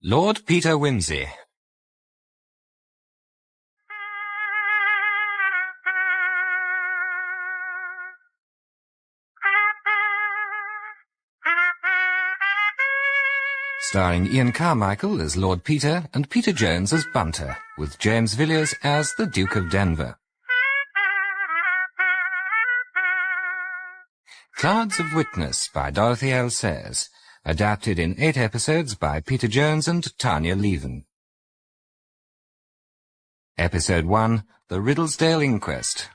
Lord Peter Wimsey. Starring Ian Carmichael as Lord Peter and Peter Jones as Bunter, with James Villiers as the Duke of Denver. Clouds of Witness by Dorothy L. Sayers, adapted in 8 episodes by Peter Jones and Tanya Leven. Episode 1, The Riddlesdale Inquest.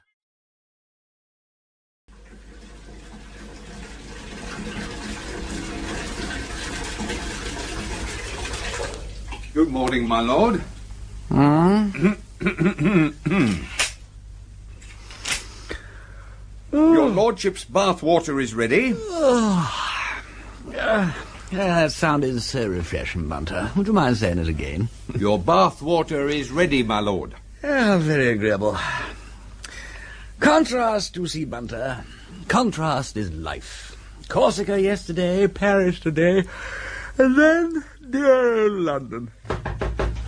Good morning, my lord. Your lordship's bath water is ready. That sounded so refreshing, Bunter. Would you mind saying it again? Your bath water is ready, my lord. Very agreeable. Contrast, you see, Bunter. Contrast is life. Corsica yesterday, Paris today, and then dear London.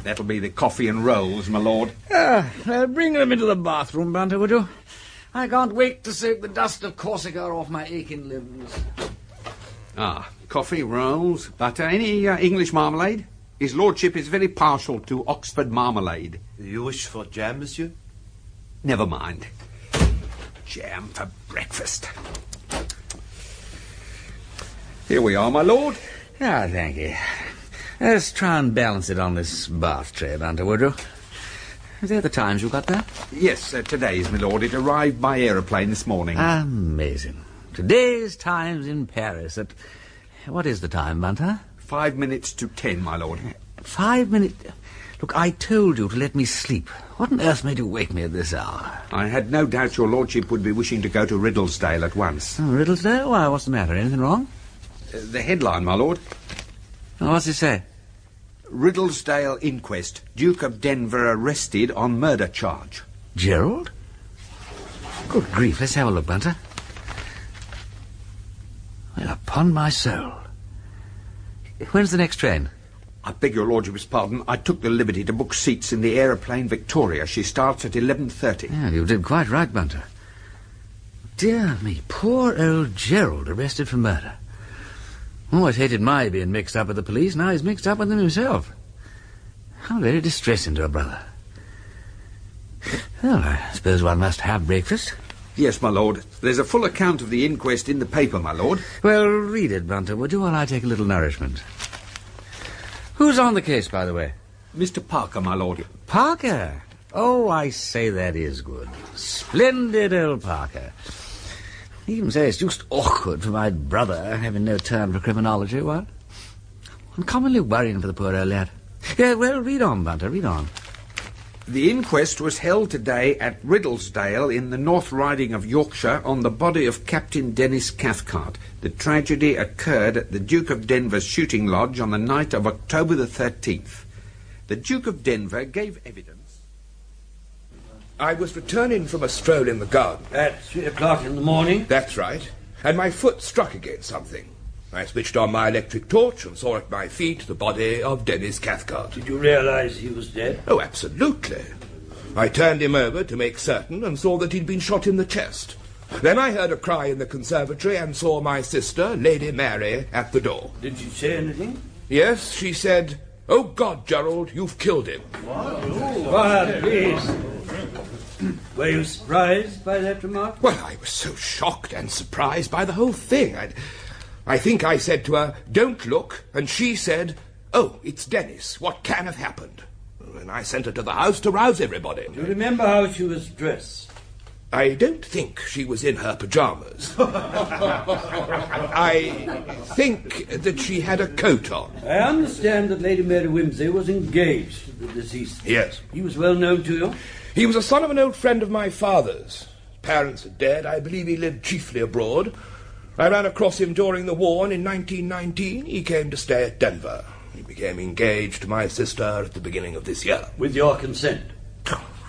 That'll be the coffee and rolls, my lord. Bring them into the bathroom, Bunter, would you? I can't wait to soak the dust of Corsica off my aching limbs. Coffee, rolls, butter. Any English marmalade? His lordship is very partial to Oxford marmalade. You wish for jam, monsieur? Never mind. Jam for breakfast. Here we are, my lord. Thank you. Let's try and balance it on this bath tray, Bunter, would you? Is that the Times you got there? Yes, today's, my lord. It arrived by aeroplane this morning. Amazing. Today's Times in Paris at... What is the time, Bunter? 5 minutes to 10, my lord. 5 minutes... Look, I told you to let me sleep. What on earth made you wake me at this hour? I had no doubt your lordship would be wishing to go to Riddlesdale at once. Riddlesdale? Why, what's the matter? Anything wrong? The headline, my lord. What's it say? Riddlesdale inquest. Duke of Denver arrested on murder charge. Gerald? Good grief, let's have a look, Bunter. Well, upon my soul. When's the next train? I beg your lordship's pardon. I took the liberty to book seats in the aeroplane Victoria. She starts at 11:30. Yeah, you did quite right, Bunter. Dear me, poor old Gerald arrested for murder. Always hated my being mixed up with the police. Now he's mixed up with them himself. How very distressing to a brother. Well, I suppose one must have breakfast. Yes, my lord. There's a full account of the inquest in the paper, my lord. Well, read it, Bunter, would you, while I take a little nourishment? Who's on the case, by the way? Mr. Parker, my lord. Parker? Oh, I say, that is good. Splendid old Parker. You even say it's just awkward for my brother having no turn for criminology, what? I'm commonly worrying for the poor old lad. Yeah, well, read on, Bunter, read on. The inquest was held today at Riddlesdale in the North Riding of Yorkshire on the body of Captain Dennis Cathcart. The tragedy occurred at the Duke of Denver's shooting lodge on the night of October the 13th. The Duke of Denver gave evidence. I was returning from a stroll in the garden. At 3 o'clock in the morning? That's right. And my foot struck against something. I switched on my electric torch and saw at my feet the body of Dennis Cathcart. Did you realize he was dead? Oh, absolutely. I turned him over to make certain and saw that he'd been shot in the chest. Then I heard a cry in the conservatory and saw my sister, Lady Mary, at the door. Did she say anything? Yes, she said, "Oh, God, Gerald, you've killed him." Quiet, please. Were you surprised by that remark? Well, I was so shocked and surprised by the whole thing. I think I said to her, "Don't look," and she said, "Oh, it's Dennis. What can have happened?" And I sent her to the house to rouse everybody. Do you remember how she was dressed? I don't think she was in her pyjamas. I think that she had a coat on. I understand that Lady Mary Wimsey was engaged to the deceased. Yes. He was well known to you? He was a son of an old friend of my father's. Parents are dead. I believe he lived chiefly abroad. I ran across him during the war, and in 1919 he came to stay at Denver. He became engaged to my sister at the beginning of this year. With your consent?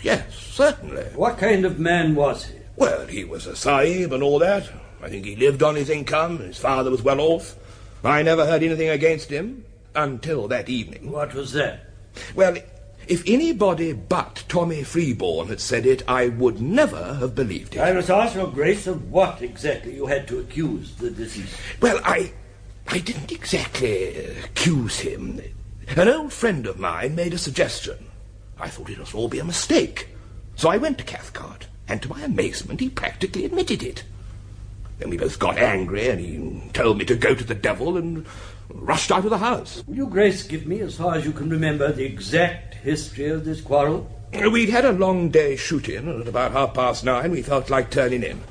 Yes, certainly. What kind of man was he? Well, he was a sahib and all that. I think he lived on his income. His father was well off. I never heard anything against him. until that evening. What was that? Well, if anybody but Tommy Freeborn had said it, I would never have believed it. I must ask your grace of what exactly you had to accuse the deceased. Well, I didn't exactly accuse him. An old friend of mine made a suggestion. I thought it must all be a mistake. So I went to Cathcart, and to my amazement, he practically admitted it. Then we both got angry, and he told me to go to the devil and rushed out of the house. Will your grace give me, as far as you can remember, the exact history of this quarrel? We'd had a long day shooting, and at about 9:30 we felt like turning in.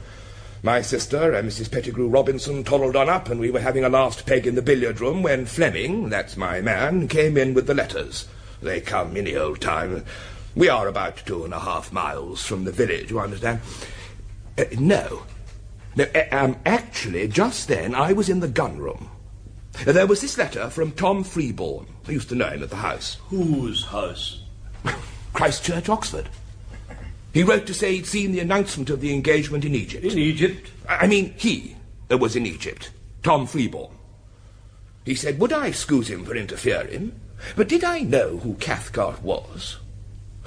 My sister and Mrs. Pettigrew Robinson toddled on up, and we were having a last peg in the billiard room when Fleming, that's my man, came in with the letters. They come any old time. We are about 2.5 miles from the village, you understand? Actually, just then I was in the gun room. There was this letter from Tom Freeborn. I used to know him at the house. Whose house? Christchurch, Oxford. He wrote to say he'd seen the announcement of the engagement in Egypt. In Egypt? I mean, he was in Egypt. Tom Freeborn. He said, would I excuse him for interfering? But did I know who Cathcart was?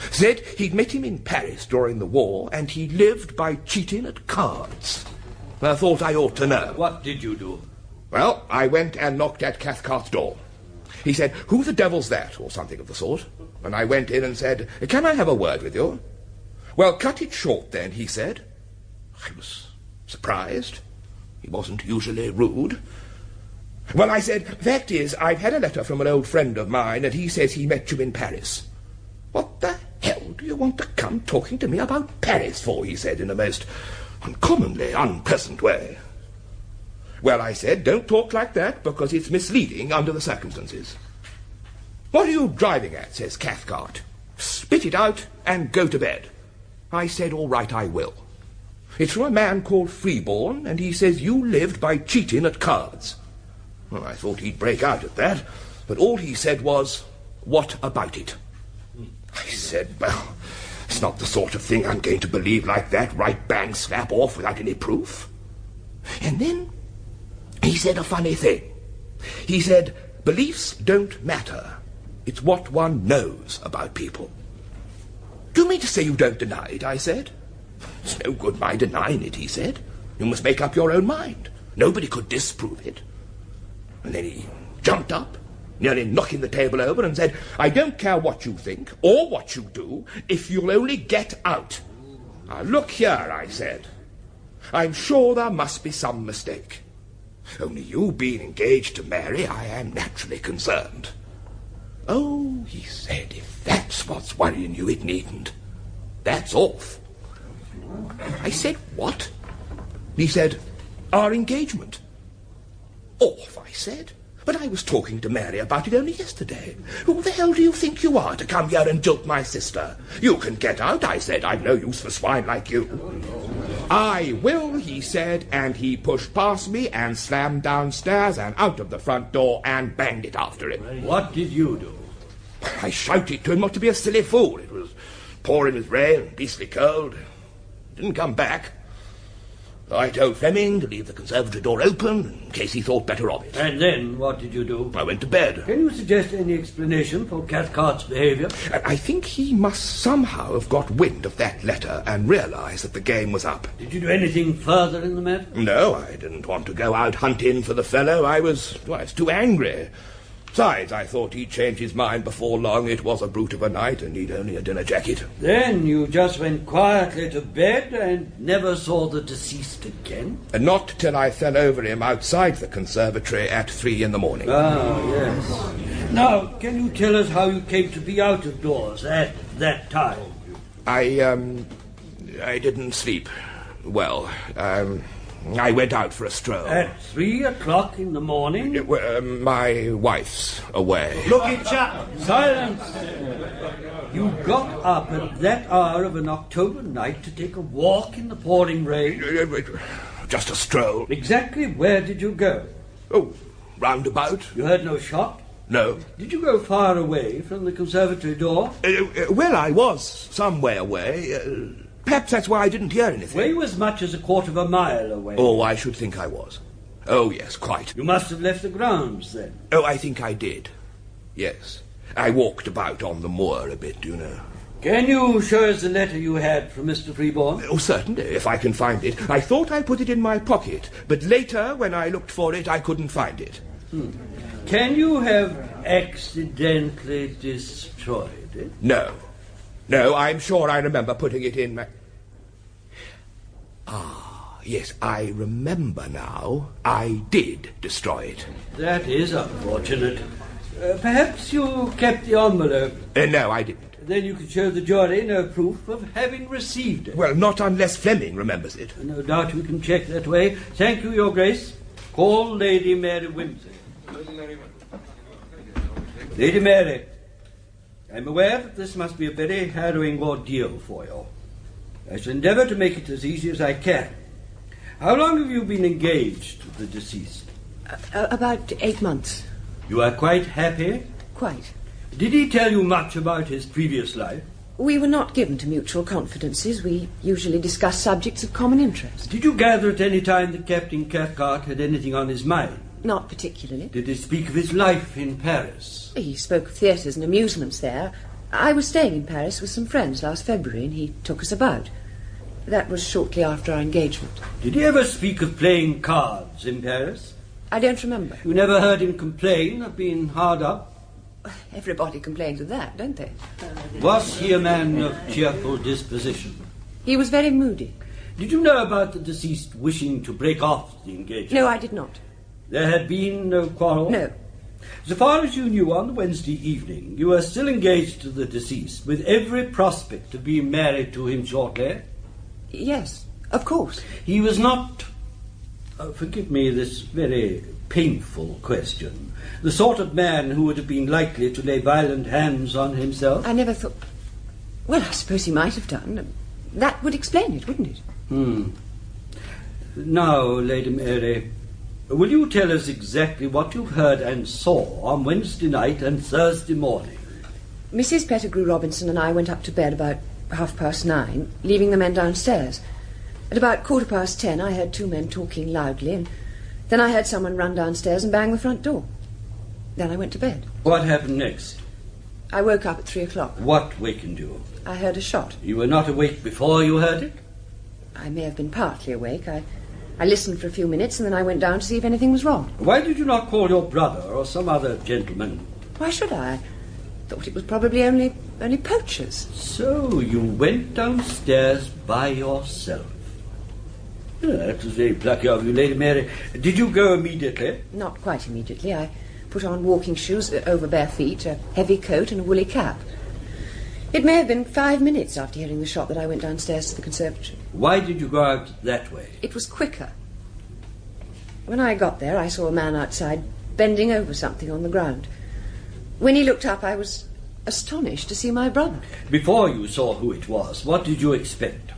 Said he'd met him in Paris during the war, and he lived by cheating at cards. I thought I ought to know. What did you do? Well, I went and knocked at Cathcart's door. He said, who the devil's that, or something of the sort. And I went in and said, can I have a word with you? Well, cut it short then, he said. I was surprised. He wasn't usually rude. Well, I said, fact is, I've had a letter from an old friend of mine, and he says he met you in Paris. What the hell do you want to come talking to me about Paris for, he said, in a most uncommonly unpleasant way. Well, I said, don't talk like that, because it's misleading under the circumstances. What are you driving at, says Cathcart. Spit it out and go to bed. I said, all right, I will. It's from a man called Freeborn, and he says you lived by cheating at cards. Well, I thought he'd break out at that, but all he said was, what about it? I said, well, it's not the sort of thing I'm going to believe like that, right bang slap off without any proof. And then he said a funny thing. He said, beliefs don't matter. It's what one knows about people. Do you mean to say you don't deny it? I said. It's no good my denying it, he said. You must make up your own mind. Nobody could disprove it. And then he jumped up, nearly knocking the table over, and said, I don't care what you think or what you do, if you'll only get out. Now, look here, I said. I'm sure there must be some mistake. Only you being engaged to Mary, I am naturally concerned. Oh, he said, if that's what's worrying you, it needn't. That's off. I said, what? He said, our engagement. Off, I said. But I was talking to Mary about it only yesterday. Who the hell do you think you are to come here and jilt my sister? You can get out, I said. I've no use for swine like you. I will, he said, and he pushed past me and slammed downstairs and out of the front door and banged it after him. What did you do? I shouted to him not to be a silly fool. It was pouring with rain, beastly cold. Didn't come back. I told Fleming to leave the conservatory door open in case he thought better of it. And then what did you do? I went to bed. Can you suggest any explanation for Cathcart's behaviour? I think he must somehow have got wind of that letter and realised that the game was up. Did you do anything further in the matter? No, I didn't want to go out hunting for the fellow. I was too angry. Besides, I thought he'd change his mind before long. It was a brute of a night, and he'd only a dinner jacket. Then you just went quietly to bed and never saw the deceased again? And not till I fell over him outside the conservatory at 3 in the morning. Ah, yes. Now, can you tell us how you came to be out of doors at that time? I didn't sleep well. I went out for a stroll. At 3 o'clock in the morning? My wife's away. Look it, chap! Silence! You got up at that hour of an October night to take a walk in the pouring rain? Just a stroll. Exactly where did you go? Oh, roundabout. You heard no shot? No. Did you go far away from the conservatory door? Well, I was some way away. Perhaps that's why I didn't hear anything. Were you as much as a quarter of a mile away? Oh, I should think I was. Oh, yes, quite. You must have left the grounds, then. Oh, I think I did. Yes. I walked about on the moor a bit, you know. Can you show us the letter you had from Mr. Freeborn? Oh, certainly, if I can find it. I thought I put it in my pocket, but later, when I looked for it, I couldn't find it. Can you have accidentally destroyed it? No. No, I'm sure I remember putting it in my... Yes, I remember now. I did destroy it. That is unfortunate. Perhaps you kept the envelope. No, I didn't. Then you could show the jury no proof of having received it. Well, not unless Fleming remembers it. No doubt we can check that way. Thank you, Your Grace. Call Lady Mary Wimsey. Lady Mary, I'm aware that this must be a very harrowing ordeal for you. I shall endeavour to make it as easy as I can. How long have you been engaged to the deceased? About 8 months. You are quite happy? Quite. Did he tell you much about his previous life? We were not given to mutual confidences. We usually discuss subjects of common interest. Did you gather at any time that Captain Cathcart had anything on his mind? Not particularly. Did he speak of his life in Paris? He spoke of theatres and amusements there. I was staying in Paris with some friends last February, and he took us about. That was shortly after our engagement. Did he ever speak of playing cards in Paris? I don't remember. You never heard him complain of being hard up? Everybody complains of that, don't they? Was he a man of cheerful disposition? He was very moody. Did you know about the deceased wishing to break off the engagement? No, I did not. There had been no quarrel? No. So far as you knew on the Wednesday evening, you were still engaged to the deceased, with every prospect of being married to him shortly? Yes, of course. He was not, forgive me this very painful question, the sort of man who would have been likely to lay violent hands on himself? I never thought... Well, I suppose he might have done. That would explain it, wouldn't it? Now, Lady Mary, will you tell us exactly what you've heard and saw on Wednesday night and Thursday morning? Mrs. Pettigrew Robinson and I went up to bed about 9:30, leaving the men downstairs. At about 10:15, I heard 2 men talking loudly, and then I heard someone run downstairs and bang the front door. Then I went to bed. What happened next? I woke up at 3 o'clock. What wakened you? I heard a shot. You were not awake before you heard it? I may have been partly awake. I listened for a few minutes, and then I went down to see if anything was wrong. Why did you not call your brother or some other gentleman? Why should I? I thought it was probably only poachers. So you went downstairs by yourself. That was very plucky of you, Lady Mary. Did you go immediately? Not quite immediately. I put on walking shoes over bare feet, a heavy coat and a woolly cap. It may have been 5 minutes after hearing the shot that I went downstairs to the conservatory. Why did you go out that way? It was quicker. When I got there, I saw a man outside bending over something on the ground. When he looked up, I was astonished to see my brother. Before you saw who it was, what did you expect?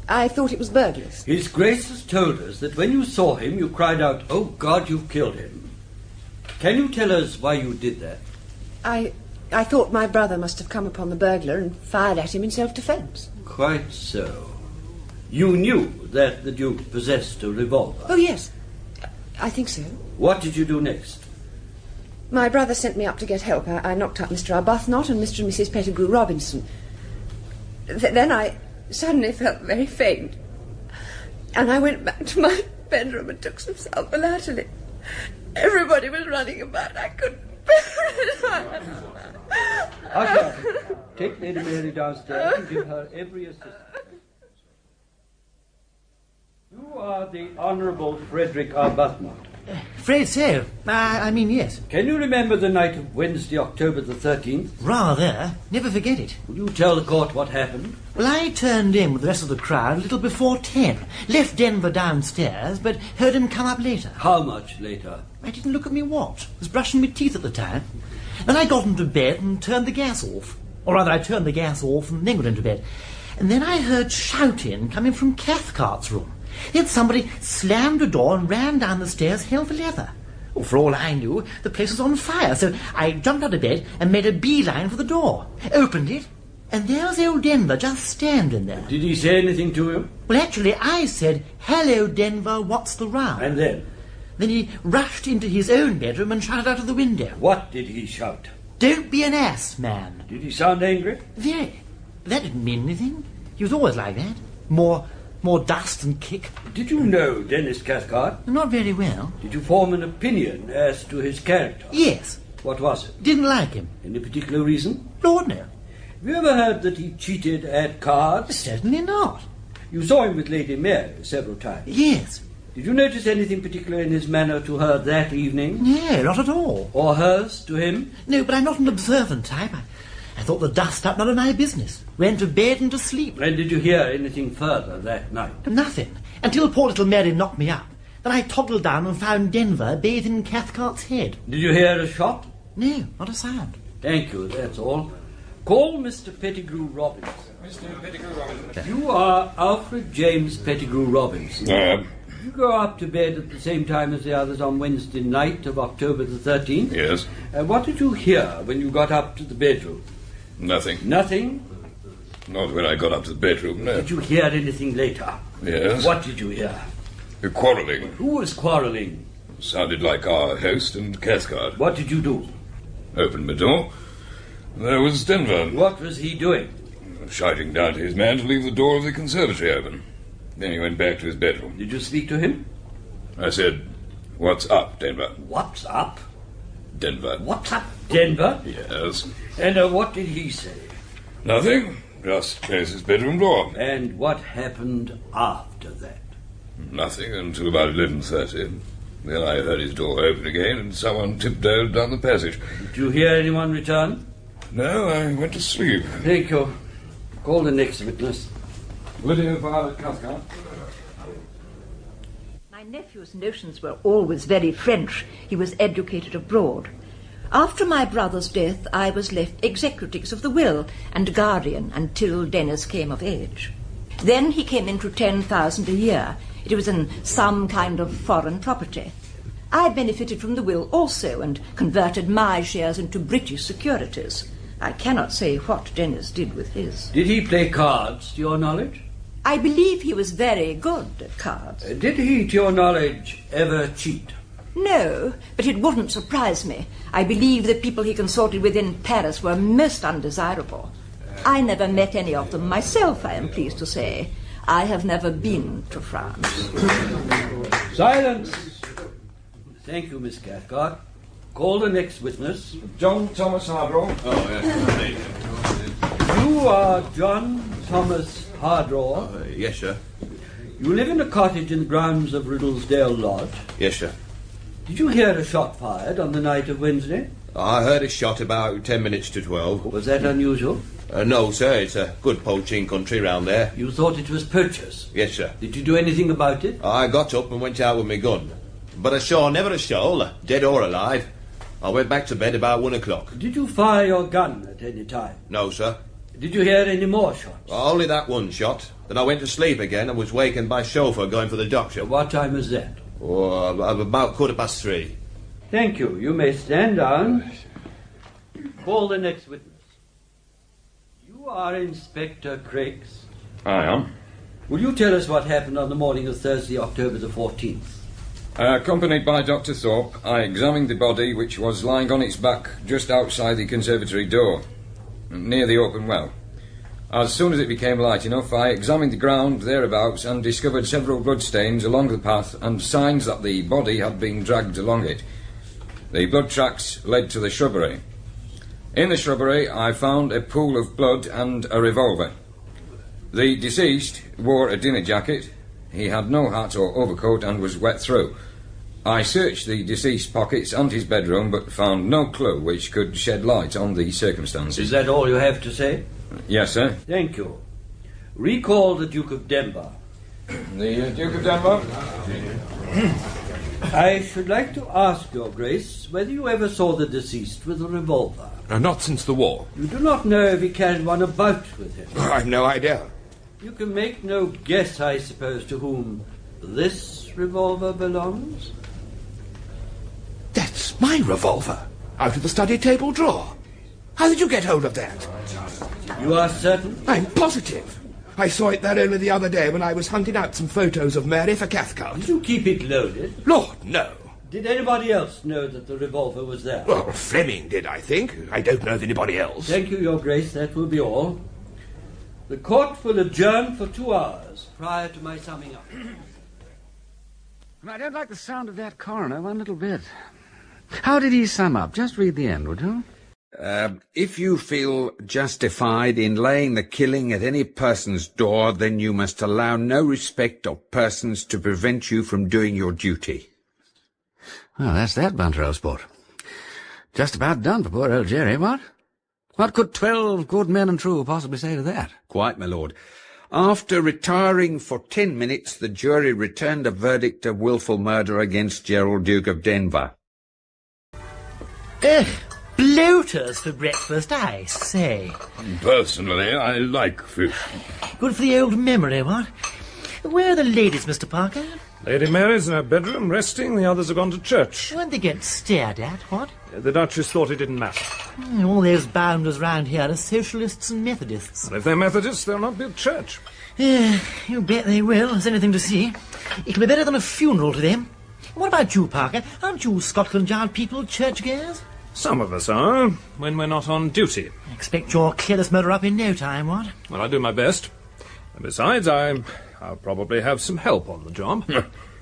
I thought it was burglars. His Grace has told us that when you saw him, you cried out, "Oh, God, you've killed him." Can you tell us why you did that? I thought my brother must have come upon the burglar and fired at him in self-defence. Quite so. You knew that the Duke possessed a revolver? Oh, yes. I think so. What did you do next? My brother sent me up to get help. I knocked up Mr. Arbuthnot and Mr. and Mrs. Pettigrew Robinson. Then I suddenly felt very faint. And I went back to my bedroom and took some sal-volatile. Everybody was running about. I couldn't bear it. Usher, take Lady Mary downstairs and give her every assistance. You are the Honourable Frederick Arbuthnot. Afraid so. I mean, yes. Can you remember the night of Wednesday, October the 13th? Rather. Never forget it. Will you tell the court what happened? Well, I turned in with the rest of the crowd a little before 10. Left Denver downstairs, but heard him come up later. How much later? I didn't look at me watch. I was brushing my teeth at the time. Then I got into bed and turned the gas off. Or rather, I turned the gas off and then got into bed. And then I heard shouting coming from Cathcart's room. Then somebody slammed the door and ran down the stairs hell for leather. Well, for all I knew, the place was on fire, so I jumped out of bed and made a beeline for the door. Opened it, and there was old Denver just standing there. Did he say anything to you? Well, actually, I said, "Hello, Denver, what's the row?" And then? Then he rushed into his own bedroom and shouted out of the window. What did he shout? Don't be an ass, man. Did he sound angry? Very. That didn't mean anything. He was always like that. More dust and kick. Did you know Dennis Cathcart? Not very well. Did you form an opinion as to his character? Yes. What was it? Didn't like him. Any particular reason? Lord, no. Have you ever heard that he cheated at cards? Certainly not. You saw him with Lady Mary several times. Yes. Did you notice anything particular in his manner to her that evening? No, not at all. Or hers to him? No, but I'm not an observant type. I thought the dust up, none of my business. Went to bed and to sleep. And did you hear anything further that night? Nothing. Until poor little Mary knocked me up. Then I toddled down and found Denver bathed in Cathcart's head. Did you hear a shot? No, not a sound. Thank you, that's all. Call Mr. Pettigrew Robinson. Mr. Pettigrew Robinson. You are Alfred James Pettigrew Robinson. You go up to bed at the same time as the others on Wednesday night of October the 13th? Yes. What did you hear when you got up to the bedroom? Nothing. Nothing? Not when I got up to the bedroom, no. Did you hear anything later? Yes. What did you hear? Quarrelling. Who was quarrelling? Sounded like our host and Cathcart. What did you do? Opened my door. There was Denver. What was he doing? Shouting down to his man to leave the door of the conservatory open. Then he went back to his bedroom. Did you speak to him? I said, "What's up, Denver?" What's up? Denver. What's up, Denver? Yes. And what did he say? Nothing. Just closed his bedroom door. And what happened after that? Nothing until about 11:30. Then I heard his door open again and someone tiptoed down the passage. Did you hear anyone return? No, I went to sleep. Thank you. Call the next witness. Lydia Violet Cathcart. My nephew's notions were always very French. He was educated abroad. After my brother's death, I was left executrix of the will and guardian until Dennis came of age. Then he came into 10,000 a year. It was in some kind of foreign property. I benefited from the will also and converted my shares into British securities. I cannot say what Dennis did with his. Did he play cards, to your knowledge? I believe he was very good at cards. Did he, to your knowledge, ever cheat? No, but it wouldn't surprise me. I believe the people he consorted with in Paris were most undesirable. I never met any of them myself, I am pleased to say. I have never been to France. Silence! Thank you, Miss Cathcart. Call the next witness. John Thomas Hardrow. Oh, yes. You are John Thomas Hardrow. Yes, sir. You live in a cottage in the grounds of Riddlesdale Lodge. Yes, sir. Did you hear a shot fired on the night of Wednesday? I heard a shot about 10 minutes to 12. Was that unusual? No, sir. It's a good poaching country round there. You thought it was poachers? Yes, sir. Did you do anything about it? I got up and went out with my gun. But I saw never a soul, dead or alive. I went back to bed about 1 o'clock. Did you fire your gun at any time? No, sir. Did you hear any more shots? Only that one shot. Then I went to sleep again and was wakened by chauffeur going for the doctor. What time was that? Oh, about 3:15. Thank you. You may stand down. Call the next witness. You are Inspector Craigs. I am. Will you tell us what happened on the morning of Thursday, October the 14th? Accompanied by Dr. Thorpe, I examined the body, which was lying on its back just outside the conservatory door, near the open well. As soon as it became light enough, I examined the ground thereabouts and discovered several bloodstains along the path and signs that the body had been dragged along it. The blood tracks led to the shrubbery. In the shrubbery, I found a pool of blood and a revolver. The deceased wore a dinner jacket. He had no hat or overcoat and was wet through. I searched the deceased's pockets and his bedroom, but found no clue which could shed light on the circumstances. Is that all you have to say? Yes, sir. Thank you. Recall the Duke of Denver. The Duke of Denver? I should like to ask your Grace whether you ever saw the deceased with a revolver. Not since the war. You do not know if he carried one about with him. I've no idea. You can make no guess, I suppose, to whom this revolver belongs? That's my revolver. Out of the study table drawer. How did you get hold of that? You are certain? I'm positive. I saw it there only the other day when I was hunting out some photos of Mary for Cathcart. Did you keep it loaded? Lord, no. Did anybody else know that the revolver was there? Well, Fleming did, I think. I don't know of anybody else. Thank you, Your Grace. That will be all. The court will adjourn for 2 hours prior to my summing up. I don't like the sound of that coroner one little bit. How did he sum up? Just read the end, would you? If you feel justified in laying the killing at any person's door, then you must allow no respect of persons to prevent you from doing your duty. Well, that's that, Bunter, old sport. Just about done for poor old Jerry, what? What could 12 good men and true possibly say to that? Quite, my lord. After retiring for 10 minutes, the jury returned a verdict of wilful murder against Gerald, Duke of Denver. Bloaters for breakfast, I say. Personally, I like fish. Good for the old memory, what? Where are the ladies, Mr. Parker? Lady Mary's in her bedroom, resting. The others have gone to church. Weren't they getting stared at, what? The Duchess thought it didn't matter. All those bounders round here are socialists and Methodists. And if they're Methodists, they'll not be at church. You bet they will. There's anything to see. It'll be better than a funeral to them. What about you, Parker? Aren't you Scotland Yard people churchgoers? Some of us are, when we're not on duty. Expect you'll clear this murder up in no time, what? Well, I'll do my best. And besides, I'll probably have some help on the job.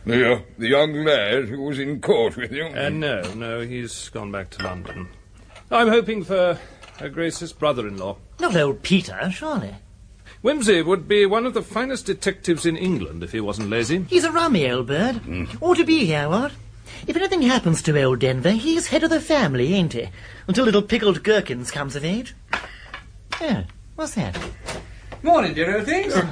The young lad who was in court with you? No, he's gone back to London. I'm hoping for Her Grace's brother-in-law. Not old Peter, surely. Wimsey would be one of the finest detectives in England if he wasn't lazy. He's a rummy old bird. Ought to be here, what? If anything happens to old Denver, he's head of the family, ain't he? Until little pickled gherkins comes of age. Oh, what's that? Morning, dear old things. Well,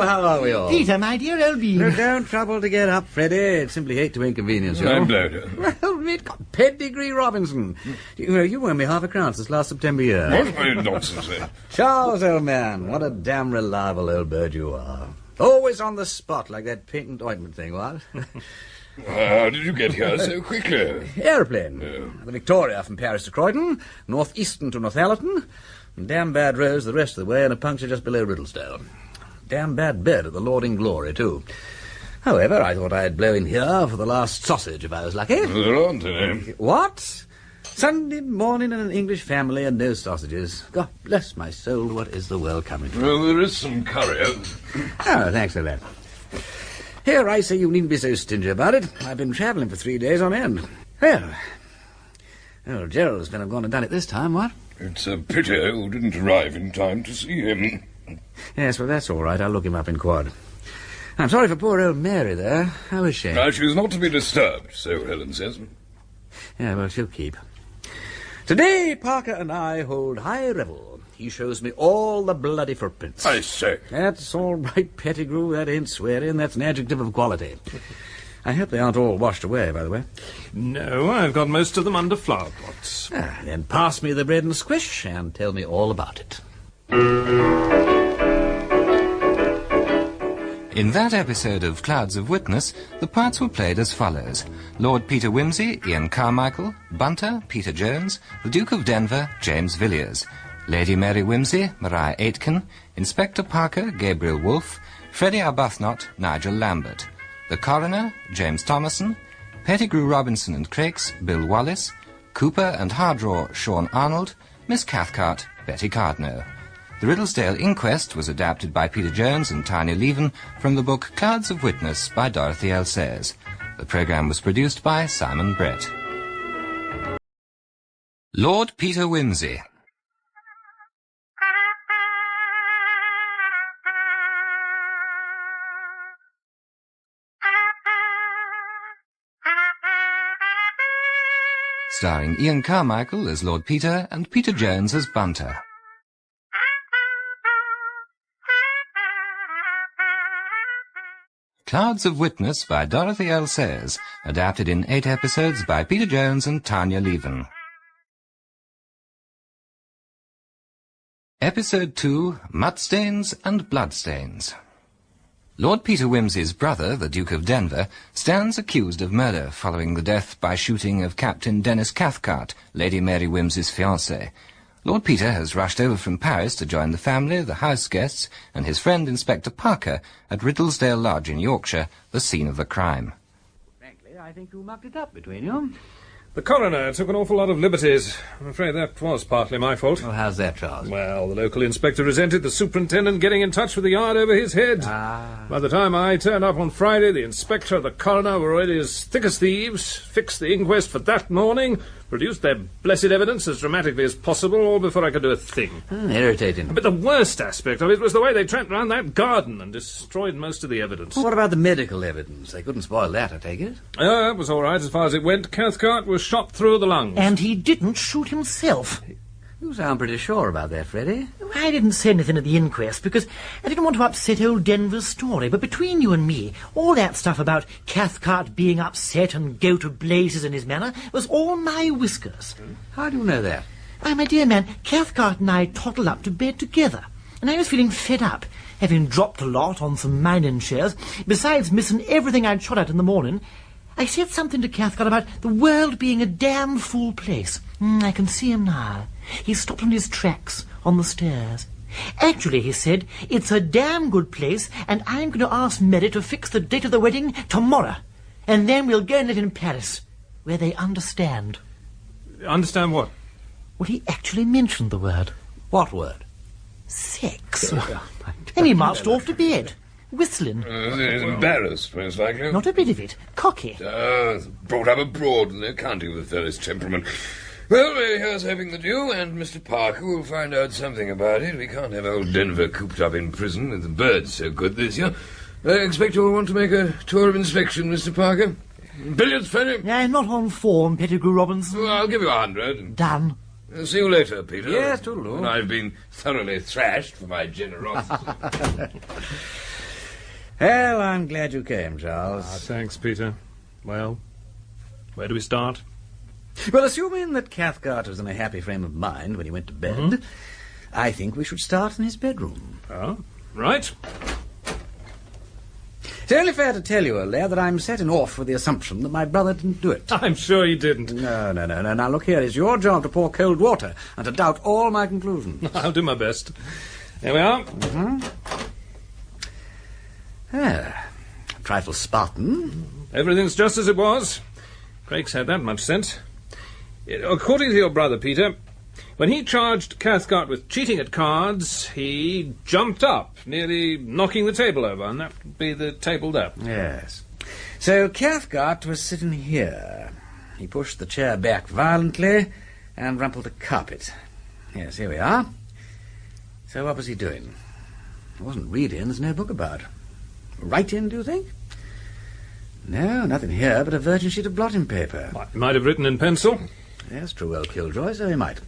how are we all? Peter, my dear old bean. No, don't trouble to get up, Freddie. Simply hate to inconvenience you. I'm bloater. Well, we've got Pedigree Robinson. You owe me £50 this last September year. What nonsense, then? Charles, old man, what a damn reliable old bird you are. Always on the spot like that patent ointment thing, what? How did you get here so quickly? Aeroplane. The Victoria from Paris to Croydon, North Eastern to Northallerton, and damn bad roads the rest of the way, and a puncture just below Riddlesdale. Damn bad bed at the Lord in Glory, too. However, I thought I'd blow in here for the last sausage if I was lucky. There aren't any. What? Sunday morning in an English family and no sausages. God bless my soul, what is the world coming to? Well, there is some curry. Oh, thanks for that. Here, I say you needn't be so stingy about it. I've been travelling for 3 days on end. Well, Gerald's going to have gone and done it this time, what? It's a pity you didn't arrive in time to see him. Yes, well, that's all right. I'll look him up in quad. I'm sorry for poor old Mary there. How is she? She's not to be disturbed, so Helen says. Yeah, well, she'll keep. Today, Parker and I hold high revel. He shows me all the bloody footprints. I say. That's all right, Pettigrew. That ain't swearing. That's an adjective of quality. I hope they aren't all washed away, by the way. No, I've got most of them under flower pots. Then pass me the bread and squish and tell me all about it. In that episode of Clouds of Witness, the parts were played as follows. Lord Peter Wimsey, Ian Carmichael; Bunter, Peter Jones; the Duke of Denver, James Villiers; Lady Mary Wimsey, Maria Aitken; Inspector Parker, Gabriel Wolfe; Freddie Arbuthnot, Nigel Lambert; the Coroner, James Thomason; Pettigrew Robinson and Crakes, Bill Wallace; Cooper and Hardraw, Sean Arnold; Miss Cathcart, Betty Cardno. The Riddlesdale Inquest was adapted by Peter Jones and Tanya Leven from the book Clouds of Witness by Dorothy L. Sayers. The programme was produced by Simon Brett. Lord Peter Wimsey. Starring Ian Carmichael as Lord Peter and Peter Jones as Bunter. Clouds of Witness by Dorothy L. Sayers, adapted in 8 episodes by Peter Jones and Tanya Leven. Episode 2, Mudstains and Bloodstains. Lord Peter Wimsey's brother, the Duke of Denver, stands accused of murder following the death by shooting of Captain Dennis Cathcart, Lady Mary Wimsey's fiancé. Lord Peter has rushed over from Paris to join the family, the house guests, and his friend Inspector Parker at Riddlesdale Lodge in Yorkshire, the scene of the crime. I think you mucked it up between you. The coroner took an awful lot of liberties. I'm afraid that was partly my fault. Well, how's that, Charles? Well, the local inspector resented the superintendent getting in touch with the yard over his head. By the time I turned up on Friday, the inspector and the coroner were already as thick as thieves, fixed the inquest for that morning, produced their blessed evidence as dramatically as possible, all before I could do a thing. Irritating. But the worst aspect of it was the way they tramped round that garden and destroyed most of the evidence. Well, what about the medical evidence? They couldn't spoil that, I take it. That was all right as far as it went. Cathcart was shot through the lungs. And he didn't shoot himself. You sound pretty sure about that, Freddie. I didn't say anything at the inquest because I didn't want to upset old Denver's story. But between you and me, all that stuff about Cathcart being upset and go to blazes in his manner was all my whiskers. How do you know that? Why, my dear man, Cathcart and I toddled up to bed together, and I was feeling fed up, having dropped a lot on some mining shares, besides missing everything I'd shot at in the morning. I said something to Cathcart about the world being a damn fool place. I can see him now. He stopped on his tracks on the stairs. Actually, he said, it's a damn good place, and I'm going to ask Mary to fix the date of the wedding tomorrow. And then we'll go and live in Paris, where they understand. Understand what? Well, he actually mentioned the word. What word? Sex. And he marched off to bed, whistling. He's embarrassed, most likely. Not a bit of it. Cocky. Brought up abroad in the county with the fellow's temperament. Well, here's having the due, and Mr. Parker will find out something about it. We can't have old Denver cooped up in prison with the birds so good this year. I expect you'll want to make a tour of inspection, Mr. Parker. Billiards, Fanny? I'm not on form, Pettigrew Robinson. Well, I'll give you 100. Done. See you later, Peter. Yes, toodaloo. And I've been thoroughly thrashed for my generosity. Well, I'm glad you came, Charles. Thanks, Peter. Well, where do we start? Well, assuming that Cathcart was in a happy frame of mind when he went to bed, I think we should start in his bedroom. Oh, right. It's only fair to tell you, old lad, that I'm setting off with the assumption that my brother didn't do it. I'm sure he didn't. No. Now, look here. It's your job to pour cold water and to doubt all my conclusions. I'll do my best. There we are. A trifle Spartan. Everything's just as it was. Craig's had that much sense. According to your brother, Peter, when he charged Cathcart with cheating at cards, he jumped up, nearly knocking the table over, and that would be the table there. Yes. So Cathcart was sitting here. He pushed the chair back violently and rumpled the carpet. Yes, here we are. So what was he doing? He wasn't reading. There's no book about. Writing, do you think? No, nothing here but a virgin sheet of blotting paper. He might have written in pencil. Yes, true, old Killjoy, so he might.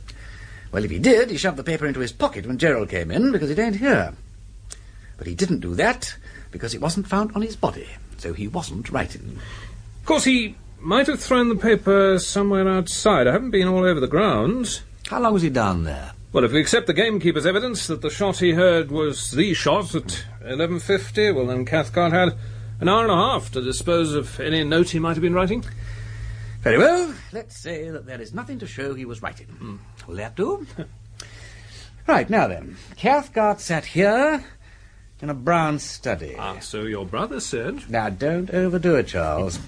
Well, if he did, he shoved the paper into his pocket when Gerald came in, because it ain't here. But he didn't do that, because it wasn't found on his body, so he wasn't writing. Of course, he might have thrown the paper somewhere outside. I haven't been all over the grounds. How long was he down there? Well, if we accept the gamekeeper's evidence that the shot he heard was the shot at 11:50, well, then Cathcart had an hour and a half to dispose of any note he might have been writing. Very well. Let's say that there is nothing to show he was writing. Will that do? Right, now then. Cathcart sat here in a brown study. So your brother said. Now, don't overdo it, Charles.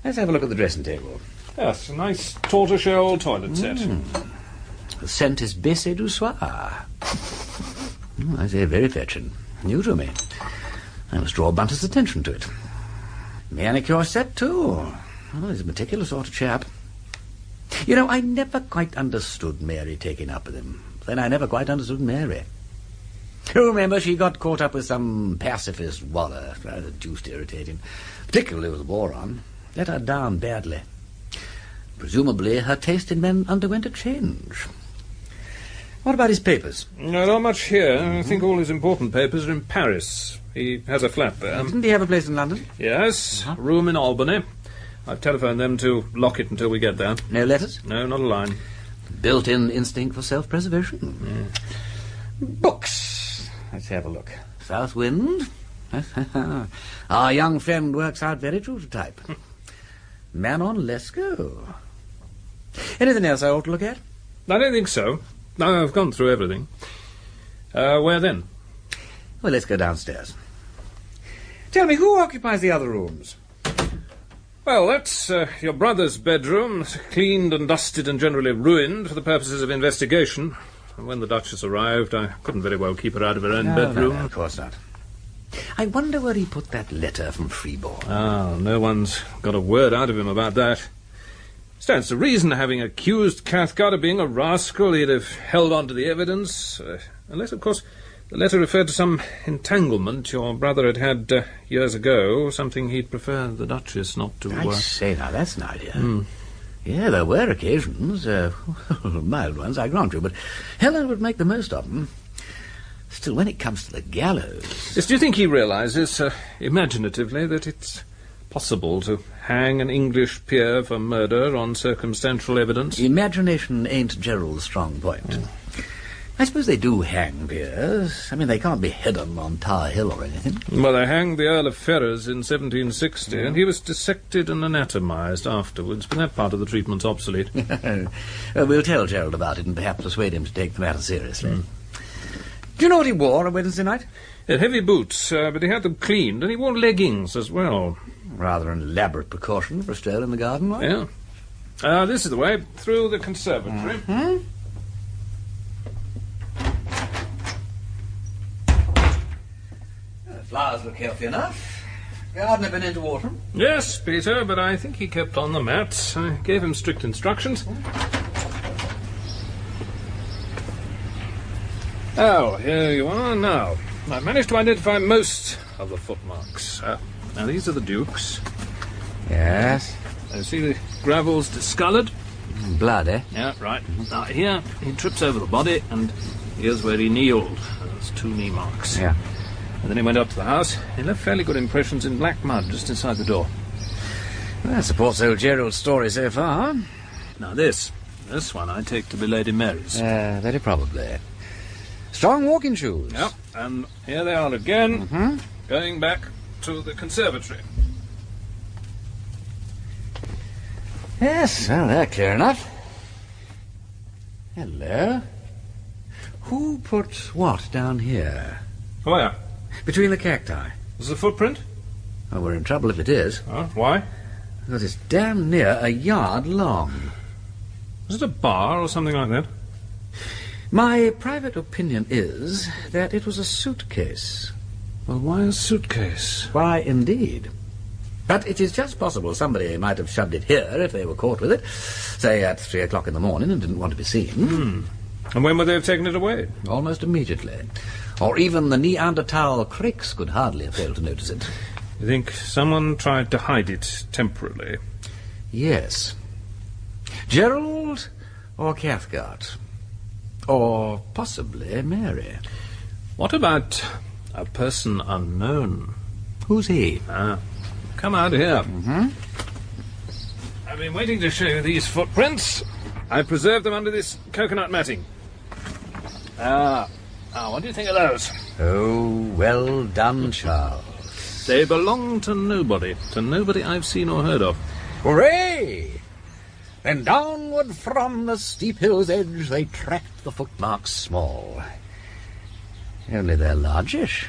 Let's have a look at the dressing table. Yes, a nice tortoiseshell toilet set. The scent is Bessé du Soir. I say very fetching. New to me. I must draw Bunter's attention to it. Manicure set, too. Oh, he's a meticulous sort of chap. You know, I never quite understood Mary taking up with him. Then I never quite understood Mary. You remember she got caught up with some pacifist waller. Rather deuced irritating. Particularly with the war on. Let her down badly. Presumably her taste in men underwent a change. What about his papers? No, not much here. I think all his important papers are in Paris. He has a flat there. Didn't he have a place in London? Yes, a room in Albany. I've telephoned them to lock it until we get there. No letters? No, not a line. Built-in instinct for self-preservation. Books. Let's have a look. South Wind. Our young friend works out very true to type. Man on Lesko. Anything else I ought to look at? I don't think so. No, I've gone through everything. Where then? Well, let's go downstairs. Tell me, who occupies the other rooms? Well, that's your brother's bedroom, cleaned and dusted and generally ruined for the purposes of investigation. And when the Duchess arrived, I couldn't very well keep her out of her own bedroom. No, of course not. I wonder where he put that letter from Freeborn. No one's got a word out of him about that. Stands to reason, having accused Cathcart of being a rascal, he'd have held on to the evidence, unless, of course, the letter referred to some entanglement your brother had years ago, something he'd prefer the Duchess not to... I say, now, that's an idea. Yeah, there were occasions, mild ones, I grant you, but Helen would make the most of them. Still, when it comes to the gallows... Yes, do you think he realises, imaginatively, that it's possible to hang an English peer for murder on circumstantial evidence? Imagination ain't Gerald's strong point. I suppose they do hang peers. I mean, they can't be hidden on Tower Hill or anything. Well, they hanged the Earl of Ferrers in 1760, and he was dissected and anatomised afterwards, but that part of the treatment's obsolete. We'll tell Gerald about it and perhaps persuade him to take the matter seriously. Do you know what he wore on Wednesday night? Heavy boots, but he had them cleaned, and he wore leggings as well. Rather an elaborate precaution for a stroll in the garden, right? Yeah. This is the way, through the conservatory. The flowers look healthy enough. Gardener been into autumn? Yes, Peter, but I think he kept on the mats. I gave him strict instructions. Oh, here you are now. I've managed to identify most of the footmarks. Now, these are the Duke's. Yes. You see the gravel's discoloured? Blood, eh? Yeah, right. Now, here, he trips over the body, and here's where he kneeled. There's 2 knee marks. Yeah. And then he went up to the house. He left fairly good impressions in black mud just inside the door. Well, that supports old Gerald's story so far. Now, this one I take to be Lady Mary's. Very probably. Strong walking shoes. Yep, and here they are again, going back to the conservatory. Yes, well, they're clear enough. Hello. Who put what down here? Where? Between the cacti. Is the footprint? Oh, we're in trouble if it is. Oh, why? Because it's damn near a yard long. Is it a bar or something like that? My private opinion is that it was a suitcase. Well, why a suitcase? Why, indeed. But it is just possible somebody might have shoved it here if they were caught with it, say at 3 o'clock in the morning and didn't want to be seen. And when would they have taken it away? Almost immediately. Or even the Neanderthal Creeks could hardly have failed to notice it. You think someone tried to hide it temporarily? Yes. Gerald or Cathcart? Or possibly Mary. What about a person unknown? Who's he? Come out here. I've been waiting to show you these footprints. I preserved them under this coconut matting. What do you think of those? Oh, well done, Charles. They belong to nobody I've seen or heard of. Hooray! Then downward from the steep hill's edge they tracked the footmarks small. Only they're largish.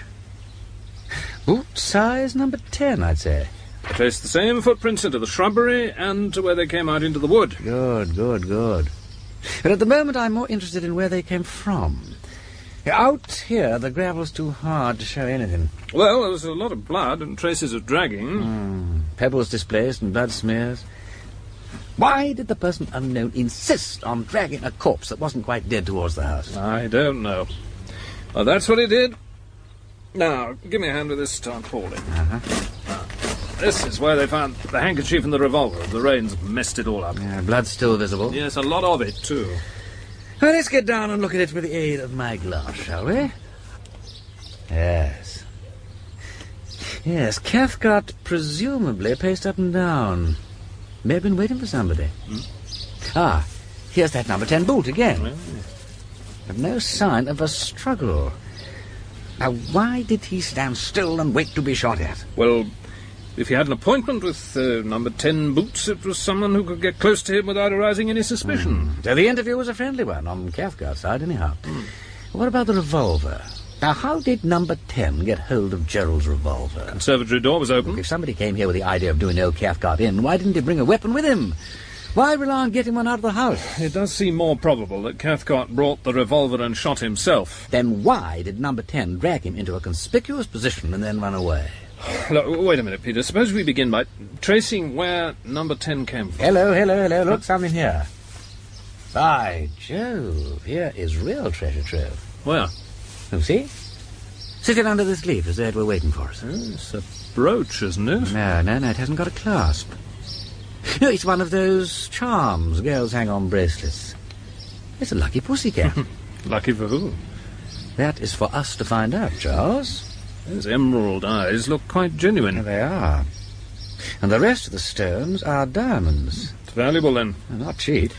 Boot size number 10, I'd say. I traced the same footprints into the shrubbery and to where they came out into the wood. Good. But at the moment I'm more interested in where they came from. Out here, the gravel's too hard to show anything. Well, there was a lot of blood and traces of dragging. Pebbles displaced and blood smears. Why did the person unknown insist on dragging a corpse that wasn't quite dead towards the house? I don't know. Well, that's what he did. Now, give me a hand with this tarpaulin. This is where they found the handkerchief and the revolver. The rain's messed it all up. Yeah, blood's still visible. Yes, a lot of it, too. Well, let's get down and look at it with the aid of my glass, shall we? Yes. Yes, Cathcart presumably paced up and down. May have been waiting for somebody. Here's that number 10 boot again. But no sign of a struggle. Now, why did he stand still and wait to be shot at? Well, if he had an appointment with number 10 boots, it was someone who could get close to him without arousing any suspicion. So the interview was a friendly one, on Cathcart's side, anyhow. What about the revolver? Now, how did number 10 get hold of Gerald's revolver? Conservatory door was open. Look, if somebody came here with the idea of doing old Cathcart in, why didn't he bring a weapon with him? Why rely on getting one out of the house? It does seem more probable that Cathcart brought the revolver and shot himself. Then why did number 10 drag him into a conspicuous position and then run away? Look, wait a minute, Peter. Suppose we begin by tracing where number 10 came from. Hello. Look, something here. By Jove, here is real treasure trove. Where? You see? Sitting under this leaf as though it were waiting for us. It's a brooch, isn't it? No, it hasn't got a clasp. No, it's one of those charms girls hang on bracelets. It's a lucky pussycat. Lucky for who? That is for us to find out, Charles. Those emerald eyes look quite genuine. They are. And the rest of the stones are diamonds. It's valuable, then. Not cheap.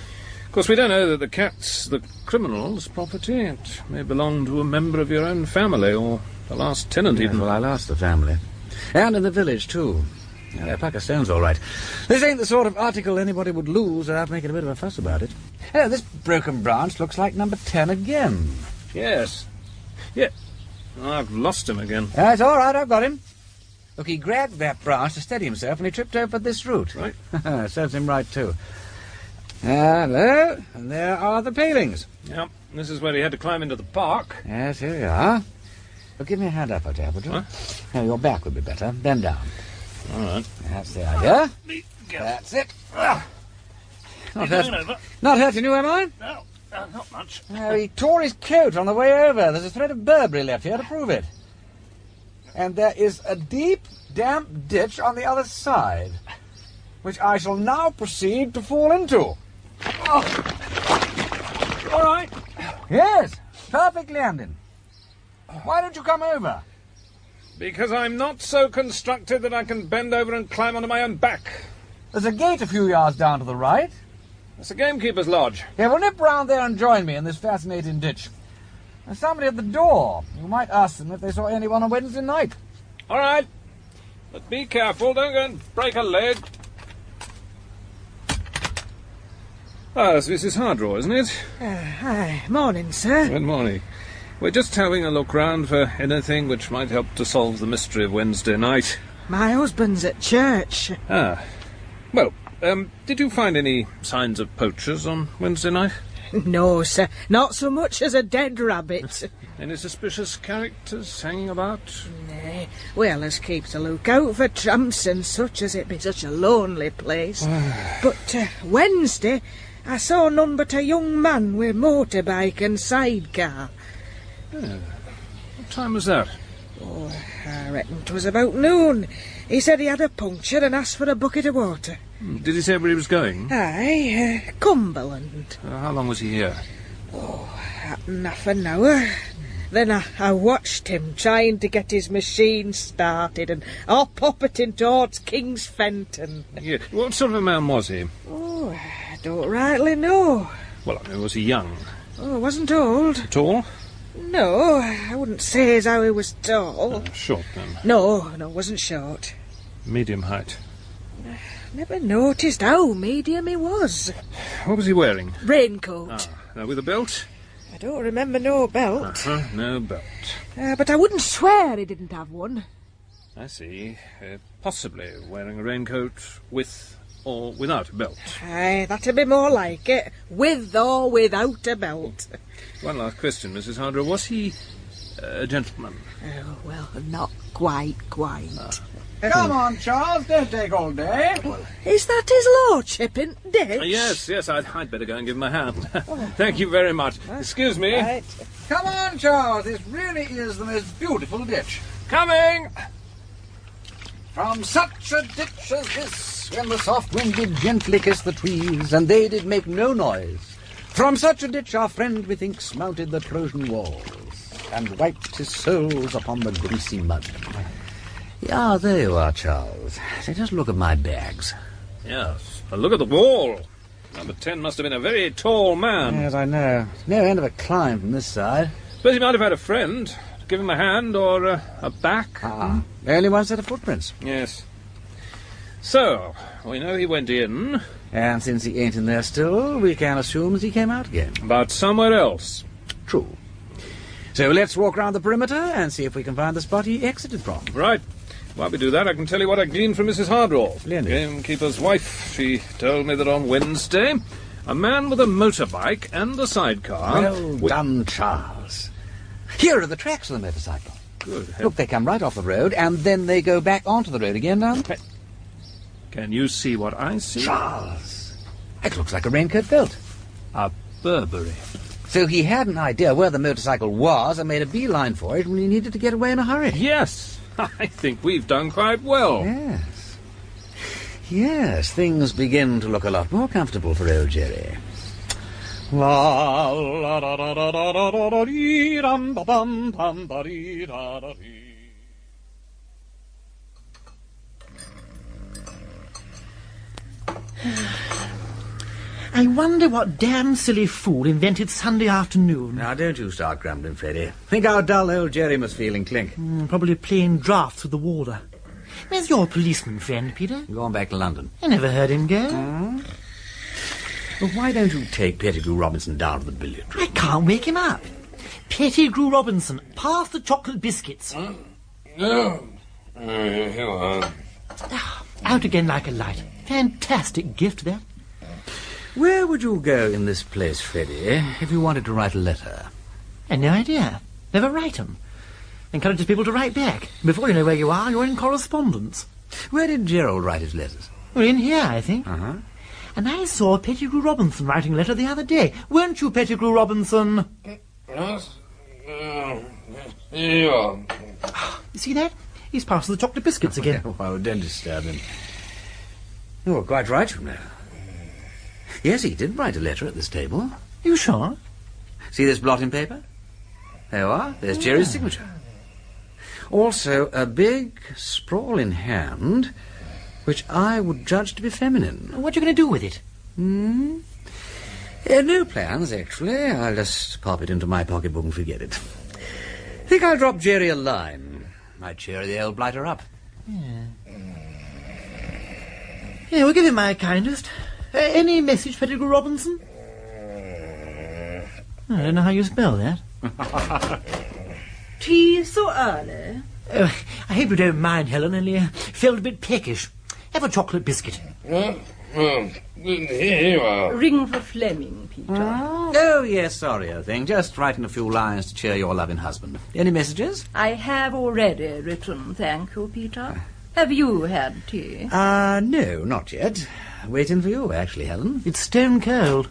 Of course, we don't know that the cat's the criminal's property. It may belong to a member of your own family, or the last tenant, Yes, even. well, I lost the family. And in the village, too. Yeah, Pakistan's all right. This ain't the sort of article anybody would lose without making a bit of a fuss about it. Oh, this broken branch looks like number 10 again. Yes. Yeah. I've lost him again. It's all right, I've got him. Look, he grabbed that branch to steady himself and he tripped over this root. Right. Serves him right, too. Hello, and there are the palings. Yep, this is where he had to climb into the park. Yes, here we are. Well, give me a hand up, Appleton. What? No, your back would be better. Bend down. All right. That's the idea. That's it. Not hurting you, am I? No, not much. No, he tore his coat on the way over. There's a thread of Burberry left here to prove it. And there is a deep, damp ditch on the other side, which I shall now proceed to fall into. Oh. All right. Yes, perfect landing. Why don't you come over? Because I'm not so constructed that I can bend over and climb onto my own back. There's a gate a few yards down to the right. That's a gamekeeper's lodge. Yeah, well, nip round there and join me in this fascinating ditch. There's somebody at the door. You might ask them if they saw anyone on Wednesday night. All right. But be careful. Don't go and break a leg. Ah, it's Mrs. Hardraw, isn't it? Hi. Morning, sir. Good morning. We're just having a look round for anything which might help to solve the mystery of Wednesday night. My husband's at church. Ah. Well, did you find any signs of poachers on Wednesday night? No, sir. Not so much as a dead rabbit. Any suspicious characters hanging about? Nay. We allers keeps a lookout for tramps and such, as it be such a lonely place. But Wednesday, I saw none but a young man with motorbike and sidecar. What time was that? Oh, I reckon 'twas about noon. He said he had a puncture and asked for a bucket of water. Did he say where he was going? Aye, Cumberland. How long was he here? Half an hour. Then I watched him trying to get his machine started and puppeting towards King's Fenton. Yeah. What sort of a man was he? Oh, I don't rightly know. Well, I mean, was he young? Oh, wasn't old. Tall? No, I wouldn't say as how he was tall. Short, then? No, wasn't short. Medium height? Never noticed how medium he was. What was he wearing? Raincoat. With a belt? I don't remember no belt. No belt. But I wouldn't swear he didn't have one. I see. Possibly wearing a raincoat with or without a belt. Aye, that'd be more like it. With or without a belt. One last question, Mrs. Hardraw. Was he a gentleman? Oh, well, not quite. Come on, Charles, don't take all day. Is that his lordship in ditch? Yes, I'd better go and give him a hand. Thank you very much. Excuse me. Right. Come on, Charles, this really is the most beautiful ditch. Coming! From such a ditch as this, when the soft wind did gently kiss the trees, and they did make no noise, from such a ditch our friend, methinks, mounted the Trojan walls, and wiped his soles upon the greasy mud. Yeah, there you are, Charles. Say, just look at my bags. Yes, but look at the wall. Number 10 must have been a very tall man. Yes, I know. No end of a climb from this side. Suppose he might have had a friend to give him a hand or a back. Only one set of footprints. Yes. So, we know he went in. And since he ain't in there still, we can assume that he came out again. But somewhere else. True. So let's walk round the perimeter and see if we can find the spot he exited from. Right. While we do that, I can tell you what I gleaned from Mrs. Hardwell, Splendid. gamekeeper's wife. She told me that on Wednesday, a man with a motorbike and a sidecar... Well done, Charles. Here are the tracks of the motorcycle. Good heavens. Look, they come right off the road, and then they go back onto the road again down... Can you see what I see? Charles! It looks like a raincoat belt. A Burberry. So he had an idea where the motorcycle was and made a beeline for it when he needed to get away in a hurry. Yes, I think we've done quite well. Yes. Yes, things begin to look a lot more comfortable for old Jerry. La la da da da da da da da dee dum ba bum bum ba dee da da dee. I wonder what damn silly fool invented Sunday afternoon. Now, don't you start grumbling, Freddie. Think how dull old Jerry must feel in Clink. Probably playing drafts with the warder. Where's your policeman friend, Peter? Going back to London. I never heard him go. Well, why don't you take Pettigrew Robinson down to the billiard room? I can't wake him up. Pettigrew Robinson, pass the chocolate biscuits. No. Here you are. Out again like a light. Fantastic gift, that. Where would you go in this place, Freddie, if you wanted to write a letter? I had no idea. Never write 'em. Encourages people to write back. Before you know where you are, you're in correspondence. Where did Gerald write his letters? Well, in here, I think. Uh-huh. And I saw Pettigrew Robinson writing a letter the other day. Weren't you, Pettigrew Robinson? Yes. Here you are. You see that? He's passing the chocolate biscuits again. Oh, don't disturb him. You're quite right, you know. Yes, he did write a letter at this table. You sure? See this blotting paper? There you are. There's Jerry's signature. Also, a big, sprawling hand, which I would judge to be feminine. What are you going to do with it? No plans, actually. I'll just pop it into my pocketbook and forget it. Think I'll drop Jerry a line. Might cheer the old blighter up. Yeah, we'll give him my kindest. Any message, Pettigrew Robinson? I don't know how you spell that. Tea so early? Oh, I hope you don't mind, Helen, only felt a bit peckish. Have a chocolate biscuit. Here you are. Ring for Fleming, Peter. Oh, yes, sorry, old thing. Just writing a few lines to cheer your loving husband. Any messages? I have already written, thank you, Peter. Have you had tea? No, not yet. Waiting for you, actually, Helen. It's stone cold.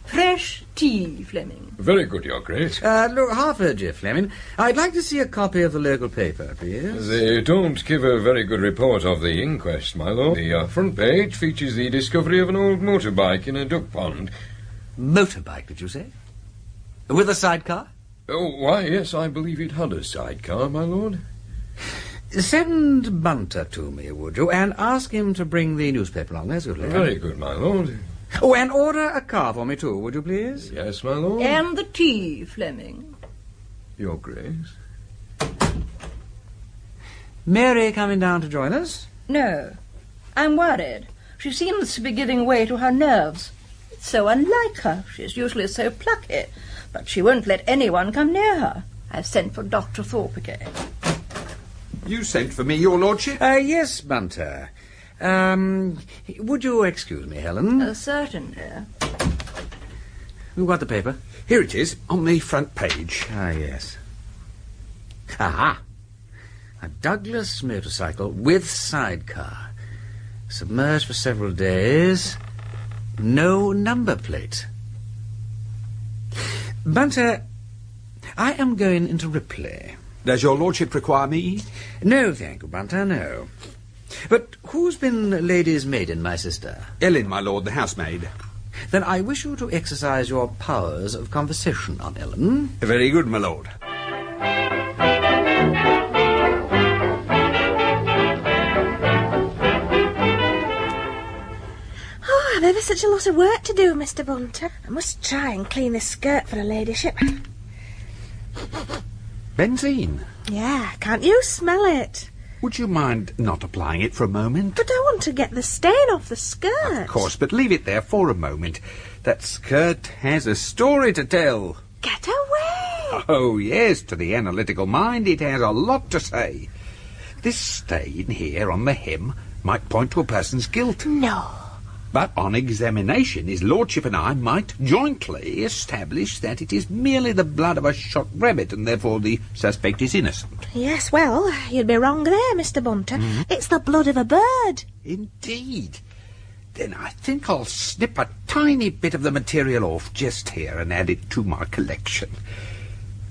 Fresh tea, Fleming. Very good, Your Grace. Look, half a jiff, Fleming. I'd like to see a copy of the local paper, please. They don't give a very good report of the inquest, my lord. The front page features the discovery of an old motorbike in a duck pond. Motorbike, did you say? With a sidecar? Oh, why, yes, I believe it had a sidecar, my lord. Send Bunter to me, would you, and ask him to bring the newspaper along. There's good. Very good, my lord. Oh, and order a car for me, too, would you, please? Yes, my lord. And the tea, Fleming. Your Grace. Mary coming down to join us? No. I'm worried. She seems to be giving way to her nerves. It's so unlike her. She's usually so plucky. But she won't let anyone come near her. I've sent for Dr. Thorpe again. You sent for me, Your Lordship? Yes, Bunter. Would you excuse me, Helen? Certainly. You got the paper? Here it is, on the front page. Ah, yes. Aha! A Douglas motorcycle with sidecar. Submerged for several days. No number plate. Bunter, I am going into Ripley. Does Your Lordship require me? No, thank you, Bunter, no. But who's been lady's maiden, my sister? Ellen, my lord, the housemaid. Then I wish you to exercise your powers of conversation on Ellen. Very good, my lord. Oh, I've ever such a lot of work to do, Mr. Bunter. I must try and clean this skirt for her ladyship. Benzine. Yeah, can't you smell it? Would you mind not applying it for a moment? But I want to get the stain off the skirt. Of course, but leave it there for a moment. That skirt has a story to tell. Get away! Oh, yes, to the analytical mind it has a lot to say. This stain here on the hem might point to a person's guilt. No. But on examination, his lordship and I might jointly establish that it is merely the blood of a shot rabbit, and therefore the suspect is innocent. Yes, well, you'd be wrong there, Mr. Bunter. It's the blood of a bird. Indeed. Then I think I'll snip a tiny bit of the material off just here and add it to my collection.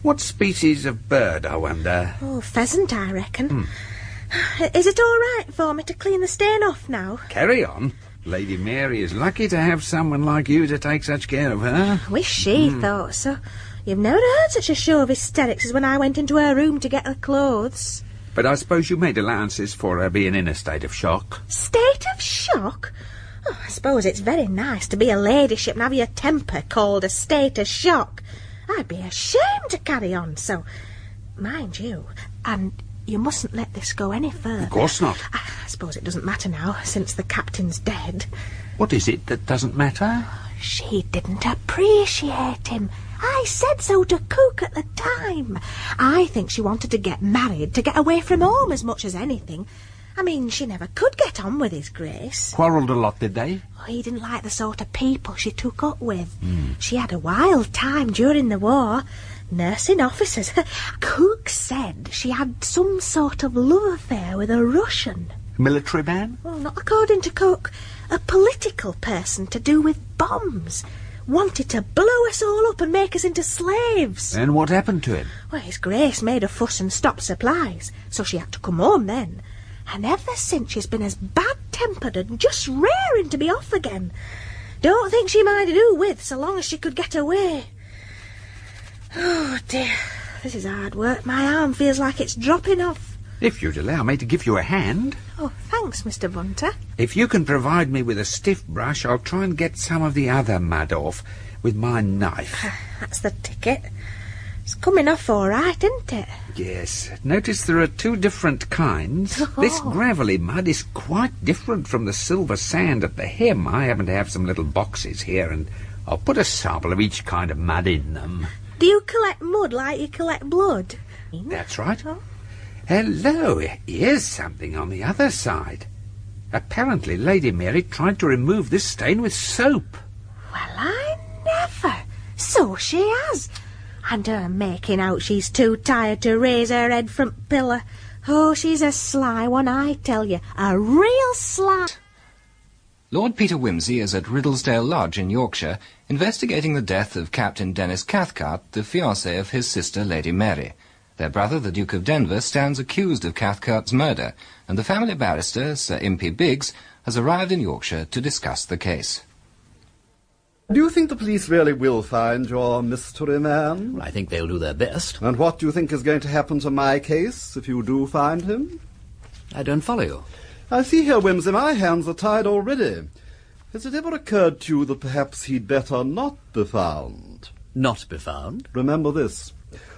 What species of bird, I wonder? Oh, pheasant, I reckon. Is it all right for me to clean the stain off now? Carry on. Lady Mary is lucky to have someone like you to take such care of her. Wish she thought so. You've never heard such a show of hysterics as when I went into her room to get her clothes. But I suppose you made allowances for her being in a state of shock. State of shock? Oh, I suppose it's very nice to be a ladyship and have your temper called a state of shock. I'd be ashamed to carry on so. Mind you, and you mustn't let this go any further. Of course not. I suppose it doesn't matter now, since the captain's dead. What is it that doesn't matter? She didn't appreciate him. I said so to Cook at the time. I think she wanted to get married, to get away from home as much as anything. I mean, she never could get on with his Grace. Quarrelled a lot, did they? Oh, he didn't like the sort of people she took up with. She had a wild time during the war. Nursing officers. Cook said she had some sort of love affair with a Russian. Military man? Well, not according to Cook. A political person to do with bombs. Wanted to blow us all up and make us into slaves. And what happened to him? Well, his Grace made a fuss and stopped supplies, so she had to come home then. And ever since she's been as bad-tempered and just raring to be off again. Don't think she minded who with, so long as she could get away. Oh, dear. This is hard work. My arm feels like it's dropping off. If you'd allow me to give you a hand. Oh, thanks, Mr. Bunter. If you can provide me with a stiff brush, I'll try and get some of the other mud off with my knife. That's the ticket. It's coming off all right, isn't it? Yes. Notice there are two different kinds. Oh. This gravelly mud is quite different from the silver sand at the hem. I happen to have some little boxes here, and I'll put a sample of each kind of mud in them. Do you collect mud like you collect blood? That's right. Hello, here's something on the other side. Apparently Lady Mary tried to remove this stain with soap. Well, I never. So she has. And her making out she's too tired to raise her head from pillar. Oh, she's a sly one, I tell you. A real sly. Lord Peter Wimsey is at Riddlesdale Lodge in Yorkshire, investigating the death of Captain Dennis Cathcart, the fiancé of his sister Lady Mary. Their brother, the Duke of Denver, stands accused of Cathcart's murder, and the family barrister, Sir Impey Biggs, has arrived in Yorkshire to discuss the case. Do you think the police really will find your mystery man? Well, I think they'll do their best. And what do you think is going to happen to my case if you do find him? I don't follow you. I see here, Wimsey, my hands are tied already. Has it ever occurred to you that perhaps he'd better not be found? Not be found? Remember this.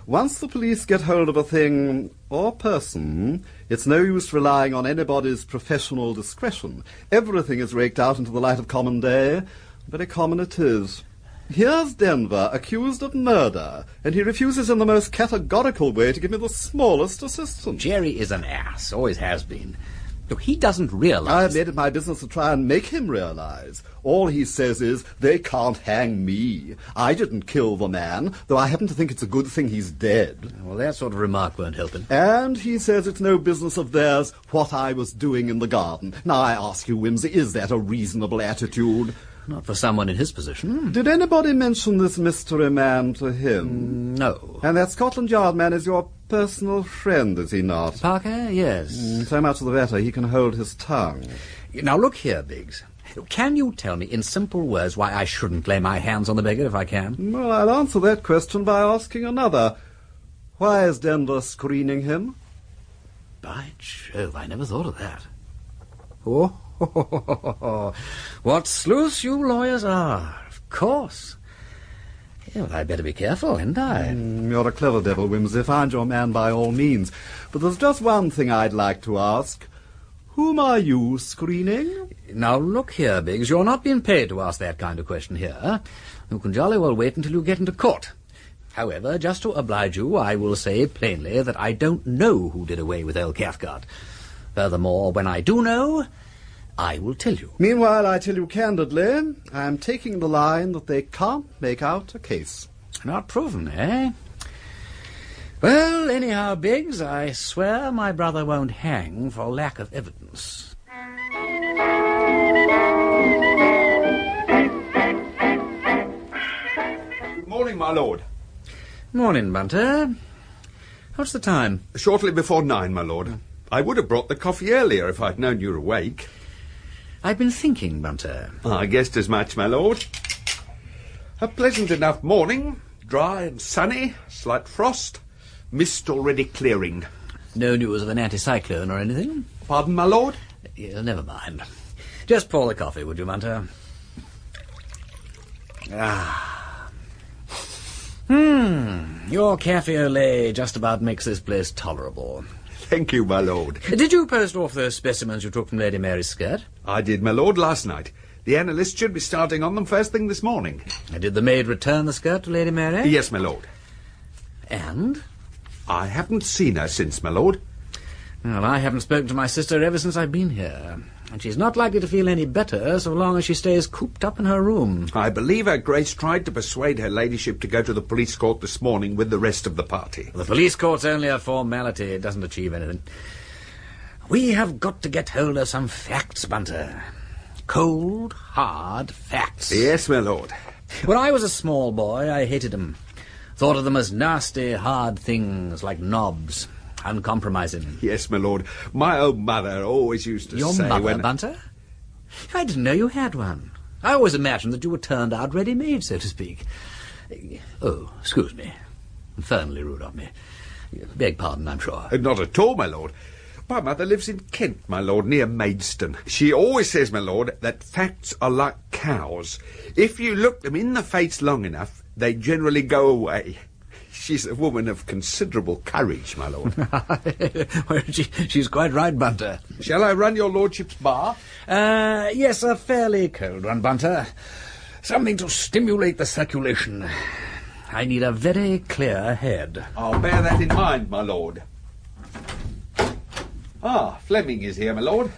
Once the police get hold of a thing or person, it's no use relying on anybody's professional discretion. Everything is raked out into the light of common day. Very common it is. Here's Denver, accused of murder, and he refuses in the most categorical way to give me the smallest assistance. Jerry is an ass, always has been. Look, he doesn't realise... I've made it my business to try and make him realise. All he says is, they can't hang me. I didn't kill the man, though I happen to think it's a good thing he's dead. Well, that sort of remark won't help him. And he says it's no business of theirs what I was doing in the garden. Now, I ask you, Wimsey, is that a reasonable attitude? Not for someone in his position. Did anybody mention this mystery man to him? No. And that Scotland Yard man is your personal friend, is he not? Parker, yes. So much the better. He can hold his tongue. Now, look here, Biggs. Can you tell me in simple words why I shouldn't lay my hands on the beggar if I can? Well, I'll answer that question by asking another. Why is Denver screening him? By Jove, I never thought of that. Oh, what sleuths you lawyers are, of course. Yeah, well, I'd better be careful, hadn't I? You're a clever devil, Wimsey. Find your man by all means. But there's just one thing I'd like to ask. Whom are you screening? Now, look here, Biggs. You're not being paid to ask that kind of question here. You can jolly well wait until you get into court. However, just to oblige you, I will say plainly that I don't know who did away with old Cathcart. Furthermore, when I do know, I will tell you. Meanwhile, I tell you candidly, I am taking the line that they can't make out a case. Not proven, eh? Well, anyhow, Biggs, I swear my brother won't hang for lack of evidence. Good morning, my lord. Morning, Bunter. What's the time? Shortly before 9, my lord. I would have brought the coffee earlier if I'd known you were awake. I've been thinking, Bunter. I guessed as much, my lord. A pleasant enough morning, dry and sunny, slight frost, mist already clearing. No news of an anticyclone or anything? Pardon, my lord? Yeah, never mind. Just pour the coffee, would you, Bunter? Your cafe au lait just about makes this place tolerable. Thank you, my lord. Did you post off those specimens you took from Lady Mary's skirt? I did, my lord, last night. The analyst should be starting on them first thing this morning. Did the maid return the skirt to Lady Mary? Yes, my lord. And? I haven't seen her since, my lord. Well, I haven't spoken to my sister ever since I've been here. And she's not likely to feel any better so long as she stays cooped up in her room. I believe her grace tried to persuade her ladyship to go to the police court this morning with the rest of the party. The police court's only a formality. It doesn't achieve anything. We have got to get hold of some facts, Bunter. Cold, hard facts. Yes, my lord. When I was a small boy, I hated them. Thought of them as nasty, hard things like knobs. Uncompromising. Yes, my lord. My own mother always used to Your say mother, when... Bunter? I didn't know you had one. I always imagined that you were turned out ready-made, so to speak. Oh, excuse me. Infernally rude of me. Beg pardon, I'm sure. Not at all, my lord. My mother lives in Kent, my lord, near Maidstone. She always says, my lord, that facts are like cows. If you look them in the face long enough, they generally go away. She's a woman of considerable courage, my lord. Well, she's quite right, Bunter. Shall I run your lordship's bath? Yes, a fairly cold one, Bunter. Something to stimulate the circulation. I need a very clear head. I'll bear that in mind, my lord. Ah, Fleming is here, my lord.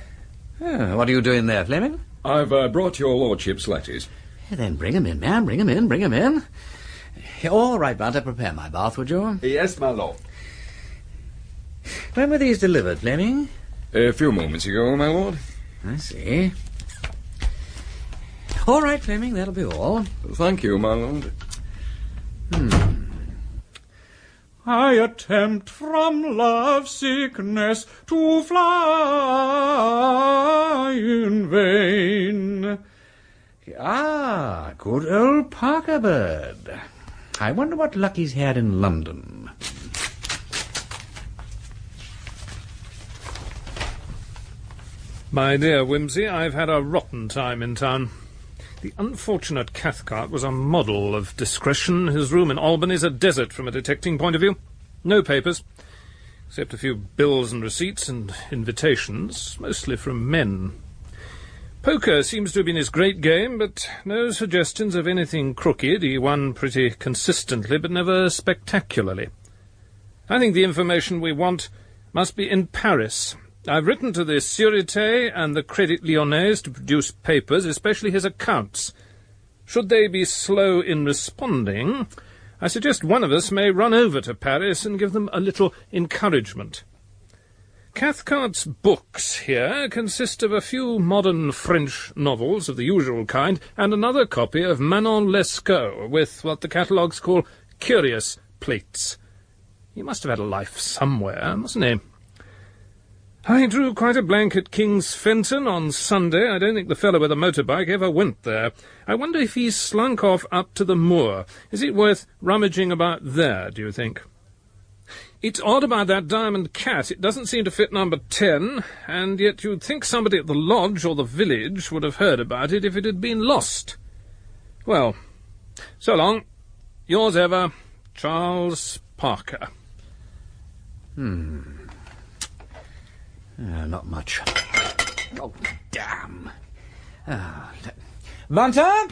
What are you doing there, Fleming? I've brought your lordship's letters. Then bring 'em in, man. Bring 'em in, bring 'em in. All right, Bunter, prepare my bath, would you? Yes, my lord. When were these delivered, Fleming? A few moments ago, my lord. I see. All right, Fleming, that'll be all. Thank you, my lord. I attempt from love sickness to fly in vain. Ah, good old Parker bird. I wonder what luck he's had in London. My dear Wimsey, I've had a rotten time in town. The unfortunate Cathcart was a model of discretion. His room in Albany's a desert from a detecting point of view. No papers, except a few bills and receipts and invitations, mostly from men. Poker seems to have been his great game, but no suggestions of anything crooked. He won pretty consistently, but never spectacularly. I think the information we want must be in Paris. I've written to the Sûreté and the Crédit Lyonnais to produce papers, especially his accounts. Should they be slow in responding, I suggest one of us may run over to Paris and give them a little encouragement. Cathcart's books here consist of a few modern French novels of the usual kind and another copy of Manon Lescaut with what the catalogues call curious plates. He must have had a life somewhere, mustn't he? I drew quite a blank at King's Fenton on Sunday. I don't think the fellow with a motorbike ever went there. I wonder if he's slunk off up to the moor. Is it worth rummaging about there, do you think? It's odd about that diamond cat. It doesn't seem to fit number 10, and yet you'd think somebody at the lodge or the village would have heard about it if it had been lost. Well, so long. Yours ever, Charles Parker. Not much. Oh, damn. Bunter?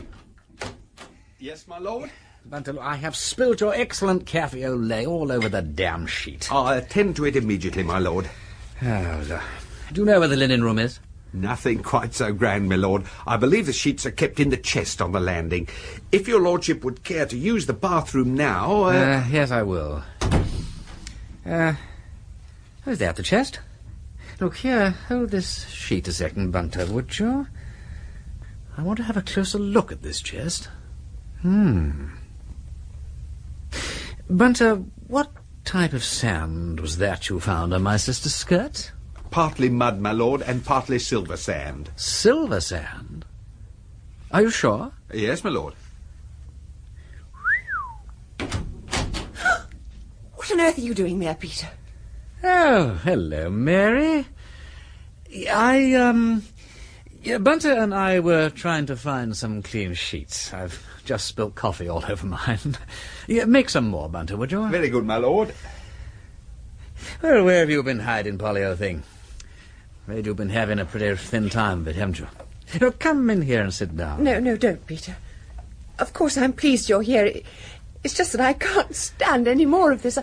Yes, my lord? Bunter, I have spilt your excellent cafe au lait all over the damn sheet. I'll attend to it immediately, my lord. Oh, do you know where the linen room is? Nothing quite so grand, my lord. I believe the sheets are kept in the chest on the landing. If your lordship would care to use the bathroom now... Yes, I will. Is that the chest? Look here, hold this sheet a second, Bunter, would you? I want to have a closer look at this chest. Bunter, what type of sand was that you found on my sister's skirt? Partly mud, my lord, and partly silver sand. Silver sand? Are you sure? Yes, my lord. What on earth are you doing there, Peter? Oh, hello, Mary. Bunter and I were trying to find some clean sheets. I've just spilt coffee all over mine. Make some more, Bunter, would you? Very good, my lord. Well, where have you been hiding, Polly, old thing? Afraid you've been having a pretty thin time of it, haven't you? Come in here and sit down. No, don't, Peter. Of course, I'm pleased you're here. It's just that I can't stand any more of this.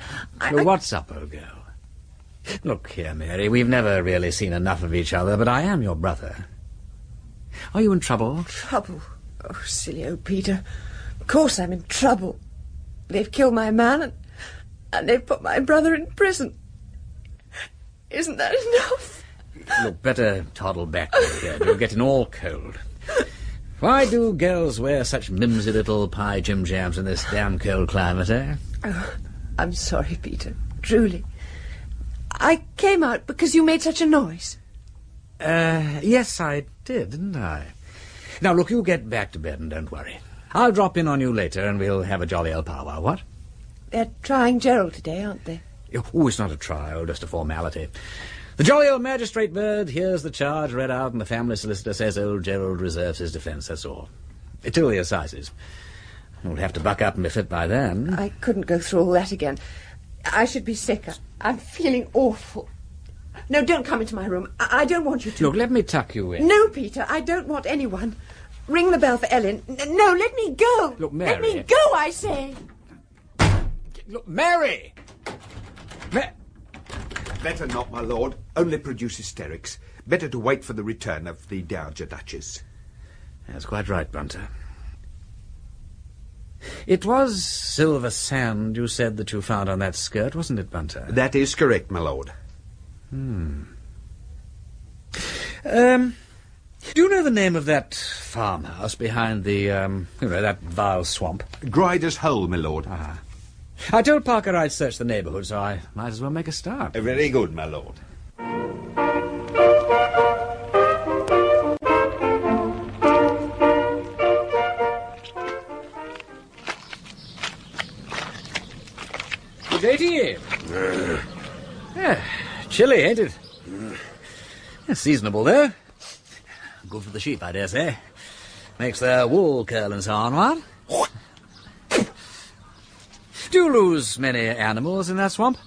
What's up, old girl? Look here, Mary, we've never really seen enough of each other, but I am your brother. Are you in trouble? Trouble? Oh, silly old Peter. Of course I'm in trouble. They've killed my man, and they've put my brother in prison. Isn't that enough? Look, better toddle back to bed. You're getting all cold. Why do girls wear such mimsy little pie jim-jams in this damn cold climate, eh? Oh, I'm sorry, Peter. Truly. I came out because you made such a noise. Yes, I did, didn't I? Now, look, you get back to bed and don't worry. I'll drop in on you later and we'll have a jolly old powwow, what? They're trying Gerald today, aren't they? Oh, it's not a trial, just a formality. The jolly old magistrate bird hears the charge read out and the family solicitor says old Gerald reserves his defence, that's all. Till the assizes. We'll have to buck up and be fit by then. I couldn't go through all that again. I should be sicker. I'm feeling awful. No, don't come into my room. I don't want you to. Look, let me tuck you in. No, Peter, I don't want anyone. Ring the bell for Ellen. No, let me go. Look, Mary. Let me go, I say. Look, Mary! Better not, my lord. Only produce hysterics. Better to wait for the return of the Dowager Duchess. That's quite right, Bunter. It was silver sand, you said, that you found on that skirt, wasn't it, Bunter? That is correct, my lord. Do you know the name of that farmhouse behind the, that vile swamp? Grider's Hole, my lord. Ah. I told Parker I'd search the neighbourhood, so I might as well make a start. Very good, my lord. Good day to you. Chilly, ain't it? Seasonable, though. Good for the sheep, I dare say. Makes their wool curl and so on, what? Do you lose many animals in that swamp?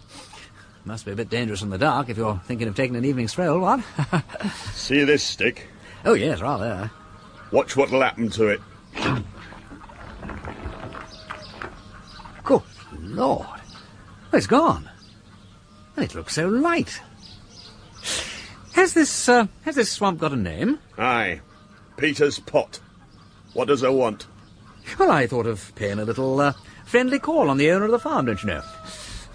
Must be a bit dangerous in the dark if you're thinking of taking an evening stroll, what? See this stick? Oh, yes, rather. Watch what'll happen to it. Good Lord. Well, it's gone. And it looks so light. Has this swamp got a name? Aye. Peter's Pot. What does her want? Well, I thought of paying a little friendly call on the owner of the farm, don't you know?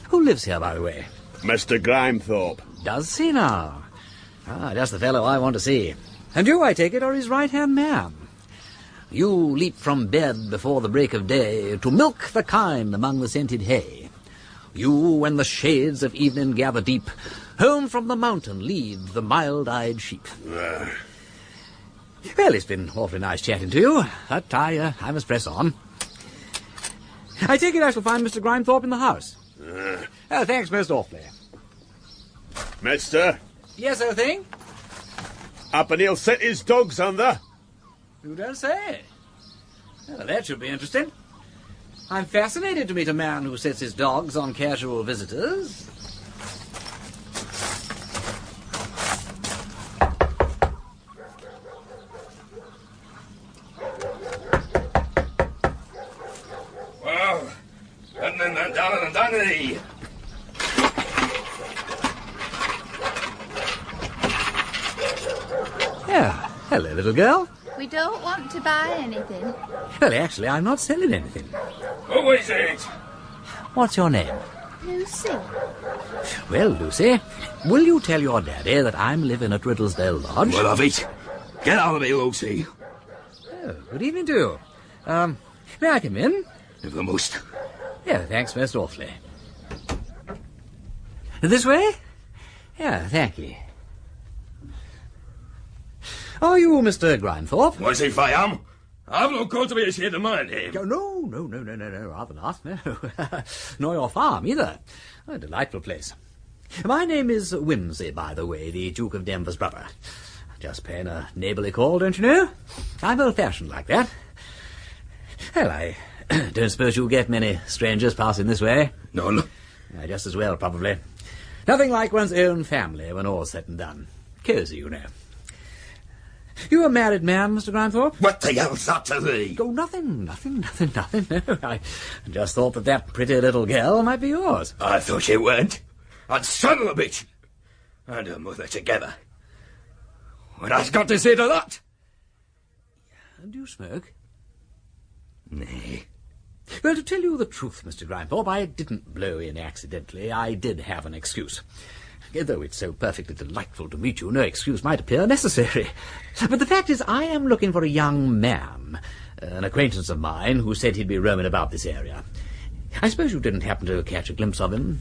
Who lives here, by the way? Mr. Grimethorpe. Does he now? Ah, just the fellow I want to see. And you, I take it, are his right-hand man. You leap from bed before the break of day to milk the kine among the scented hay. You, when the shades of evening gather deep, home from the mountain lead the mild-eyed sheep. Well, it's been awfully nice chatting to you, but I must press on. I take it I shall find Mr. Grimethorpe in the house. Thanks most awfully. Mister? Yes, old thing? Up and he'll set his dogs under. You don't say. Well, that should be interesting. I'm fascinated to meet a man who sets his dogs on casual visitors. Hang thee! Yeah, hello, little girl. We don't want to buy anything. Well, actually, I'm not selling anything. Who is it? What's your name? Lucy. Well, Lucy, will you tell your daddy that I'm living at Riddlesdale Lodge? Well, of it. Get out of me, Lucy. Oh, good evening to you. May I come in? If I must. Yeah, thanks most awfully. This way? Yeah, thank you. Are you Mr. Grimethorpe? Was if I am? I've no call to be ashamed of my name. No, rather not, no. Nor your farm, either. A delightful place. My name is Wimsey, by the way, the Duke of Denver's brother. Just paying a neighbourly call, don't you know? I'm old-fashioned like that. Well, I don't suppose you'll get many strangers passing this way. None. Just as well, probably. Nothing like one's own family when all's said and done. Cosy, you know. You a married man, Mr. Grimethorpe? What the hell's that to thee? Oh, nothing, no. I just thought that pretty little girl might be yours. I thought you weren't. I'd son of a bitch and her mother together. What I've got to say to that? Do you smoke? Nay. Well, to tell you the truth, Mr. Grimethorpe, I didn't blow in accidentally. I did have an excuse. Though it's so perfectly delightful to meet you, no excuse might appear necessary. But the fact is, I am looking for a young man, an acquaintance of mine who said he'd be roaming about this area. I suppose you didn't happen to catch a glimpse of him?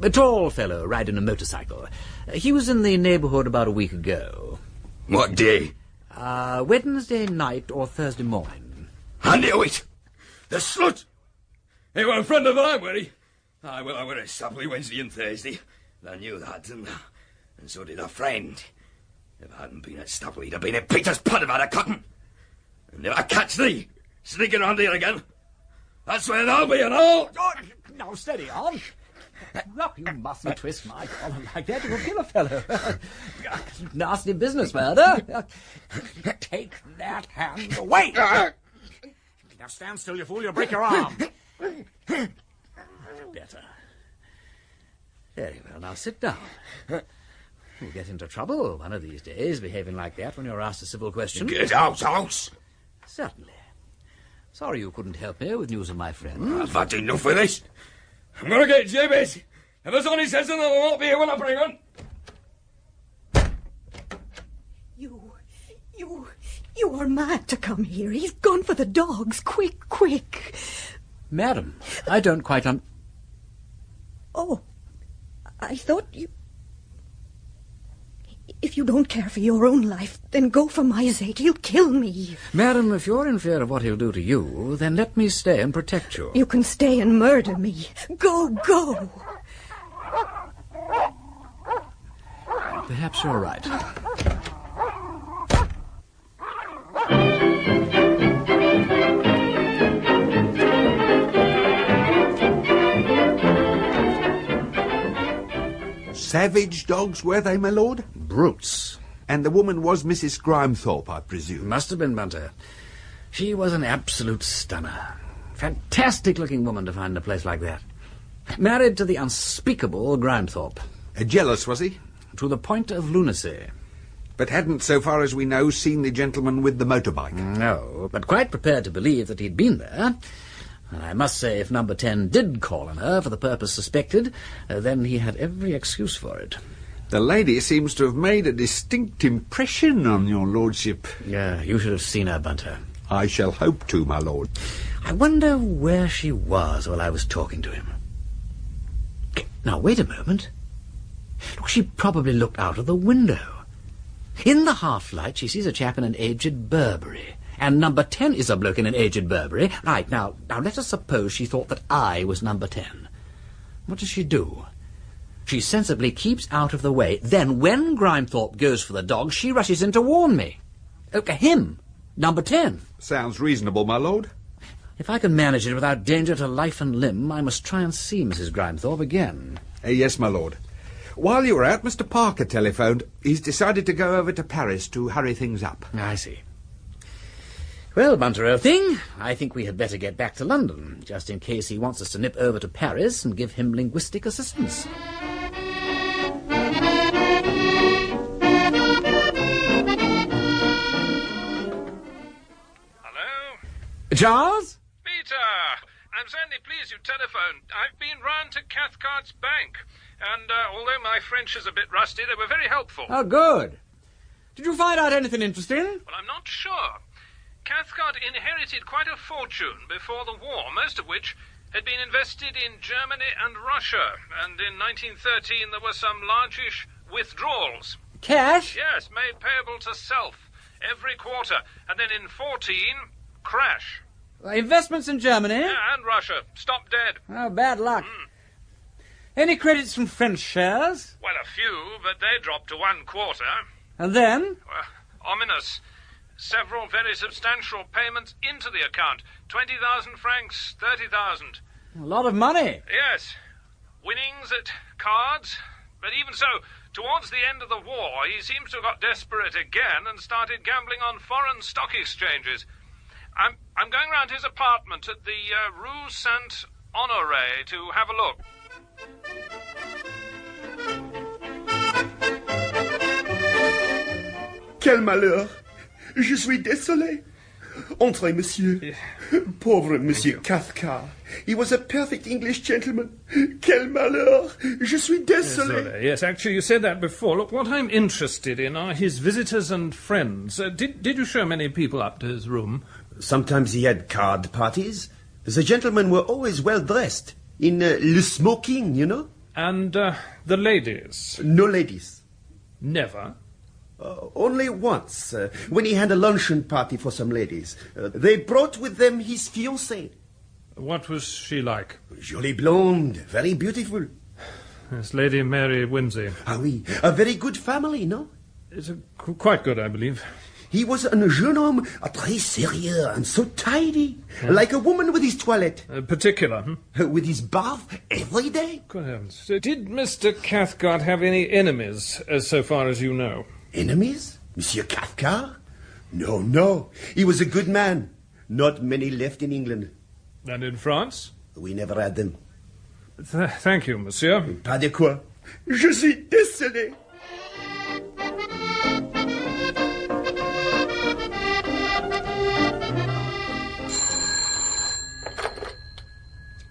A tall fellow riding a motorcycle. He was in the neighbourhood about a week ago. What day? Wednesday night or Thursday morning. I knew it! The slut! He were a friend of mine, were he? I were at Sapley Wednesday and Thursday. I knew that, and so did a friend. If I hadn't been at Stapley, he'd have been in Peter's pot about a cotton. And if I catch thee sneaking around here again, that's where they'll be and all. Oh, now, steady on. Look, you mustn't twist my collar like that. You'll kill a fellow. Nasty business, murder. Take that hand away. Now stand still, you fool. You'll break your arm. Better. Very well, now sit down. You'll get into trouble one of these days, behaving like that when you're asked a civil question. Get out, house! Certainly. Sorry you couldn't help me with news of my friend. I've had enough of this. I'm going to get Jabez. If there's only says then I won't be here when I bring on. You are mad to come here. He's gone for the dogs. Quick. Madam, I don't quite Oh, I thought you... If you don't care for your own life, then go for my sake. He'll kill me. Madam, if you're in fear of what he'll do to you, then let me stay and protect you. You can stay and murder me. Go. Perhaps you're right. Savage dogs, were they, my lord? Brutes. And the woman was Mrs. Grimethorpe, I presume? Must have been, Bunter. She was an absolute stunner. Fantastic-looking woman to find in a place like that. Married to the unspeakable Grimethorpe. Jealous, was he? To the point of lunacy. But hadn't, so far as we know, seen the gentleman with the motorbike? No, but quite prepared to believe that he'd been there. And I must say, if Number 10 did call on her for the purpose suspected, then he had every excuse for it. The lady seems to have made a distinct impression on your lordship. You should have seen her, Bunter. I shall hope to, my lord. I wonder where she was while I was talking to him. Now, wait a moment. Look, she probably looked out of the window. In the half-light, she sees a chap in an aged Burberry. And Number 10 is a bloke in an aged Burberry. Right, now let us suppose she thought that I was Number 10. What does she do? She sensibly keeps out of the way. Then, when Grimethorpe goes for the dog, she rushes in to warn me. Him, Number 10. Sounds reasonable, my lord. If I can manage it without danger to life and limb, I must try and see Mrs. Grimethorpe again. Yes, my lord. While you were out, Mr. Parker telephoned. He's decided to go over to Paris to hurry things up. I see. Well, Bunter, old thing, I think we had better get back to London, just in case he wants us to nip over to Paris and give him linguistic assistance. Hello? Charles? Peter! I'm certainly pleased you telephoned. I've been round to Cathcart's bank, and although my French is a bit rusty, they were very helpful. Oh, good. Did you find out anything interesting? Well, I'm not sure. Cathcart inherited quite a fortune before the war, most of which had been invested in Germany and Russia, and in 1913 there were some largish withdrawals. Cash? Yes, made payable to self every quarter, and then in 14, crash. Investments in Germany? Yeah, and Russia. Stop dead. Oh, bad luck. Any credits from French shares? Well, a few, but they dropped to 1 quarter. And then? Well, ominous. Several very substantial payments into the account. 20,000 francs, 30,000. A lot of money. Yes. Winnings at cards. But even so, towards the end of the war, he seems to have got desperate again and started gambling on foreign stock exchanges. I'm going round his apartment at the Rue Saint-Honoré to have a look. Quel malheur! Je suis désolé. Entrez, monsieur. Pauvre monsieur Cathcart. He was a perfect English gentleman. Quel malheur! Je suis désolé. Yes, actually, you said that before. Look, what I'm interested in are his visitors and friends. Did you show many people up to his room? Sometimes he had card parties. The gentlemen were always well dressed. In le smoking, you know? And the ladies? No ladies. Never? Only once, when he had a luncheon party for some ladies. They brought with them his fiancée. What was she like? Jolie blonde, very beautiful. Yes, Lady Mary Wimsey. Ah oui, a very good family, no? It's quite good, I believe. He was un jeune homme, très sérieux and so tidy, like a woman with his toilette. Particular, With his bath every day. Good heavens. Did Mr. Cathcart have any enemies, so far as you know? Enemies? Monsieur Cathcart? No, no. He was a good man. Not many left in England. And in France? We never had them. Thank you, monsieur. Pas de quoi. Je suis désolé.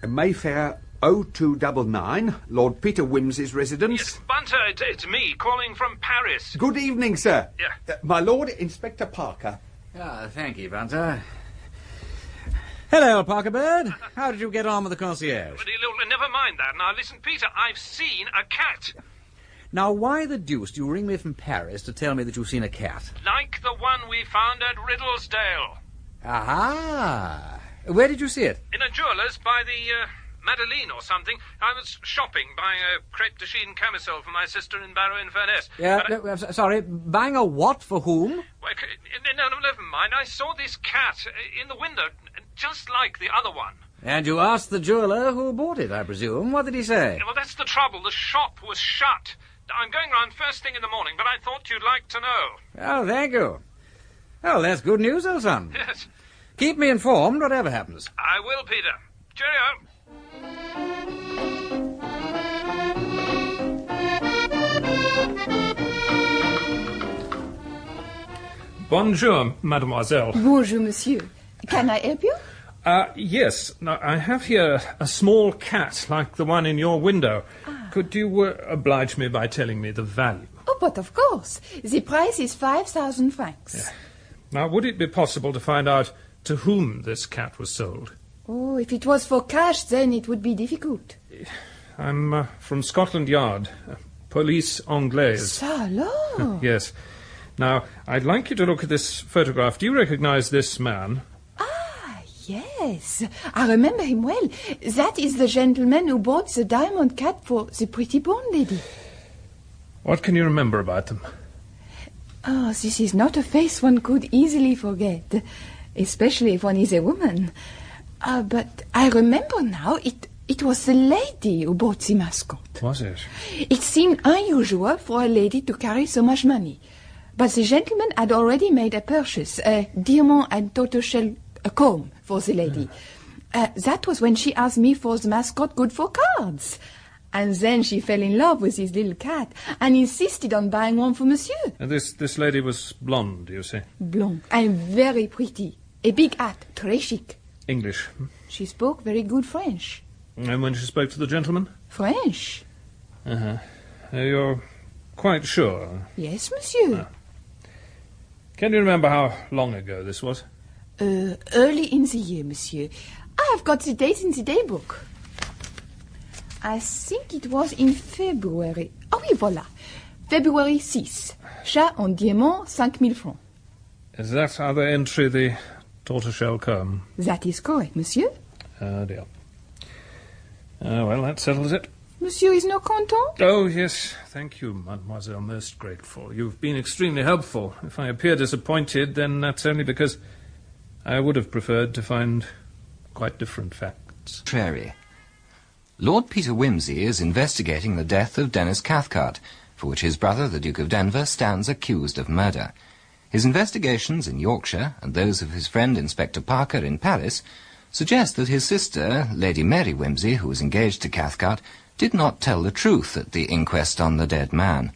Mayfair 0299, Lord Peter Wimsey's residence. Yes, Bunter, it's me, calling from Paris. Good evening, sir. Yeah. My Lord, Inspector Parker. Thank you, Bunter. Hello, Parker Bird. How did you get on with the concierge? Never mind that. Now, listen, Peter, I've seen a cat. Now, why the deuce do you ring me from Paris to tell me that you've seen a cat? Like the one we found at Riddlesdale. Aha! Where did you see it? In a jeweller's by the Madeleine or something. I was shopping, buying a crepe de chine camisole for my sister in Barrow-in-Furness. Sorry, buying a what for whom? Well, no, never mind. I saw this cat in the window, just like the other one. And you asked the jeweller who bought it, I presume. What did he say? Well, that's the trouble. The shop was shut. I'm going round first thing in the morning, but I thought you'd like to know. Oh, thank you. Oh, that's good news, old son. Yes. Keep me informed, whatever happens. I will, Peter. Cheerio. Bonjour, mademoiselle. Bonjour, monsieur. Can I help you? Yes. Now, I have here a small cat like the one in your window. Could you oblige me by telling me the value? Oh, but of course. The price is 5,000 francs. Yeah. Now, would it be possible to find out to whom this cat was sold? Oh, if it was for cash, then it would be difficult. I'm from Scotland Yard. Police Anglaise. Salon! Yes. Now, I'd like you to look at this photograph. Do you recognize this man? Yes, I remember him well. That is the gentleman who bought the diamond cat for the pretty blonde lady. What can you remember about them? Oh, this is not a face one could easily forget, especially if one is a woman. But I remember now, it was the lady who bought the mascot. Was it? It seemed unusual for a lady to carry so much money. But the gentleman had already made a purchase, a diamond and tortoiseshell comb for the lady. That was when she asked me for the mascot good for cards. And then she fell in love with his little cat and insisted on buying one for monsieur. And this lady was blonde, you say? Blonde and very pretty. A big hat, très chic. English. She spoke very good French. And when she spoke to the gentleman? French. Uh-huh. You're quite sure? Yes, monsieur. Can you remember how long ago this was? Early in the year, monsieur. I have got the date in the daybook. I think it was in February. Ah oui, voilà. February 6. Chat en diamant, 5,000 francs. Is that other entry the tortoiseshell comb? That is correct, monsieur. Oh, dear. Well, that settles it. Monsieur is not content? Oh, yes. Thank you, mademoiselle. Most grateful. You've been extremely helpful. If I appear disappointed, then that's only because I would have preferred to find quite different facts. Contrary. Lord Peter Wimsey is investigating the death of Dennis Cathcart, for which his brother, the Duke of Denver, stands accused of murder. His investigations in Yorkshire, and those of his friend Inspector Parker in Paris, suggest that his sister, Lady Mary Wimsey, who was engaged to Cathcart, did not tell the truth at the inquest on the dead man.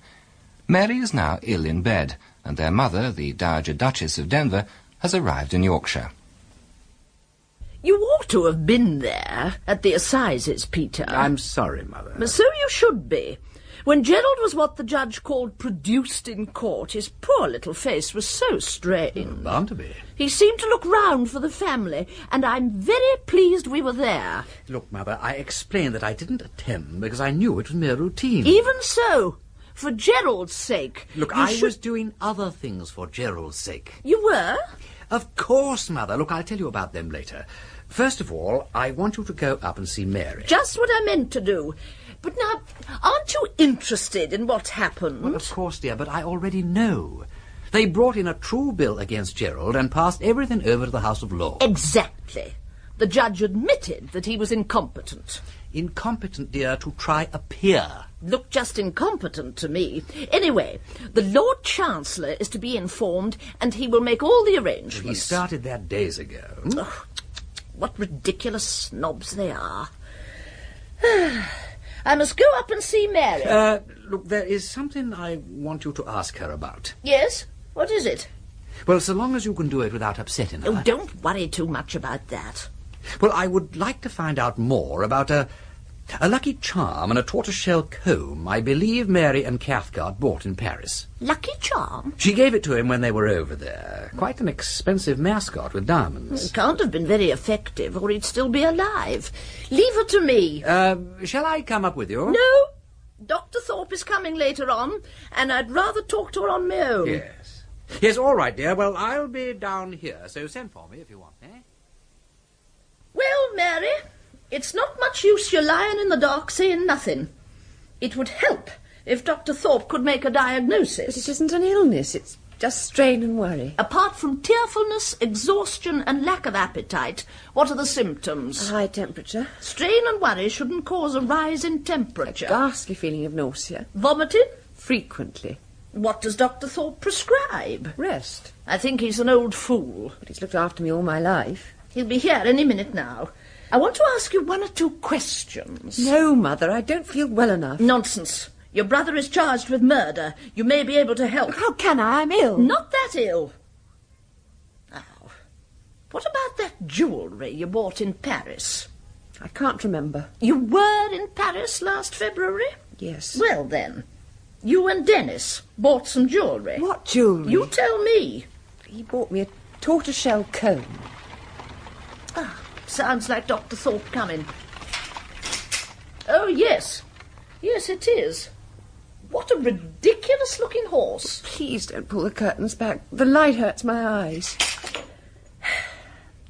Mary is now ill in bed, and their mother, the Dowager Duchess of Denver, has arrived in Yorkshire. You ought to have been there at the assizes, Peter. I'm sorry, Mother. So you should be. When Gerald was what the judge called produced in court, his poor little face was so strained. Bound to be. He seemed to look round for the family, and I'm very pleased we were there. Look, Mother, I explained that I didn't attend because I knew it was mere routine. Even so, for Gerald's sake. Look, I was doing other things for Gerald's sake. You were? Of course, Mother. Look, I'll tell you about them later. First of all, I want you to go up and see Mary. Just what I meant to do. But now, aren't you interested in what happened? Well, of course, dear, but I already know. They brought in a true bill against Gerald and passed everything over to the House of Lords. Exactly. The judge admitted that he was incompetent. Incompetent, dear, to try a peer. Looked just incompetent to me. Anyway, the Lord Chancellor is to be informed, and he will make all the arrangements. He started that days ago. Ugh, what ridiculous snobs they are. I must go up and see Mary. Look, there is something I want you to ask her about. Yes? What is it? Well, so long as you can do it without upsetting her. Oh, don't worry too much about that. Well, I would like to find out more about a lucky charm and a tortoiseshell comb I believe Mary and Cathcart bought in Paris. Lucky charm? She gave it to him when they were over there. Quite an expensive mascot with diamonds. It can't have been very effective, or he'd still be alive. Leave her to me. Shall I come up with you? No. Dr. Thorpe is coming later on, and I'd rather talk to her on my own. Yes. Yes, all right, dear. Well, I'll be down here, so send for me if you want, eh? Well, Mary, it's not much use you lying in the dark saying nothing. It would help if Dr. Thorpe could make a diagnosis. But it isn't an illness, it's just strain and worry. Apart from tearfulness, exhaustion and lack of appetite, what are the symptoms? A high temperature. Strain and worry shouldn't cause a rise in temperature. A ghastly feeling of nausea. Vomiting? Frequently. What does Dr. Thorpe prescribe? Rest. I think he's an old fool. But he's looked after me all my life. He'll be here any minute now. I want to ask you one or two questions. No, Mother, I don't feel well enough. Nonsense. Your brother is charged with murder. You may be able to help. How can I? I'm ill. Not that ill. Now, what about that jewellery you bought in Paris? I can't remember. You were in Paris last February? Yes. Well, then, you and Dennis bought some jewellery. What jewellery? You tell me. He bought me a tortoiseshell comb. Ah, sounds like Dr. Thorpe coming. Oh, yes. Yes, it is. What a ridiculous-looking horse. Please don't pull the curtains back. The light hurts my eyes.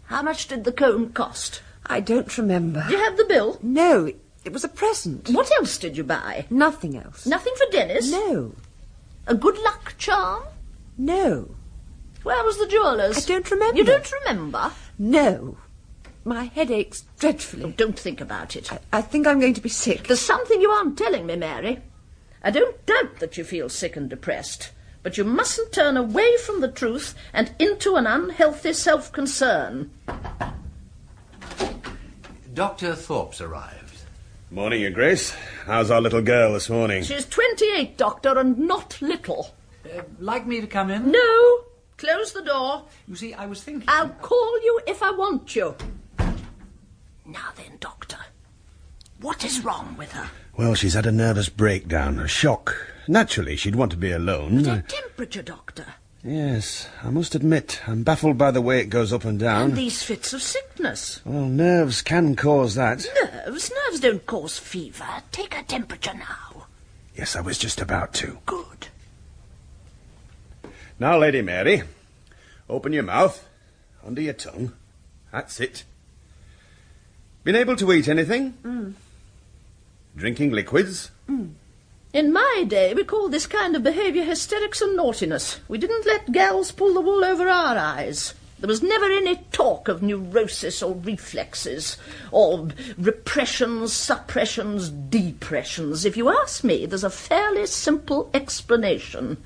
How much did the comb cost? I don't remember. Do you have the bill? No, it was a present. What else did you buy? Nothing else. Nothing for Dennis? No. A good luck charm? No. Where was the jeweller's? I don't remember. You don't remember? No. My head aches dreadfully. Oh, don't think about it. I think I'm going to be sick. There's something you aren't telling me, Mary. I don't doubt that you feel sick and depressed. But you mustn't turn away from the truth and into an unhealthy self-concern. Dr. Thorpe's arrived. Morning, Your Grace. How's our little girl this morning? She's 28, Doctor, and not little. Like me to come in? No. Close the door. You see, I was thinking... I'll call you if I want you. Now then, Doctor, what is wrong with her? Well, she's had a nervous breakdown, a shock. Naturally, she'd want to be alone. But her temperature, Doctor. Yes, I must admit, I'm baffled by the way it goes up and down. And these fits of sickness. Well, nerves can cause that. Nerves? Nerves don't cause fever. Take her temperature now. Yes, I was just about to. Good. Now, Lady Mary, open your mouth, under your tongue. That's it. Been able to eat anything? Drinking liquids? In my day, we called this kind of behaviour hysterics and naughtiness. We didn't let gals pull the wool over our eyes. There was never any talk of neurosis or reflexes, or repressions, suppressions, depressions. If you ask me, there's a fairly simple explanation.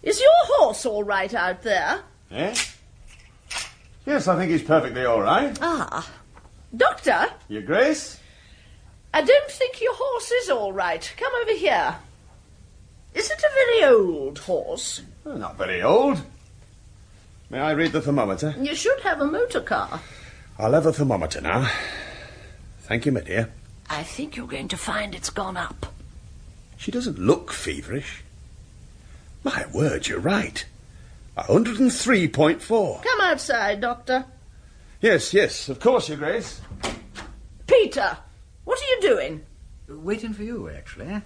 Is your horse all right out there? Eh? Yes, I think he's perfectly all right. Ah. Doctor? Your Grace? I don't think your horse is all right. Come over here. Is it a very old horse? Well, not very old. May I read the thermometer? You should have a motor car. I'll have a thermometer now. Thank you, my dear. I think you're going to find it's gone up. She doesn't look feverish. My word, you're right. 103.4. Come outside, Doctor. Yes, of course, Your Grace. Peter, what are you doing? Waiting for you, actually.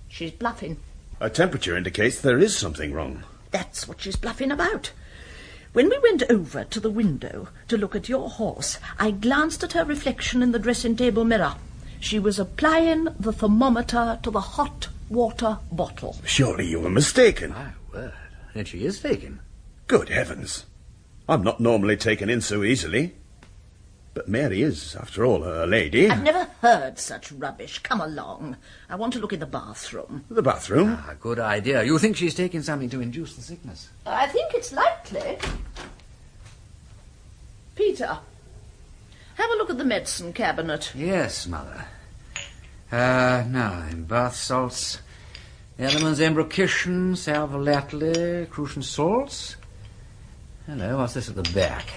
She's bluffing. Her temperature indicates there is something wrong. That's what she's bluffing about. When we went over to the window to look at your horse, I glanced at her reflection in the dressing-table mirror. She was applying the thermometer to the hot water bottle. Surely you were mistaken. My word. Then she is faking. Good heavens. I'm not normally taken in so easily. But Mary is, after all, a lady. I've never heard such rubbish. Come along. I want to look in the bathroom. The bathroom? Ah, good idea. You think she's taking something to induce the sickness? I think it's likely. Peter, have a look at the medicine cabinet. Yes, Mother. Now then, bath salts, Elliman's embrocation, sal volatile, Crucian salts. Hello, what's this at the back?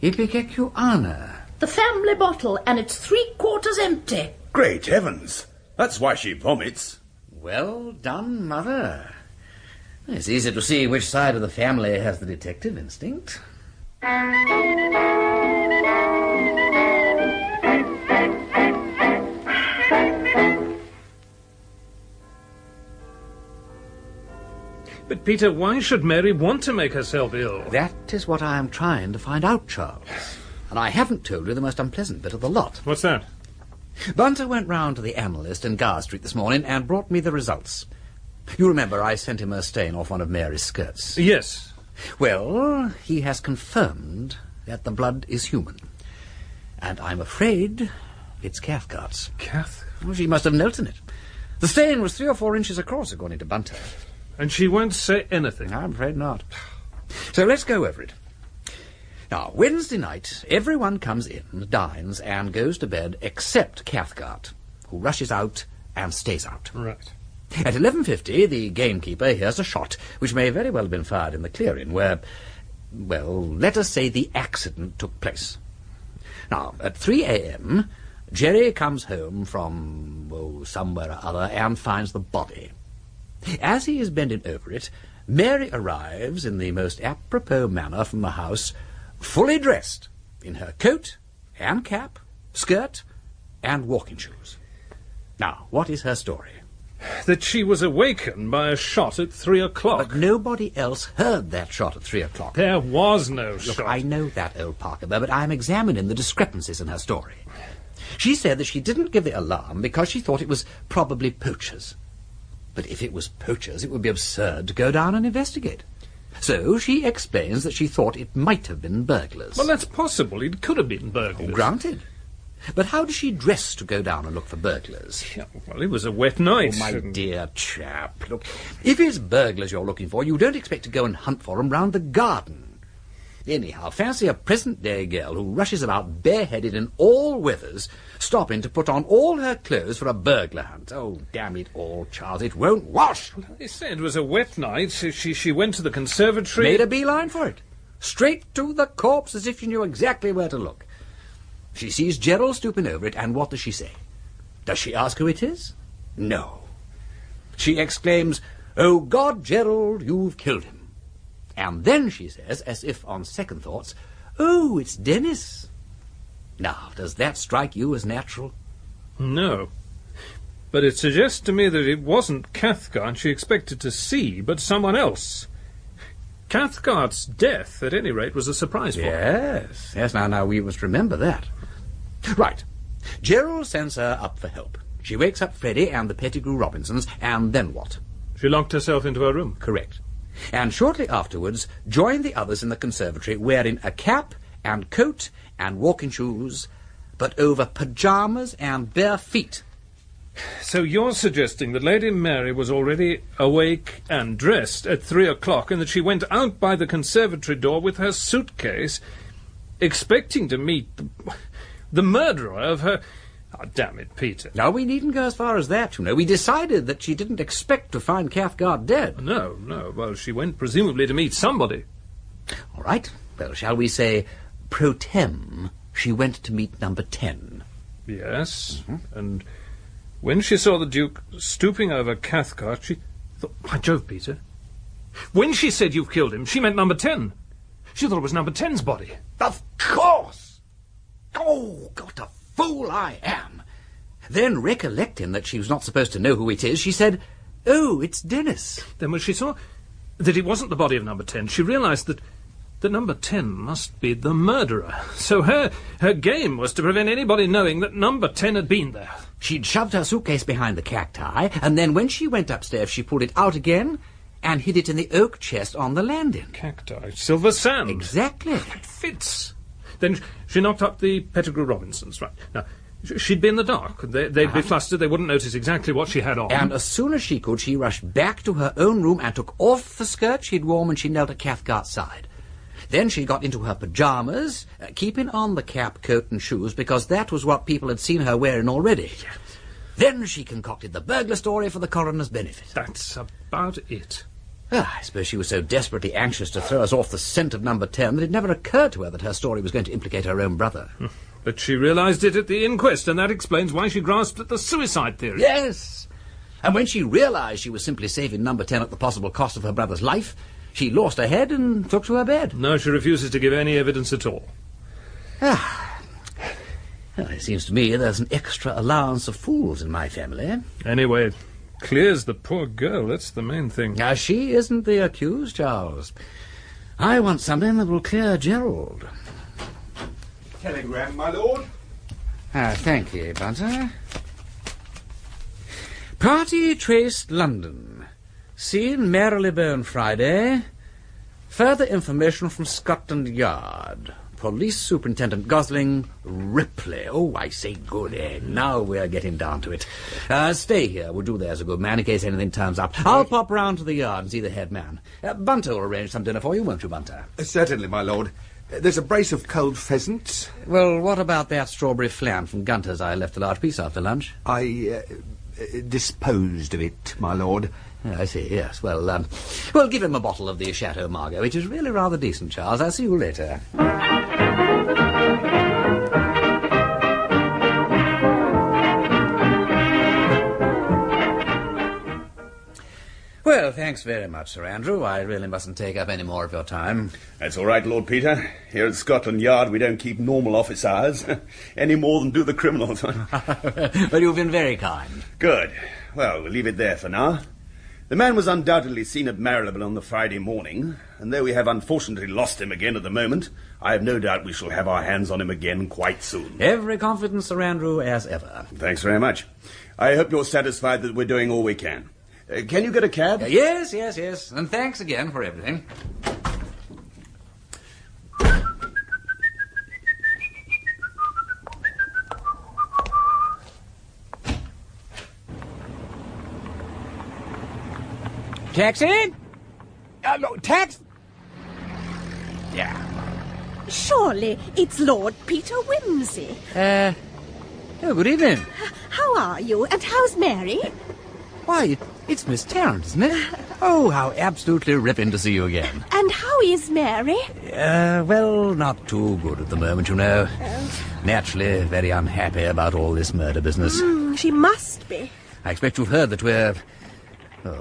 Ipecacuana. The family bottle, and it's 3/4 empty. Great heavens! That's why she vomits. Well done, Mother. It's easy to see which side of the family has the detective instinct. But, Peter, why should Mary want to make herself ill? That is what I am trying to find out, Charles. And I haven't told you the most unpleasant bit of the lot. What's that? Bunter went round to the analyst in Gower Street this morning and brought me the results. You remember I sent him a stain off one of Mary's skirts? Yes. Well, he has confirmed that the blood is human. And I'm afraid it's Cathcart's. Well, she must have knelt in it. The stain was 3 or 4 inches across, according to Bunter. And she won't say anything? I'm afraid not. So let's go over it. Now, Wednesday night, everyone comes in, dines, and goes to bed except Cathcart, who rushes out and stays out. Right. At 11:50, the gamekeeper hears a shot, which may very well have been fired in the clearing, where, well, let us say the accident took place. Now, at 3 a.m., Jerry comes home from, somewhere or other, and finds the body. As he is bending over it, Mary arrives in the most apropos manner from the house, fully dressed, in her coat and cap, skirt, and walking shoes. Now, what is her story? That she was awakened by a shot at 3 o'clock. But nobody else heard that shot at 3 o'clock. There was no shot. Look, I know that, old Parker, but I'm examining the discrepancies in her story. She said that she didn't give the alarm because she thought it was probably poachers. But if it was poachers, it would be absurd to go down and investigate. So she explains that she thought it might have been burglars. Well, that's possible. It could have been burglars. Granted. But how does she dress to go down and look for burglars? Yeah, well, it was a wet night. Oh, my dear chap, look, if it's burglars you're looking for, you don't expect to go and hunt for them round the garden. Anyhow, fancy a present-day girl who rushes about bareheaded in all weathers, stopping to put on all her clothes for a burglar hunt. Oh, damn it all, Charles, it won't wash. Well, they said it was a wet night. She went to the conservatory. Made a beeline for it. Straight to the corpse as if she knew exactly where to look. She sees Gerald stooping over it, and what does she say? Does she ask who it is? No. She exclaims, "Oh, God, Gerald, you've killed him." And then she says, as if on second thoughts, "Oh, it's Dennis." Now, does that strike you as natural? No. But it suggests to me that it wasn't Cathcart she expected to see, but someone else. Cathcart's death, at any rate, was a surprise for her. Yes, now we must remember that. Right. Gerald sends her up for help. She wakes up Freddie and the Pettigrew Robinsons, and then what? She locked herself into her room. Correct. And shortly afterwards joined the others in the conservatory wearing a cap and coat and walking shoes, but over pyjamas and bare feet. So you're suggesting that Lady Mary was already awake and dressed at 3 o'clock, and that she went out by the conservatory door with her suitcase, expecting to meet the murderer of her... Oh, damn it, Peter. No, we needn't go as far as that, you know. We decided that she didn't expect to find Cathcart dead. No. Well, she went presumably to meet somebody. All right. Well, shall we say, pro tem, she went to meet number 10. Yes. Mm-hmm. And when she saw the Duke stooping over Cathcart, she thought, by Jove, Peter, when she said you've killed him, she meant number 10. She thought it was number 10's body. Of course! Oh, what a fool I am! Then, recollecting that she was not supposed to know who it is, she said, "Oh, it's Dennis." Then when she saw that it wasn't the body of number 10, she realised that number 10 must be the murderer. So her game was to prevent anybody knowing that number 10 had been there. She'd shoved her suitcase behind the cacti, and then when she went upstairs, she pulled it out again and hid it in the oak chest on the landing. Cacti, silver sand. Exactly. It fits. Then she knocked up the Pettigrew Robinsons. Right. Now, she'd be in the dark. They'd be flustered. They wouldn't notice exactly what she had on. And as soon as she could, she rushed back to her own room and took off the skirt she'd worn when she knelt at Cathcart's side. Then she got into her pyjamas, keeping on the cap, coat and shoes, because that was what people had seen her wearing already. Yes. Then she concocted the burglar story for the coroner's benefit. That's about it. I suppose she was so desperately anxious to throw us off the scent of number 10 that it never occurred to her that her story was going to implicate her own brother. But she realised it at the inquest, and that explains why she grasped at the suicide theory. Yes! And when she realised she was simply saving number 10 at the possible cost of her brother's life, she lost her head and took to her bed. No, she refuses to give any evidence at all. Well, it seems to me there's an extra allowance of fools in my family. Anyway, clears the poor girl, that's the main thing. Now, she isn't the accused, Charles. I want something that will clear Gerald. Telegram, my lord. Thank you, Bunter. Party traced London. Seen Marylebone Friday. Further information from Scotland Yard. Police Superintendent Gosling, Ripley. Oh, I say good, eh? Now we're getting down to it. Stay here, would you, there's a good man, in case anything turns up. I'll pop round to the yard and see the head man. Bunter will arrange some dinner for you, won't you, Bunter? Certainly, my lord. There's a brace of cold pheasants. Well, what about that strawberry flan from Gunter's I left a large piece after lunch? I disposed of it, my lord. I see, yes. Well, give him a bottle of the Chateau Margaux. It is really rather decent, Charles. I'll see you later. Well, thanks very much, Sir Andrew. I really mustn't take up any more of your time. That's all right, Lord Peter. Here at Scotland Yard we don't keep normal office hours, any more than do the criminals. But you've been very kind. Good. Well, we'll leave it there for now. The man was undoubtedly seen at Marylebone on the Friday morning, and though we have unfortunately lost him again at the moment, I have no doubt we shall have our hands on him again quite soon. Every confidence, Sir Andrew, as ever. Thanks very much. I hope you're satisfied that we're doing all we can. Can you get a cab? Yes. And thanks again for everything. Taxi? No, tax? Yeah. Surely it's Lord Peter Wimsey. Oh, good evening. How are you? And how's Mary? Why, it's Miss Tarrant, isn't it? Oh, how absolutely ripping to see you again. And how is Mary? Well, not too good at the moment, you know. Naturally, very unhappy about all this murder business. She must be. I expect you've heard that we're...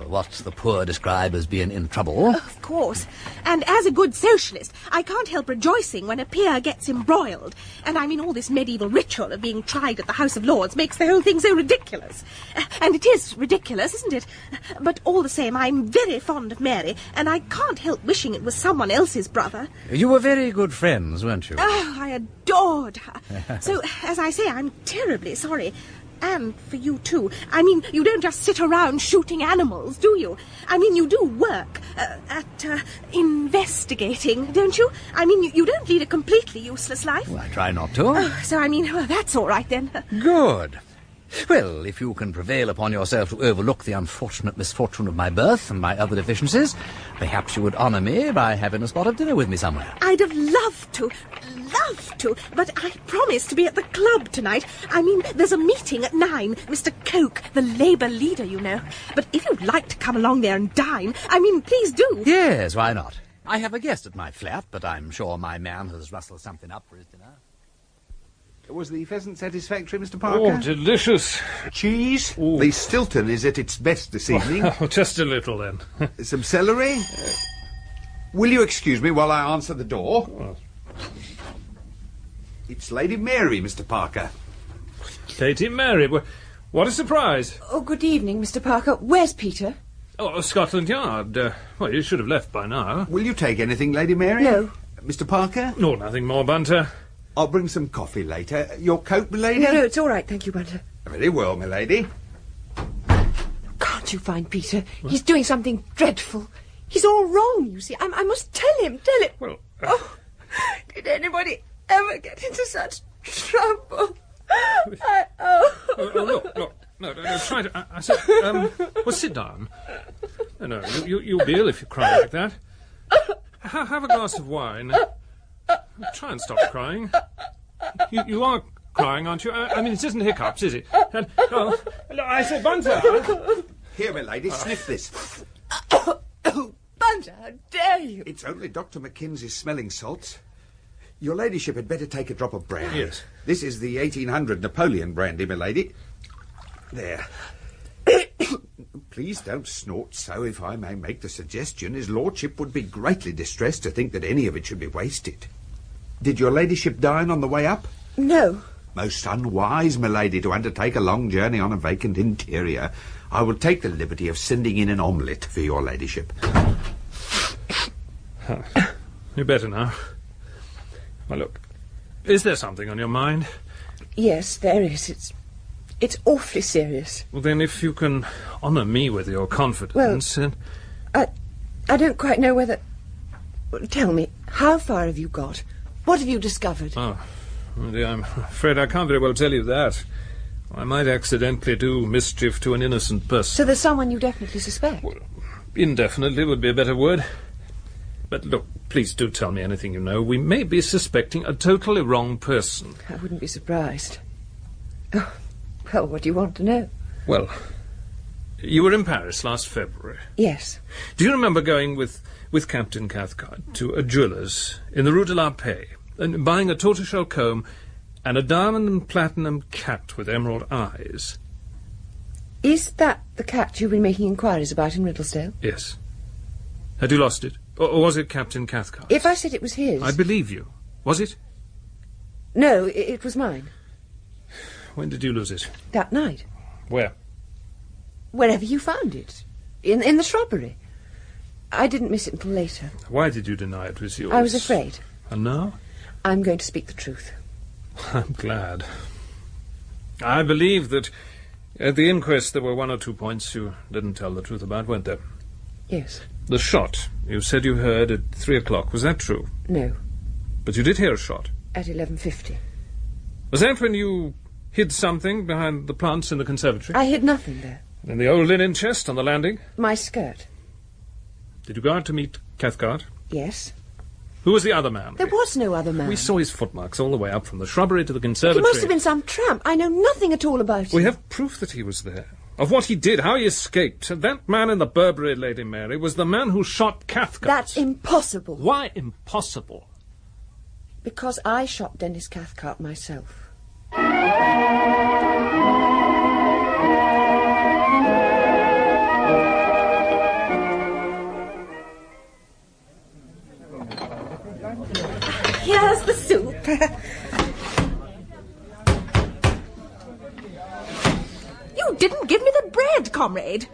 what the poor describe as being in trouble. Of course. And as a good socialist, I can't help rejoicing when a peer gets embroiled. And I mean, all this medieval ritual of being tried at the House of Lords makes the whole thing so ridiculous. And it is ridiculous, isn't it? But all the same, I'm very fond of Mary, and I can't help wishing it was someone else's brother. You were very good friends, weren't you? Oh, I adored her. So, as I say, I'm terribly sorry. And for you, too. I mean, you don't just sit around shooting animals, do you? I mean, you do work at investigating, don't you? I mean, you don't lead a completely useless life. Well, I try not to. So, I mean, well, that's all right, then. Good. Well, if you can prevail upon yourself to overlook the unfortunate misfortune of my birth and my other deficiencies, perhaps you would honour me by having a spot of dinner with me somewhere. I'd have loved to, but I promised to be at the club tonight. I mean, there's a meeting at 9. Mr. Coke, the Labour leader, you know. But if you'd like to come along there and dine, I mean, please do. Yes, why not? I have a guest at my flat, but I'm sure my man has rustled something up for his dinner. Was the pheasant satisfactory, Mr. Parker? Oh, delicious. Cheese? Ooh. The Stilton is at its best this evening. Oh, just a little, then. Some celery? Will you excuse me while I answer the door? Oh. It's Lady Mary, Mr. Parker. Lady Mary, what a surprise. Oh, good evening, Mr. Parker. Where's Peter? Oh, Scotland Yard. Well, you should have left by now. Will you take anything, Lady Mary? No. Mr. Parker? No, nothing more, Bunter. I'll bring some coffee later. Your coat, milady? No, it's all right, thank you, Bunter. Very well, milady. Can't you find Peter? What? He's doing something dreadful. He's all wrong, you see. I must tell him. Well, Oh, did anybody ever get into such trouble? No, try to... I said, well, sit down. No, you'll be ill if you cry like that. Have a glass of wine. Try and stop crying. You are crying, aren't you? I mean, it isn't hiccups, is it? And, I said, Bunter! Here, milady, sniff this. Bunter, how dare you? It's only Dr. Mackenzie's smelling salts. Your ladyship had better take a drop of brandy. Yes. This is the 1800 Napoleon brandy, milady. There. Please don't snort so, if I may make the suggestion. His lordship would be greatly distressed to think that any of it should be wasted. Did your ladyship dine on the way up? No. Most unwise, milady, to undertake a long journey on a vacant interior. I will take the liberty of sending in an omelette for your ladyship. You're better now. Well, look, is there something on your mind? Yes, there is. It's awfully serious. Well, then, if you can honour me with your confidence... Well, I don't quite know whether... Well, tell me, how far have you got? What have you discovered? Oh, dear, I'm afraid I can't very well tell you that. I might accidentally do mischief to an innocent person. So there's someone you definitely suspect? Well, indefinitely would be a better word. But look, please do tell me anything you know. We may be suspecting a totally wrong person. I wouldn't be surprised. Oh, well, what do you want to know? Well, you were in Paris last February. Yes. Do you remember going with Captain Cathcart to a jeweller's in the Rue de la Paix and buying a tortoiseshell comb and a diamond and platinum cat with emerald eyes? Is that the cat you've been making inquiries about in Riddlesdale? Yes. Had you lost it? Or was it Captain Cathcart? If I said it was his... I believe you. Was it? No, it was mine. When did you lose it? That night. Where? Wherever you found it. In the shrubbery. I didn't miss it until later. Why did you deny it was yours? I was afraid. And now? I'm going to speak the truth. I'm glad. I believe that at the inquest there were one or two points you didn't tell the truth about, weren't there? Yes. The shot you said you heard at 3 o'clock, was that true? No. But you did hear a shot? At 11:50. Was that when you hid something behind the plants in the conservatory? I hid nothing there. In the old linen chest on the landing? My skirt. Did you go out to meet Cathcart? Yes. Who was the other man? There was no other man. We saw his footmarks all the way up from the shrubbery to the He conservatory. must have been some tramp. I know nothing at all about him. We have proof that he was there. Of what he did, how he escaped. That man in the Burberry, Lady Mary, was the man who shot Cathcart. That's impossible. Why impossible? Because I shot Dennis Cathcart myself. Here's the soup. You didn't give me the bread, comrade.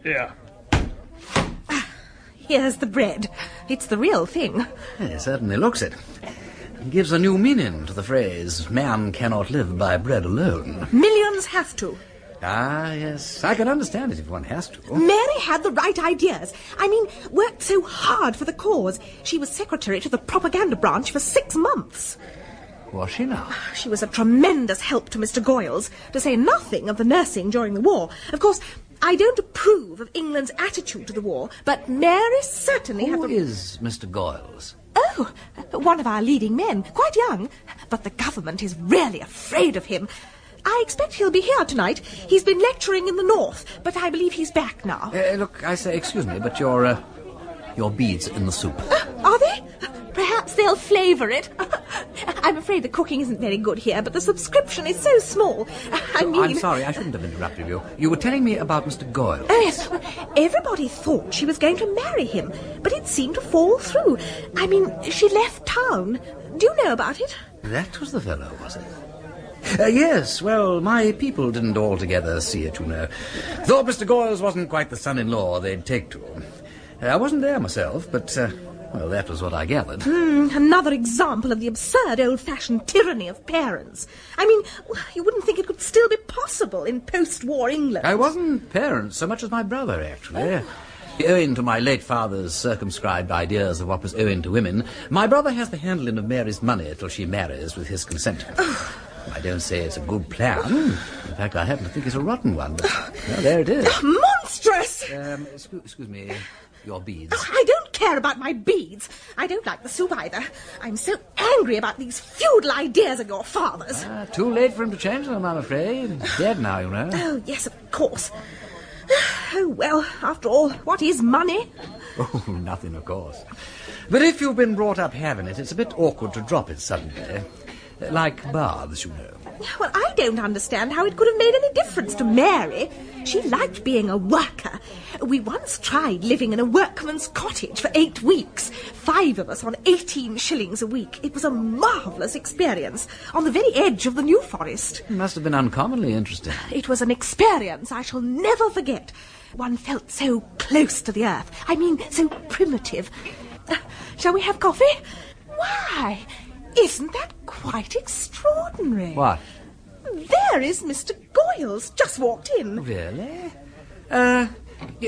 Yeah. Here's the bread. It's the real thing. It certainly looks it. It gives a new meaning to the phrase, man cannot live by bread alone. Millions have to. Ah, yes. I can understand it if one has to. Mary had the right ideas. I mean, worked so hard for the cause. She was secretary to the propaganda branch for 6 months. Was she now? She was a tremendous help to Mr. Goyles, to say nothing of the nursing during the war. Of course, I don't approve of England's attitude to the war, but Mary certainly had the... Who is Mr. Goyles? Oh, one of our leading men, quite young. But the government is really afraid of him. I expect he'll be here tonight. He's been lecturing in the north, but I believe he's back now. Look, I say, excuse me, but your beads are in the soup. Are they? Perhaps they'll flavour it. I'm afraid the cooking isn't very good here, but the subscription is so small. I'm sorry, I shouldn't have interrupted you. You were telling me about Mr. Goyles. Oh, yes. Everybody thought she was going to marry him, but it seemed to fall through. I mean, she left town. Do you know about it? That was the fellow, was it? Yes, well, my people didn't altogether see it, you know. Thought Mr. Goyles wasn't quite the son-in-law they'd take to. I wasn't there myself, but, well, that was what I gathered. Another example of the absurd old-fashioned tyranny of parents. I mean, you wouldn't think it could still be possible in post-war England. I wasn't parents so much as my brother, actually. Owing to my late father's circumscribed ideas of what was owing to women, my brother has the handling of Mary's money till she marries with his consent. I don't say it's a good plan. In fact, I happen to think it's a rotten one, but well, there it is. Monstrous! Excuse me, your beads. I don't care about my beads. I don't like the soup either. I'm so angry about these feudal ideas of your father's. Too late for him to change them, I'm afraid. He's dead now, you know. Oh, yes, of course. Oh, well, after all, what is money? Oh, nothing, of course. But if you've been brought up having it, it's a bit awkward to drop it suddenly. Like baths, you know. Well, I don't understand how it could have made any difference to Mary. She liked being a worker. We once tried living in a workman's cottage for 8 weeks. 5 of us on 18 shillings a week. It was a marvellous experience, on the very edge of the New Forest. It must have been uncommonly interesting. It was an experience I shall never forget. One felt so close to the earth. I mean, so primitive. Shall we have coffee? Why, isn't that quite extraordinary? What? There is Mr. Goyles, just walked in. Really?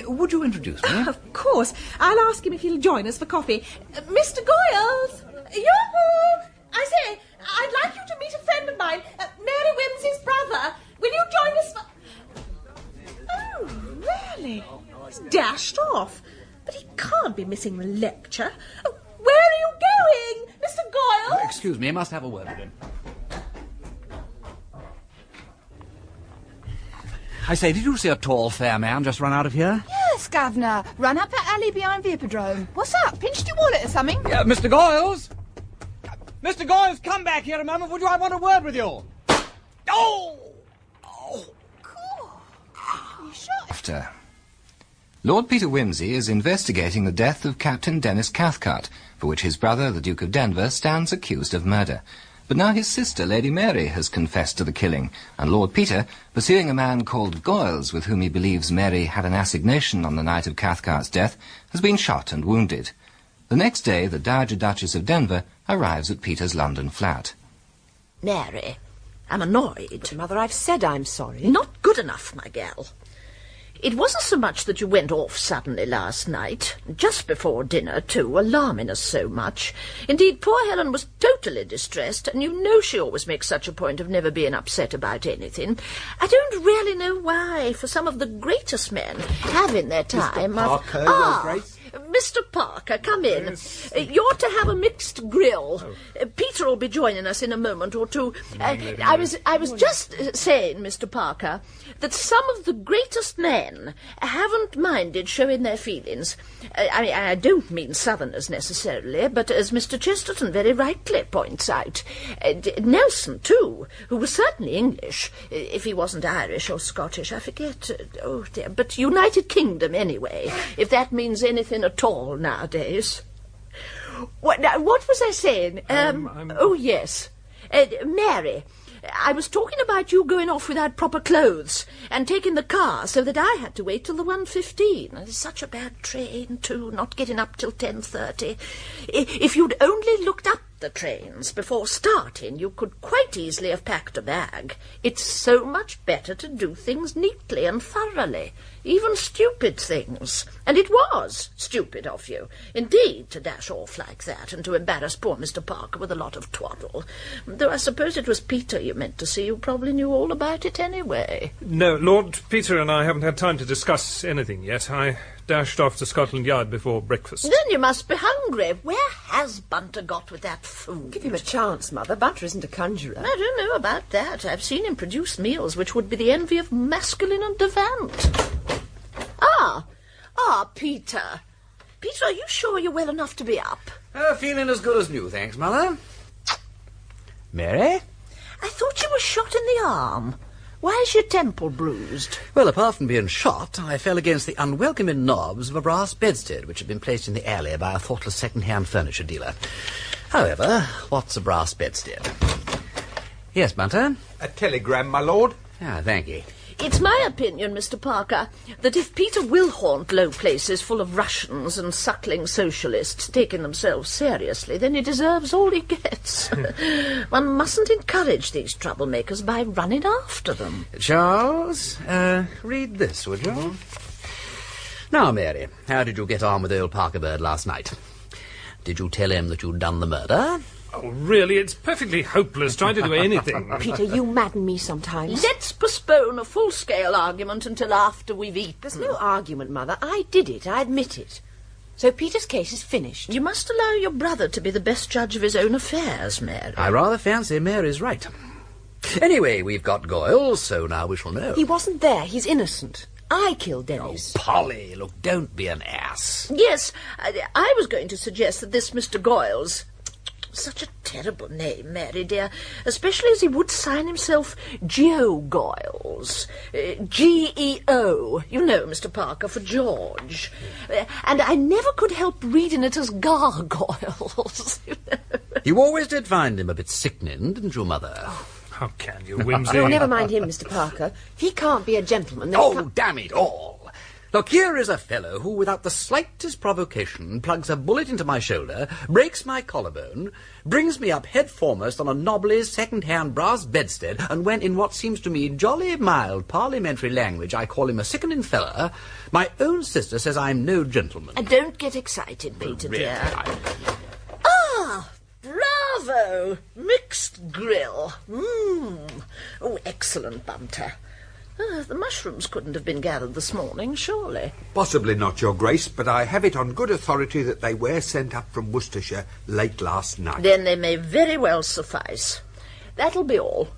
Would you introduce me? Of course. I'll ask him if he'll join us for coffee. Mr. Goyles! Yoo-hoo! I say, I'd like you to meet a friend of mine, Mary Wimsey's brother. Will you join us for... Oh, really? He's dashed off. But he can't be missing the lecture. Oh, where are you going, Mr. Goyles? Excuse me, I must have a word with him. I say, did you see a tall, fair man just run out of here? Yes, Governor. Run up that alley behind the Hippodrome. What's up? Pinched your wallet or something? Yeah, Mr. Goyles! Mr. Goyles, come back here a moment. Would you? I want a word with you. Oh! You shot him. After. Lord Peter Wimsey is investigating the death of Captain Dennis Cathcart, for which his brother, the Duke of Denver, stands accused of murder. But now his sister, Lady Mary, has confessed to the killing, and Lord Peter, pursuing a man called Goyles, with whom he believes Mary had an assignation on the night of Cathcart's death, has been shot and wounded. The next day, the Dowager Duchess of Denver arrives at Peter's London flat. Mary, I'm annoyed. Mother, I've said I'm sorry. Not good enough, my gal. It wasn't so much that you went off suddenly last night, just before dinner, too, alarming us so much. Indeed, poor Helen was totally distressed, and you know she always makes such a point of never being upset about anything. I don't really know why, for some of the greatest men have in their time... Mr. Parker, Your Grace. Mr. Parker, come in. Yes. You're to have a mixed grill. Peter will be joining us in a moment or two. I was just saying, Mr. Parker, that some of the greatest men haven't minded showing their feelings. I don't mean Southerners necessarily, but as Mr. Chesterton very rightly points out, Nelson, too, who was certainly English, if he wasn't Irish or Scottish, I forget. Oh, dear. But United Kingdom, anyway, if that means anything at all nowadays. What was I saying? Oh, yes. Mary, I was talking about you going off without proper clothes and taking the car so that I had to wait till the 1:15. It's such a bad train, too, not getting up till 10:30. If you'd only looked up the trains before starting, you could quite easily have packed a bag. It's so much better to do things neatly and thoroughly, even stupid things. And it was stupid of you, indeed, to dash off like that and to embarrass poor Mr. Parker with a lot of twaddle. Though I suppose it was Peter you meant to see. You probably knew all about it anyway. No, Lord Peter and I haven't had time to discuss anything yet. I dashed off to Scotland Yard before breakfast. Then you must be hungry. Where has Bunter got with that food? Give him a chance, Mother. Bunter isn't a conjurer. I don't know about that. I've seen him produce meals which would be the envy of Maskelyne and Devant. Peter. Peter, are you sure you're well enough to be up? Feeling as good as new, thanks, Mother. Mary? I thought you were shot in the arm. Why is your temple bruised? Well, apart from being shot, I fell against the unwelcoming knobs of a brass bedstead which had been placed in the alley by a thoughtless second-hand furniture dealer. However, what's a brass bedstead? Yes, Bunter? A telegram, my lord. Thank you. It's my opinion, Mr. Parker, that if Peter will haunt low places full of Russians and suckling socialists taking themselves seriously, then he deserves all he gets. One mustn't encourage these troublemakers by running after them. Charles, read this, would you? Now, Mary, how did you get on with old Parker Bird last night? Did you tell him that you'd done the murder? Oh, really, it's perfectly hopeless trying to do anything. Peter, you madden me sometimes. Let's postpone a full-scale argument until after we've eaten. There's no argument, Mother. I did it. I admit it. So Peter's case is finished. You must allow your brother to be the best judge of his own affairs, Mary. I rather fancy Mary's right. Anyway, we've got Goyle, so now we shall know. He wasn't there. He's innocent. I killed Dennis. Oh, Polly, look, don't be an ass. Yes, I was going to suggest that this Mr. Goyle's... Such a terrible name, Mary dear, especially as he would sign himself Geo Goyles. G-E-O, you know, Mr. Parker, for George. And I never could help reading it as Gargoyles. You always did find him a bit sickening, didn't you, Mother? How can you, Wimsey? Oh, never mind him, Mr. Parker. If he can't be a gentleman, then... Oh, damn it all! Look, here is a fellow who, without the slightest provocation, plugs a bullet into my shoulder, breaks my collarbone, brings me up head foremost on a knobbly second-hand brass bedstead, and when, in what seems to me jolly mild parliamentary language, I call him a sickening fella, my own sister says I'm no gentleman. Don't get excited, Peter, Really, dear. Bravo! Mixed grill. Oh, excellent, Bunter. The mushrooms couldn't have been gathered this morning, surely. Possibly not, Your Grace, but I have it on good authority that they were sent up from Worcestershire late last night. Then they may very well suffice. That'll be all.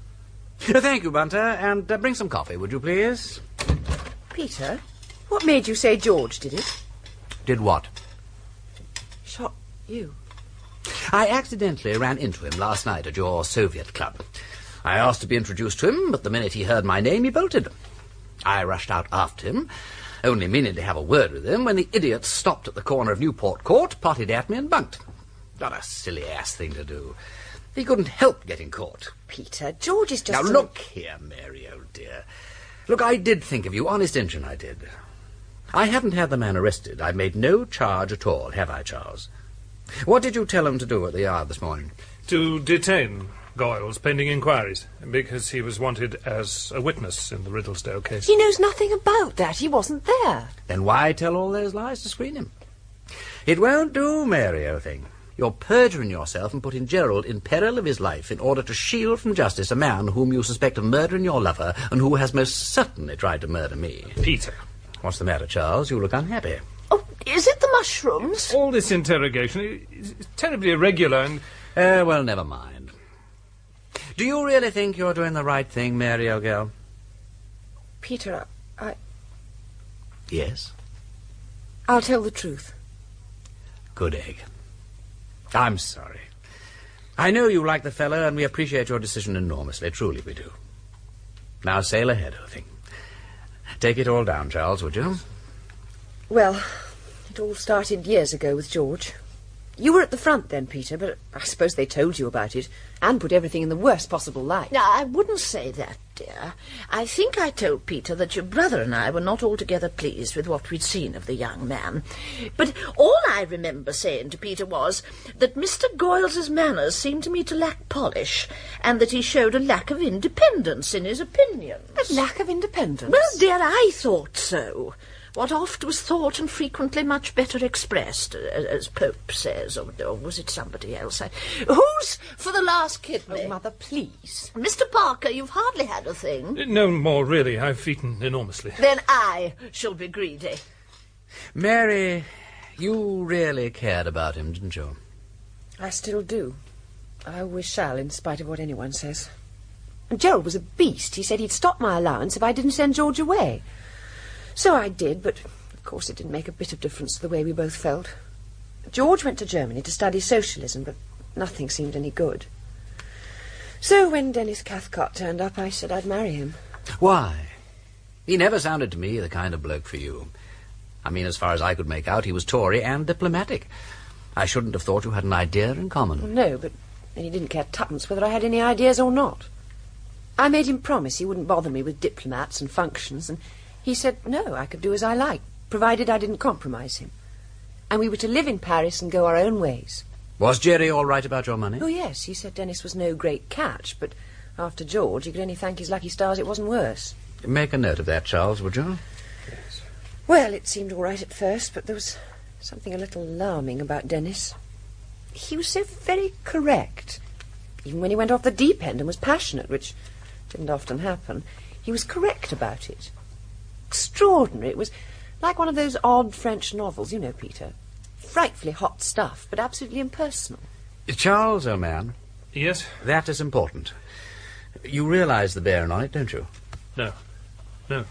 Thank you, Bunter, and bring some coffee, would you please? Peter, what made you say George did it? Did what? Shot you. I accidentally ran into him last night at your Soviet club. I asked to be introduced to him, but the minute he heard my name, he bolted. I rushed out after him, only meaning to have a word with him, when the idiot stopped at the corner of Newport Court, potted at me and bunked. Not a silly-ass thing to do. He couldn't help getting caught. Peter, George is just... Now, look here, Mary, old dear. Look, I did think of you, honest Injun, I did. I haven't had the man arrested. I've made no charge at all, have I, Charles? What did you tell him to do at the yard this morning? To detain Goyles pending inquiries, because he was wanted as a witness in the Riddlesdale case. He knows nothing about that. He wasn't there. Then why tell all those lies to screen him? It won't do, Mary, old thing. You're perjuring yourself and putting Gerald in peril of his life in order to shield from justice a man whom you suspect of murdering your lover and who has most certainly tried to murder me. Peter. What's the matter, Charles? You look unhappy. Oh, is it the mushrooms? All this interrogation is terribly irregular and... Well, never mind. Do you really think you're doing the right thing, Mary, old girl? Peter, Yes? I'll tell the truth. Good egg. I'm sorry. I know you like the fellow, and we appreciate your decision enormously. Truly we do. Now sail ahead, old thing. Take it all down, Charles, would you? Well, it all started years ago with George. You were at the front then, Peter, but I suppose they told you about it and put everything in the worst possible light. No, I wouldn't say that, dear. I think I told Peter that your brother and I were not altogether pleased with what we'd seen of the young man. But all I remember saying to Peter was that Mr. Goyles's manners seemed to me to lack polish, and that he showed a lack of independence in his opinions. A lack of independence? Well, dear, I thought so. What oft was thought and frequently much better expressed, as Pope says, or was it somebody else? Who's for the last kidney? Oh, Mother, please. Mr. Parker, you've hardly had a thing. No more, really. I've eaten enormously. Then I shall be greedy. Mary, you really cared about him, didn't you? I still do. I always shall, in spite of what anyone says. And Gerald was a beast. He said he'd stop my allowance if I didn't send George away. So I did, but of course it didn't make a bit of difference to the way we both felt. George went to Germany to study socialism, but nothing seemed any good. So when Dennis Cathcart turned up, I said I'd marry him. Why? He never sounded to me the kind of bloke for you. I mean, as far as I could make out, he was Tory and diplomatic. I shouldn't have thought you had an idea in common. Well, no, but then he didn't care tuppence whether I had any ideas or not. I made him promise he wouldn't bother me with diplomats and functions, and he said no, I could do as I liked, provided I didn't compromise him. And we were to live in Paris and go our own ways. Was Jerry all right about your money? Oh, yes, he said Dennis was no great catch, but after George, he could only thank his lucky stars it wasn't worse. Make a note of that, Charles, would you? Yes. Well, it seemed all right at first, but there was something a little alarming about Dennis. He was so very correct. Even when he went off the deep end and was passionate, which didn't often happen, he was correct about it. Extraordinary. It was like one of those odd French novels, you know, Peter. Frightfully hot stuff, but absolutely impersonal. Charles, old man. Yes? That is important. You realise the bearing on it, don't you? No. No.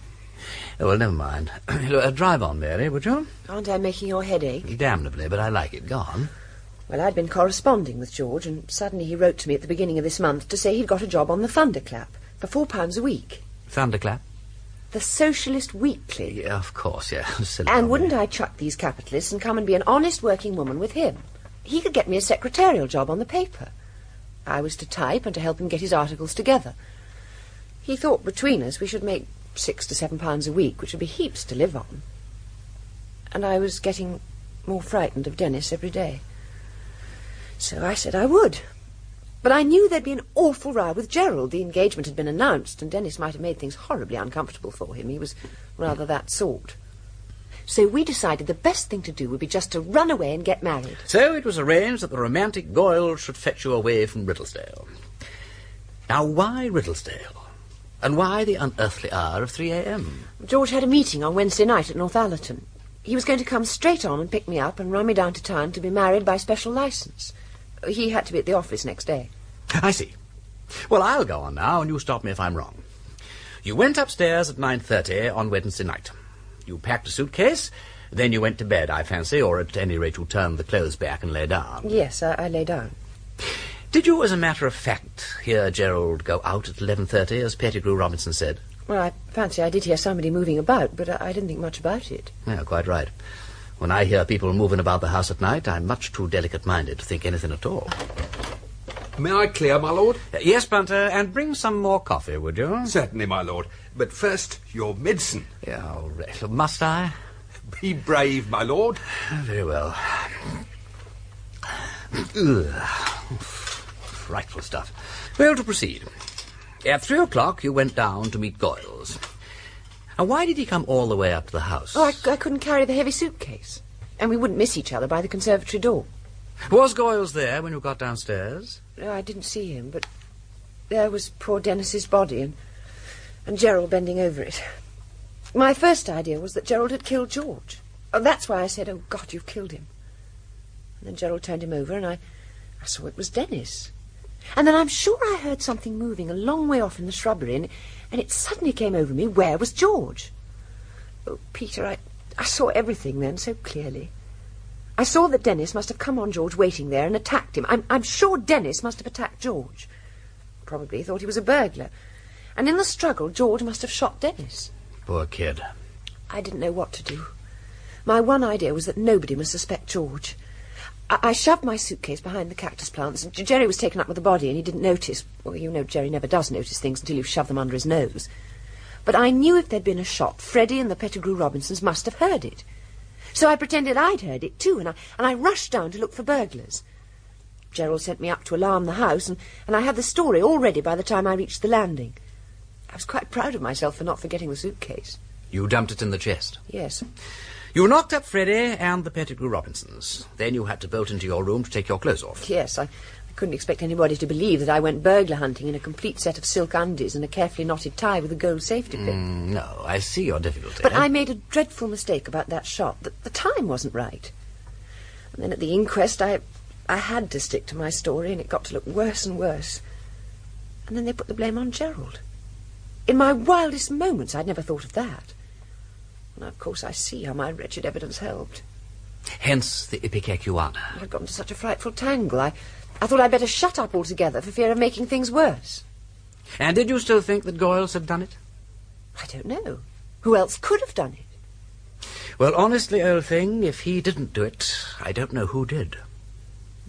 Oh, well, never mind. Drive on, Mary, would you? Aren't I making your head ache? Damnably, but I like it. Go on. Well, I'd been corresponding with George, and suddenly he wrote to me at the beginning of this month to say he'd got a job on the Thunderclap for £4 a week. Thunderclap? The Socialist Weekly. Yeah, of course, yeah. Silly and wouldn't I chuck these capitalists and come and be an honest working woman with him? He could get me a secretarial job on the paper. I was to type and to help him get his articles together. He thought between us we should make £6 to £7 a week, which would be heaps to live on. And I was getting more frightened of Dennis every day. So I said I would. But I knew there'd be an awful row with Gerald. The engagement had been announced, and Dennis might have made things horribly uncomfortable for him. He was rather that sort. So we decided the best thing to do would be just to run away and get married. So it was arranged that the romantic Goyle should fetch you away from Riddlesdale. Now, why Riddlesdale? And why the unearthly hour of 3 a.m.? George had a meeting on Wednesday night at Northallerton. He was going to come straight on and pick me up and run me down to town to be married by special licence. He had to be at the office next day. I see. Well, I'll go on now, and you stop me if I'm wrong. You went upstairs at 9:30 on Wednesday night. You packed a suitcase, then you went to bed, I fancy, or at any rate you turned the clothes back and lay down. Yes, I lay down. Did you, as a matter of fact, hear Gerald go out at 11:30, as Pettigrew Robinson said? Well, I fancy I did hear somebody moving about, but I didn't think much about it. Yeah, quite right. When I hear people moving about the house at night, I'm much too delicate-minded to think anything at all. May I clear, my lord? Yes, Bunter, and bring some more coffee, would you? Certainly, my lord. But first, your medicine. Yeah, all right. Must I? Be brave, my lord. Very well. Ugh. Frightful stuff. Well, to proceed. At 3 o'clock, you went down to meet Goyles. Now, why did he come all the way up to the house? Oh, I couldn't carry the heavy suitcase. And we wouldn't miss each other by the conservatory door. Was Goyles there when you got downstairs? No, I didn't see him, but there was poor Dennis's body and Gerald bending over it. My first idea was that Gerald had killed George. Oh, that's why I said, "Oh, God, you've killed him." And then Gerald turned him over, and I saw it was Dennis. And then I'm sure I heard something moving a long way off in the shrubbery, and it suddenly came over me, where was George? Oh, Peter, I saw everything then so clearly. I saw that Dennis must have come on George waiting there and attacked him. I'm sure Dennis must have attacked George. Probably thought he was a burglar. And in the struggle, George must have shot Dennis. Poor kid. I didn't know what to do. My one idea was that nobody must suspect George. I shoved my suitcase behind the cactus plants, and Jerry was taken up with the body, and he didn't notice. Well, you know Jerry never does notice things until you shove them under his nose. But I knew if there'd been a shot, Freddie and the Pettigrew Robinsons must have heard it. So I pretended I'd heard it too, and I rushed down to look for burglars. Gerald sent me up to alarm the house, and I had the story all ready by the time I reached the landing. I was quite proud of myself for not forgetting the suitcase. You dumped it in the chest? Yes. You knocked up Freddie and the Pettigrew Robinsons. Then you had to bolt into your room to take your clothes off. Yes, I couldn't expect anybody to believe that I went burglar hunting in a complete set of silk undies and a carefully knotted tie with a gold safety pin. No, I see your difficulty. But I made a dreadful mistake about that shot. The time wasn't right. And then at the inquest, I had to stick to my story, and it got to look worse and worse. And then they put the blame on Gerald. In my wildest moments, I'd never thought of that. Now, of course, I see how my wretched evidence helped. Hence the ipecacuana. I'd got into such a frightful tangle. I thought I'd better shut up altogether for fear of making things worse. And did you still think that Goyles had done it? I don't know. Who else could have done it? Well, honestly, old thing, if he didn't do it, I don't know who did.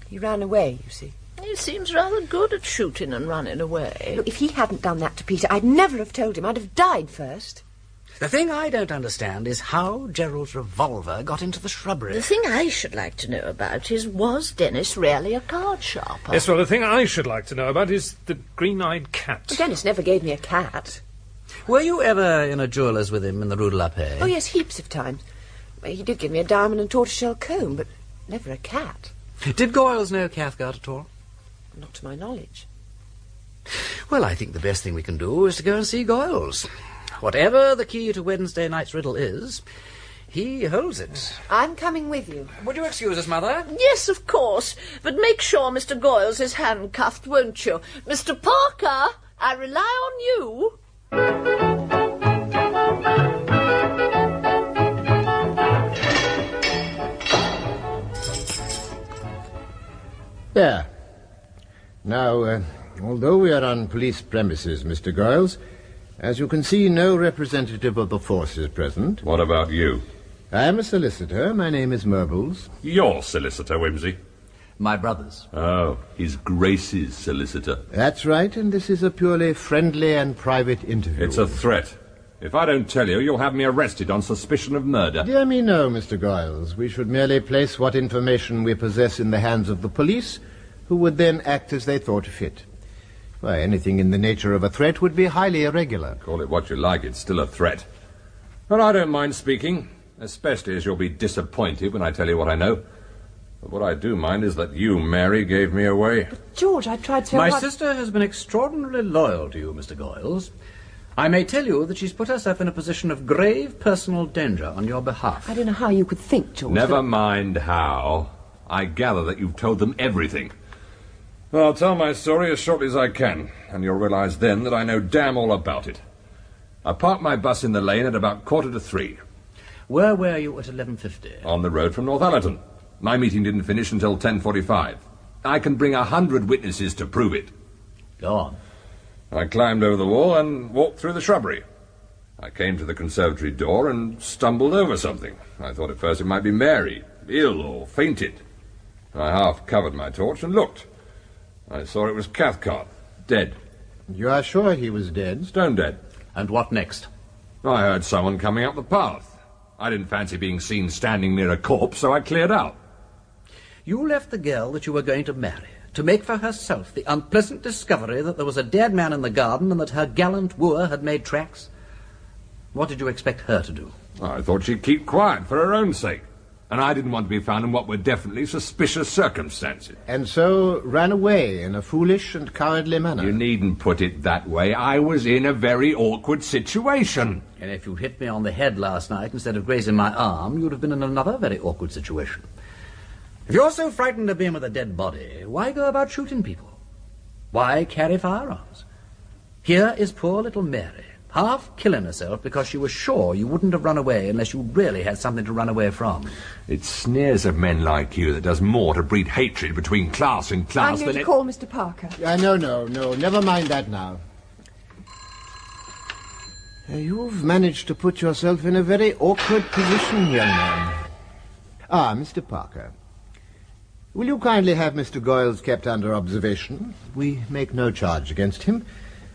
He ran away, you see. He seems rather good at shooting and running away. Look, if he hadn't done that to Peter, I'd never have told him. I'd have died first. The thing I don't understand is how Gerald's revolver got into the shrubbery. The thing I should like to know about is, was Dennis really a card sharper? Yes, well, the thing I should like to know about is the green-eyed cat. Well, Dennis never gave me a cat. Were you ever in a jeweller's with him in the Rue de la Paix? Oh, yes, heaps of times. He did give me a diamond and tortoiseshell comb, but never a cat. Did Goyles know Cathcart at all? Not to my knowledge. Well, I think the best thing we can do is to go and see Goyles. Whatever the key to Wednesday night's riddle is, he holds it. I'm coming with you. Would you excuse us, Mother? Yes, of course. But make sure Mr. Goyles is handcuffed, won't you? Mr. Parker, I rely on you. There. Now, although we are on police premises, Mr. Goyles, as you can see, no representative of the force is present. What about you? I am a solicitor. My name is Murbles. Your solicitor, Wimsey. My brother's. Oh, His Grace's solicitor. That's right, and this is a purely friendly and private interview. It's a threat. If I don't tell you, you'll have me arrested on suspicion of murder. Dear me, no, Mr. Goyles. We should merely place what information we possess in the hands of the police, who would then act as they thought fit. Why, anything in the nature of a threat would be highly irregular. Call it what you like, it's still a threat. But I don't mind speaking, especially as you'll be disappointed when I tell you what I know. But what I do mind is that you, Mary, gave me away. But George, I tried so My hard... sister has been extraordinarily loyal to you, Mr. Goyles. I may tell you that she's put herself in a position of grave personal danger on your behalf. I don't know how you could think, George. Never mind how. I gather that you've told them everything. Well, I'll tell my story as shortly as I can, and you'll realize then that I know damn all about it. I parked my bus in the lane at about 3:15. Where were you at 11:50? On the road from Northallerton. My meeting didn't finish until 10:45. I can bring 100 witnesses to prove it. Go on. I climbed over the wall and walked through the shrubbery. I came to the conservatory door and stumbled over something. I thought at first it might be Mary, ill or fainted. I half covered my torch and looked. I saw it was Cathcart, dead. You are sure he was dead? Stone dead. And what next? I heard someone coming up the path. I didn't fancy being seen standing near a corpse, so I cleared out. You left the girl that you were going to marry to make for herself the unpleasant discovery that there was a dead man in the garden and that her gallant wooer had made tracks? What did you expect her to do? I thought she'd keep quiet for her own sake. and I didn't want to be found in what were definitely suspicious circumstances. And so ran away in a foolish and cowardly manner. You needn't put it that way. I was in a very awkward situation. And if you'd hit me on the head last night instead of grazing my arm, you'd have been in another very awkward situation. If you're so frightened of being with a dead body, why go about shooting people? Why carry firearms? Here is poor little Mary, half killing herself because she was sure you wouldn't have run away unless you really had something to run away from. It sneers of men like you that does more to breed hatred between class and class I'm going than to it... call Mr. Parker. No, never mind that now. You've managed to put yourself in a very awkward position, young man. Mr. Parker. Will you kindly have Mr. Goyles kept under observation? We make no charge against him,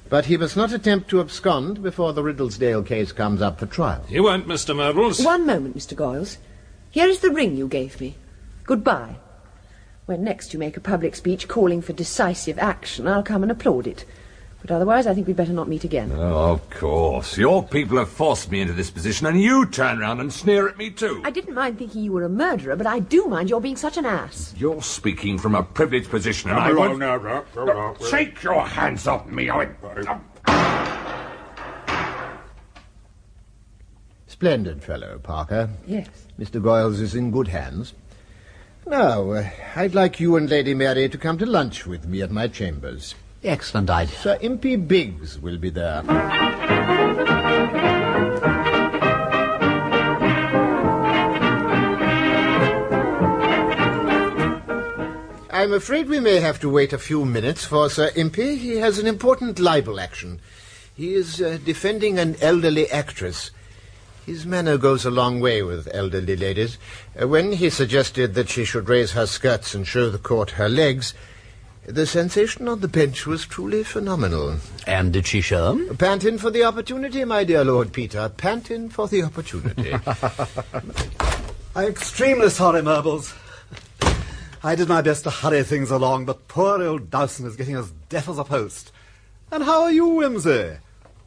but he must not attempt to abscond before the Riddlesdale case comes up for trial. You won't, Mr. Myrtles. One moment, Mr. Goyles. Here is the ring you gave me. Goodbye. When next you make a public speech calling for decisive action, I'll come and applaud it. But otherwise, I think we'd better not meet again. Oh, of course. Your people have forced me into this position, and you turn round and sneer at me too. I didn't mind thinking you were a murderer, but I do mind your being such an ass. You're speaking from a privileged position, and Take your hands off me, Splendid fellow, Parker. Yes. Mr. Goyles is in good hands. Now, I'd like you and Lady Mary to come to lunch with me at my chambers. Excellent idea. Sir Impey Biggs will be there. I'm afraid we may have to wait a few minutes for Sir Impey. He has an important libel action. He is defending an elderly actress. His manner goes a long way with elderly ladies. When he suggested that she should raise her skirts and show the court her legs, the sensation on the bench was truly phenomenal. And did she show them? Panting for the opportunity, my dear Lord Peter. Panting for the opportunity. I'm extremely sorry, Myrtles. I did my best to hurry things along, but poor old Dowson is getting as deaf as a post. And how are you, Wimsey?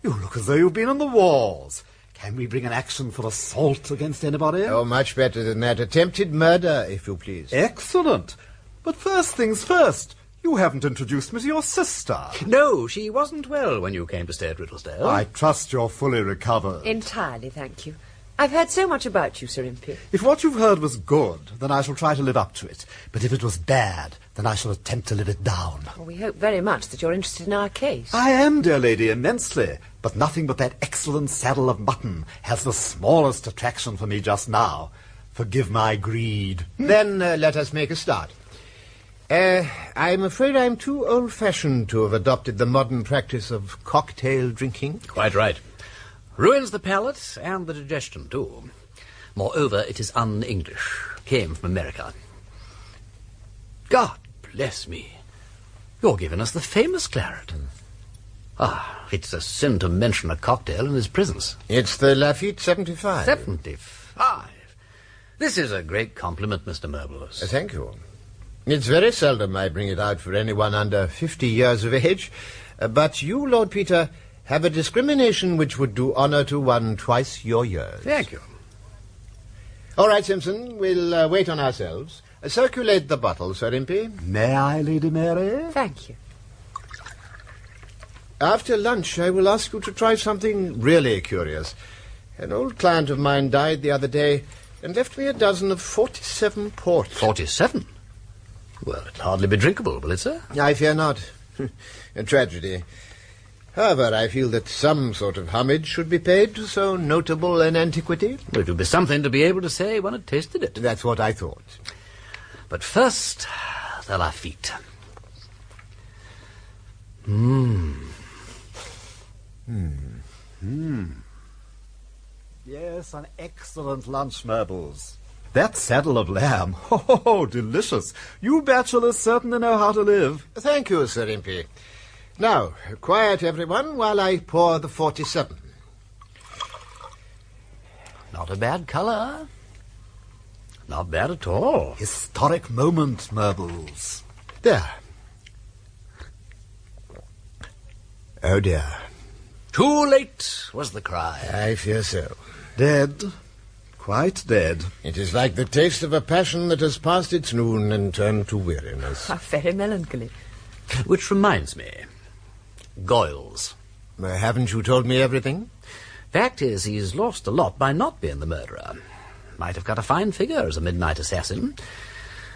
You look as though you've been on the wars. Can we bring an action for assault against anybody? Oh, much better than that. Attempted murder, if you please. Excellent. But first things first. You haven't introduced me to your sister. No, she wasn't well when you came to stay at Riddlesdale. I trust you're fully recovered. Entirely, thank you. I've heard so much about you, Sir Impey. If what you've heard was good, then I shall try to live up to it. But if it was bad, then I shall attempt to live it down. Well, we hope very much that you're interested in our case. I am, dear lady, immensely. But nothing but that excellent saddle of mutton has the smallest attraction for me just now. Forgive my greed. Then let us make a start. I'm afraid I'm too old-fashioned to have adopted the modern practice of cocktail drinking. Quite right. Ruins the palate and the digestion, too. Moreover, it is un-English. Came from America. God bless me. You're giving us the famous claret. It's a sin to mention a cocktail in his presence. It's the Lafitte 75. 75. This is a great compliment, Mr. Myrtles. Thank you. It's very seldom I bring it out for anyone under 50 years of age. But you, Lord Peter, have a discrimination which would do honour to one twice your years. Thank you. All right, Simpson, we'll wait on ourselves. Circulate the bottle, Sir Impey. May I, Lady Mary? Thank you. After lunch, I will ask you to try something really curious. An old client of mine died the other day and left me a dozen of 47 port. 47? Well, it'll hardly be drinkable, will it, sir? I fear not. A tragedy. However, I feel that some sort of homage should be paid to so notable an antiquity. Well, it would be something to be able to say one had tasted it. That's what I thought. But first, the Lafitte. Yes, an excellent lunch, Myrtles. That saddle of lamb. Oh, delicious. You bachelors certainly know how to live. Thank you, Sir Impey. Now, quiet, everyone, while I pour the 47. Not a bad colour. Not bad at all. Historic moment, Myrtles. There. Oh, dear. Too late was the cry. I fear so. Dead? Quite dead. It is like the taste of a passion that has passed its noon and turned to weariness. How very melancholy. Which reminds me, Goyles. Haven't you told me everything? Fact is, he's lost a lot by not being the murderer. Might have got a fine figure as a midnight assassin.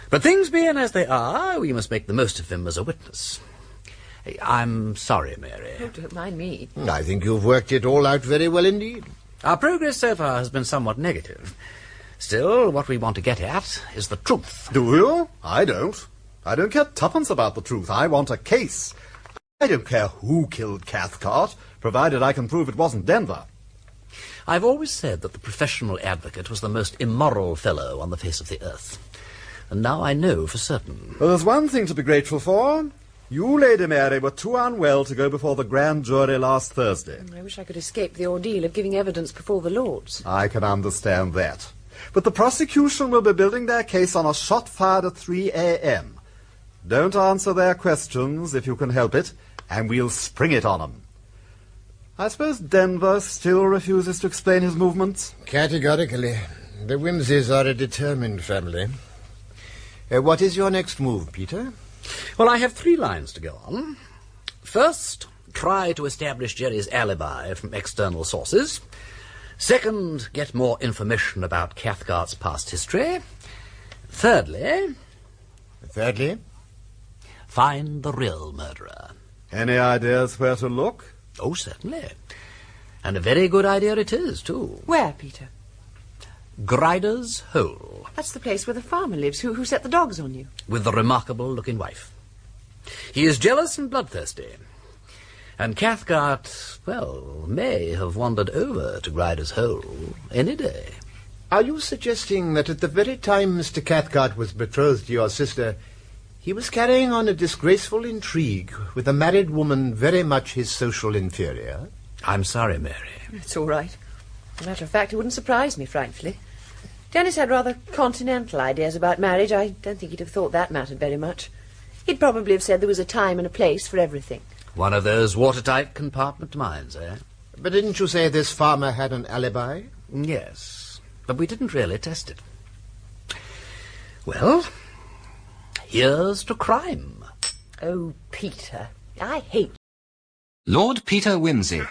But things being as they are, we must make the most of him as a witness. I'm sorry, Mary. Oh, don't mind me. I think you've worked it all out very well indeed. Our progress so far has been somewhat negative. Still, what we want to get at is the truth. Do you? I don't. I don't care tuppence about the truth. I want a case. I don't care who killed Cathcart, provided I can prove it wasn't Denver. I've always said that the professional advocate was the most immoral fellow on the face of the earth. And now I know for certain. Well, there's one thing to be grateful for. You, Lady Mary, were too unwell to go before the grand jury last Thursday. I wish I could escape the ordeal of giving evidence before the Lords. I can understand that. But the prosecution will be building their case on a shot fired at 3 a.m. Don't answer their questions if you can help it, and we'll spring it on them. I suppose Denver still refuses to explain his movements? Categorically. The Wimseys are a determined family. What is your next move, Peter? Well, I have 3 lines to go on. First, try to establish Jerry's alibi from external sources. Second, get more information about Cathcart's past history. Thirdly... Find the real murderer. Any ideas where to look? Oh, certainly. And a very good idea it is, too. Where, Peter? Grider's Hole. That's the place where the farmer lives, who set the dogs on you. With the remarkable-looking wife. He is jealous and bloodthirsty. And Cathcart, well, may have wandered over to Grider's Hole any day. Are you suggesting that at the very time Mr. Cathcart was betrothed to your sister, he was carrying on a disgraceful intrigue with a married woman very much his social inferior? I'm sorry, Mary. It's all right. As a matter of fact, it wouldn't surprise me, frightfully. Dennis had rather continental ideas about marriage. I don't think he'd have thought that mattered very much. He'd probably have said there was a time and a place for everything. One of those watertight compartment minds, eh? But didn't you say this farmer had an alibi? Yes, but we didn't really test it. Well, here's to crime. Oh, Peter, I hate... Lord Peter Wimsey.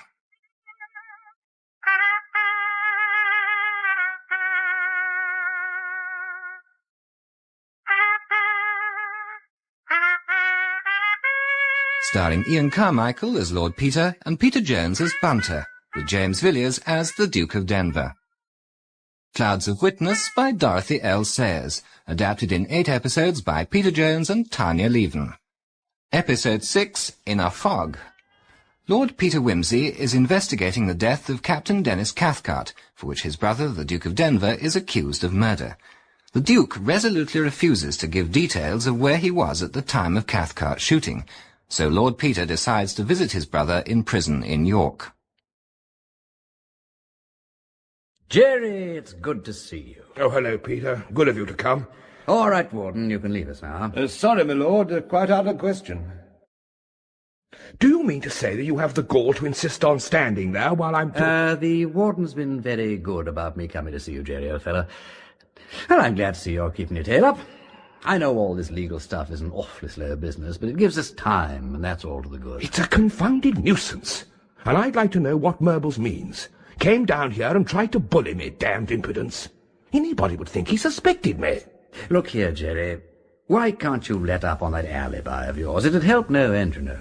Starring Ian Carmichael as Lord Peter and Peter Jones as Bunter, with James Villiers as the Duke of Denver. Clouds of Witness by Dorothy L. Sayers, adapted in 8 episodes by Peter Jones and Tanya Leven. Episode 6, In a Fog. Lord Peter Wimsey is investigating the death of Captain Dennis Cathcart, for which his brother, the Duke of Denver, is accused of murder. The Duke resolutely refuses to give details of where he was at the time of Cathcart's shooting, so Lord Peter decides to visit his brother in prison in York. Jerry, it's good to see you. Oh, hello, Peter. Good of you to come. All right, Warden, you can leave us now. Sorry, my lord, quite out of question. Do you mean to say that you have the gall to insist on standing there while I'm... The Warden's been very good about me coming to see you, Jerry, old fellow. Well, I'm glad to see you're keeping your tail up. I know all this legal stuff is an awfully slow business, but it gives us time, and that's all to the good. It's a confounded nuisance, and I'd like to know what Murbles means. Came down here and tried to bully me, damned impudence. Anybody would think he suspected me. Look here, Jerry. Why can't you let up on that alibi of yours? It'd help no end, you know.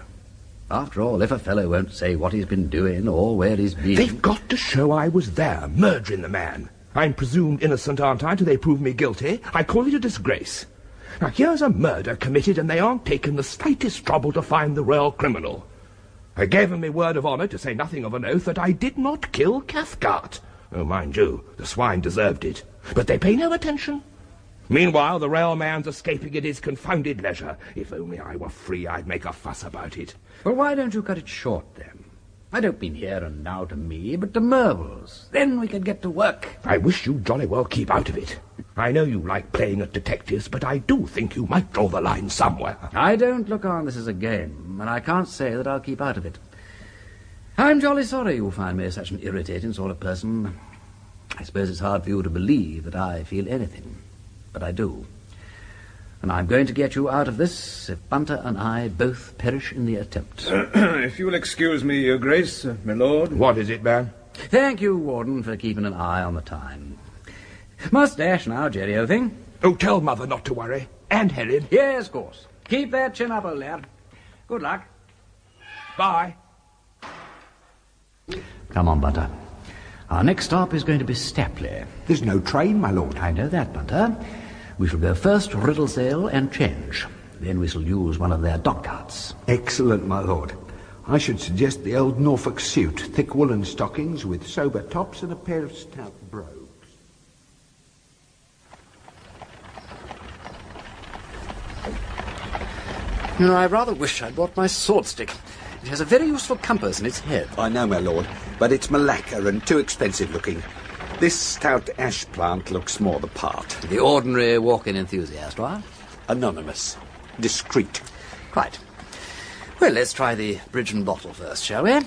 After all, if a fellow won't say what he's been doing or where he's been... They've got to show I was there, murdering the man. I'm presumed innocent, aren't I, till they prove me guilty? I call it a disgrace. Now, here's a murder committed, and they aren't taking the slightest trouble to find the real criminal. I gave them my word of honour, to say nothing of an oath, that I did not kill Cathcart. Oh, mind you, the swine deserved it. But they pay no attention. Meanwhile, the real man's escaping at his confounded leisure. If only I were free, I'd make a fuss about it. Well, why don't you cut it short, then? I don't mean here and now to me, but to Murbles. Then we could get to work. I wish you'd jolly well keep out of it. I know you like playing at detectives, but I do think you might draw the line somewhere. I don't look on this as a game, and I can't say that I'll keep out of it. I'm jolly sorry you find me such an irritating sort of person. I suppose it's hard for you to believe that I feel anything, but I do. And I'm going to get you out of this if Bunter and I both perish in the attempt. If you'll excuse me, Your Grace, my lord. What is it, man? Thank you, Warden, for keeping an eye on the time. Must dash now, Jerry, old thing. Oh, tell Mother not to worry. And Helen. Yes, of course. Keep that chin up, old lad. Good luck. Bye. Come on, Bunter. Our next stop is going to be Stapley. There's no train, my lord. I know that, Bunter. We shall go first to Riddlesdale and change. Then we shall use one of their dog carts. Excellent, my lord. I should suggest the old Norfolk suit, thick woolen stockings with sober tops and a pair of stout brogues. You know, I rather wish I'd brought my sword stick. It has a very useful compass in its head. I know, my lord, but it's Malacca and too expensive looking. This stout ash plant looks more the part. The ordinary walk-in enthusiast, right? Anonymous. Discreet. Quite. Well, let's try the bridge and bottle first, shall we?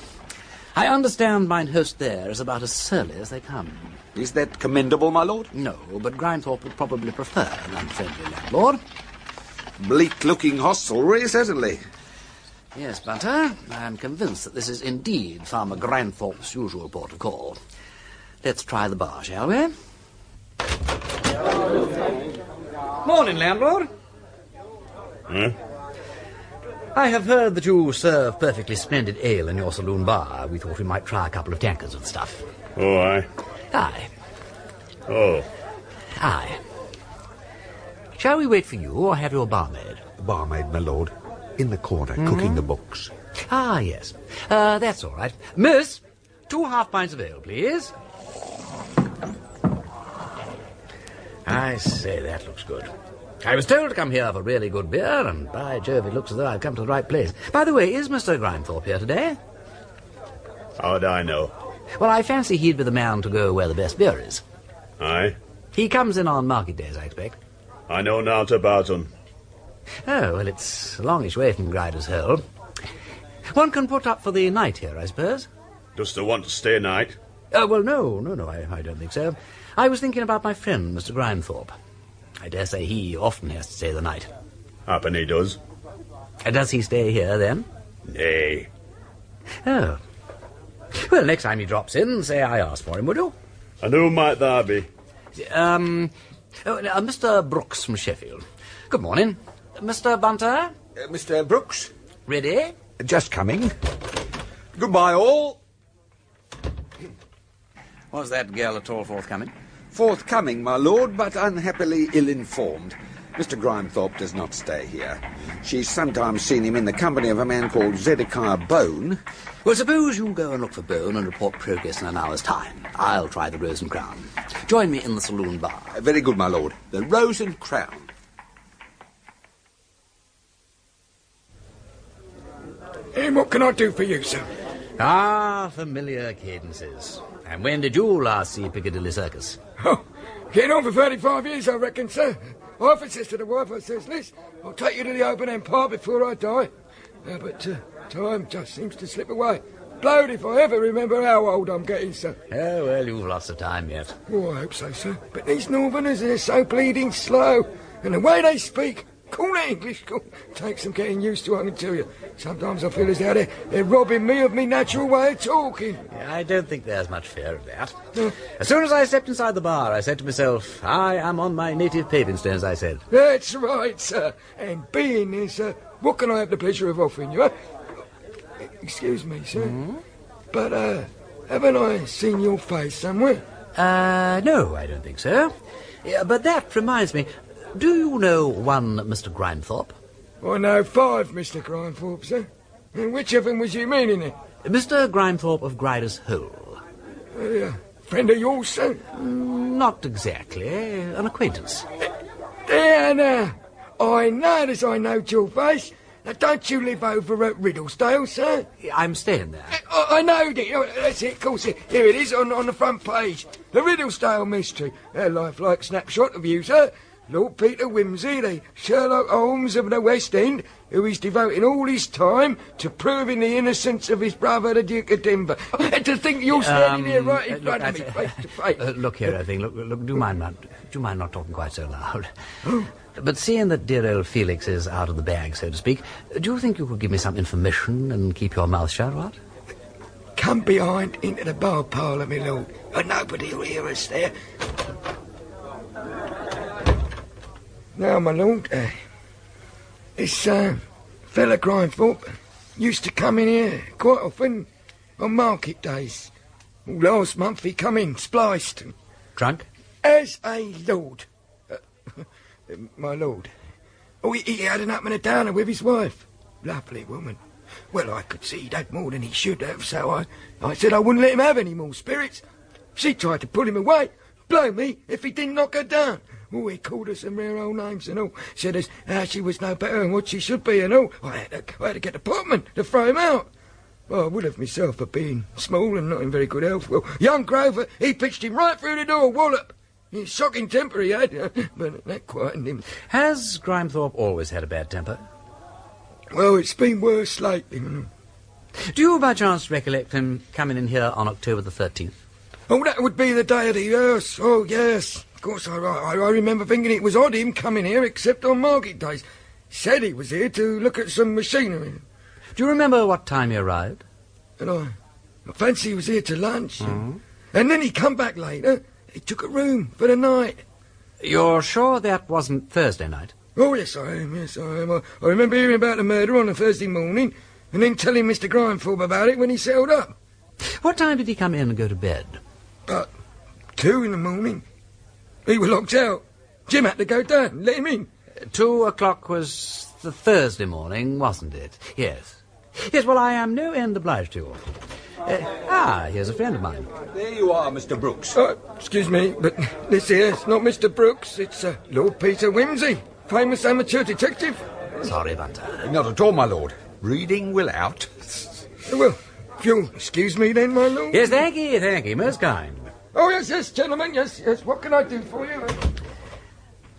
I understand mine host there is about as surly as they come. Is that commendable, my lord? No, but Grimethorpe would probably prefer an unfriendly landlord. Bleak-looking hostelry, certainly. Yes, Bunter, I am convinced that this is indeed Farmer Grimethorpe's usual port of call. Let's try the bar, shall we? Morning, landlord. I have heard that you serve perfectly splendid ale in your saloon bar. We thought we might try a couple of tankards of the stuff. Oh, aye. Aye. Oh. Aye. Shall we wait for you, or have your barmaid? Barmaid, my lord. In the corner, cooking the books. Ah, yes. That's all right. Miss, 2 half pints of ale, please. I say, that looks good. I was told to come here for really good beer, and by Jove, it looks as though I've come to the right place. By the way, is Mr. Grimethorpe here today? How'd I know? Well, I fancy he'd be the man to go where the best beer is. Aye? He comes in on market days, I expect. I know naught about him. Oh, well, it's a longish way from Grider's Hole. One can put up for the night here, I suppose. Dost thou want to stay night? Well, no, I don't think so. I was thinking about my friend, Mr. Grimethorpe. I dare say he often has to stay the night. Happen he does. Does he stay here, then? Nay. Oh. Well, next time he drops in, say I asked for him, would you? And who might that be? Mr. Brooks from Sheffield. Good morning. Mr. Bunter? Mr. Brooks? Ready? Just coming. Goodbye, all. Was that girl at all forthcoming? Forthcoming, my lord, but unhappily ill-informed. Mr. Grimethorpe does not stay here. She's sometimes seen him in the company of a man called Zedekiah Bone. Well, suppose you go and look for Bone and report progress in an hour's time. I'll try the Rose and Crown. Join me in the saloon bar. Very good, my lord. The Rose and Crown. And what can I do for you, sir? Ah, familiar cadences. And when did you last see Piccadilly Circus? Oh, getting on for 35 years, I reckon, sir. I often says to the wife, I says, Liz, I'll take you to the open empire before I die. But time just seems to slip away. Blowed if I ever remember how old I'm getting, sir. Oh, well, you've lots of time yet. Oh, I hope so, sir. But these northerners, they're so bleeding slow. And the way they speak, call it English, takes some getting used to, I can tell you. Sometimes I feel as though they're robbing me of me natural way of talking. Yeah, I don't think there's much fear of that. As soon as I stepped inside the bar, I said to myself, I am on my native paving stones, I said. That's right, sir. And being there, sir, what can I have the pleasure of offering you? Excuse me, sir. But, haven't I seen your face somewhere? No, I don't think so. Yeah, but that reminds me, do you know one Mr. Grimethorpe? I know 5 Mr. Grimethorpe, sir. And which of them was you meaning then? Mr. Grimethorpe of Grider's Hole. Friend of yours, sir? Not exactly. An acquaintance. There now. I know as I know your face. Now, don't you live over at Riddlesdale, sir? I'm staying there. I know that. That's it, of course. Here it is on the front page. The Riddlesdale mystery. A lifelike snapshot of you, sir. Lord Peter Wimsey, the Sherlock Holmes of the West End, who is devoting all his time to proving the innocence of his brother, the Duke of Denver. And to think you're standing here right in front of me, face to face. Look here, I think. Look. Do you mind not talking quite so loud? But seeing that dear old Felix is out of the bag, so to speak, do you think you could give me some information and keep your mouth shut, what? Come behind into the bar parlour, my lord, and nobody will hear us there. Now, my lord, this fella Grindthorpe used to come in here quite often on market days. Last month he come in spliced. Drunk? As a lord. My lord. Oh, he had an up and a downer with his wife. Lovely woman. Well, I could see he'd had more than he should have, so I said I wouldn't let him have any more spirits. She tried to pull him away. Blow me if he didn't knock her down. Oh, he called her some rare old names and all. Said as how she was no better than what she should be and all. I had to get the potman to throw him out. Well, I would have myself, but being small and not in very good health. Well, young Grover, he pitched him right through the door, wallop. He's shocking temper he had, but that quietened him. Has Grindthorpe always had a bad temper? Well, it's been worse lately. Do you by chance recollect him coming in here on October the 13th? Oh, that would be the day of the years. Oh, yes. Of course, I remember thinking it was odd him coming here except on market days. Said he was here to look at some machinery. Do you remember what time he arrived? And I fancy he was here to lunch. And then he come back later. He took a room for the night. You're sure that wasn't Thursday night? Oh, yes, I am. I remember hearing about the murder on a Thursday morning and then telling Mr. Grindthorpe about it when he settled up. What time did he come in and go to bed? About 2 in the morning. He was locked out. Jim had to go down, let him in. 2 o'clock was the Thursday morning, wasn't it? Yes. Yes, well, I am no end obliged to you. Here's a friend of mine. There you are, Mr. Brooks. Excuse me, but this here's not Mr. Brooks. It's Lord Peter Wimsey, famous amateur detective. Sorry, Bunter. Not at all, my lord. Reading will out. Well, if you'll excuse me then, my lord. Yes, thank you, most kind. Oh, yes, gentlemen, yes. What can I do for you?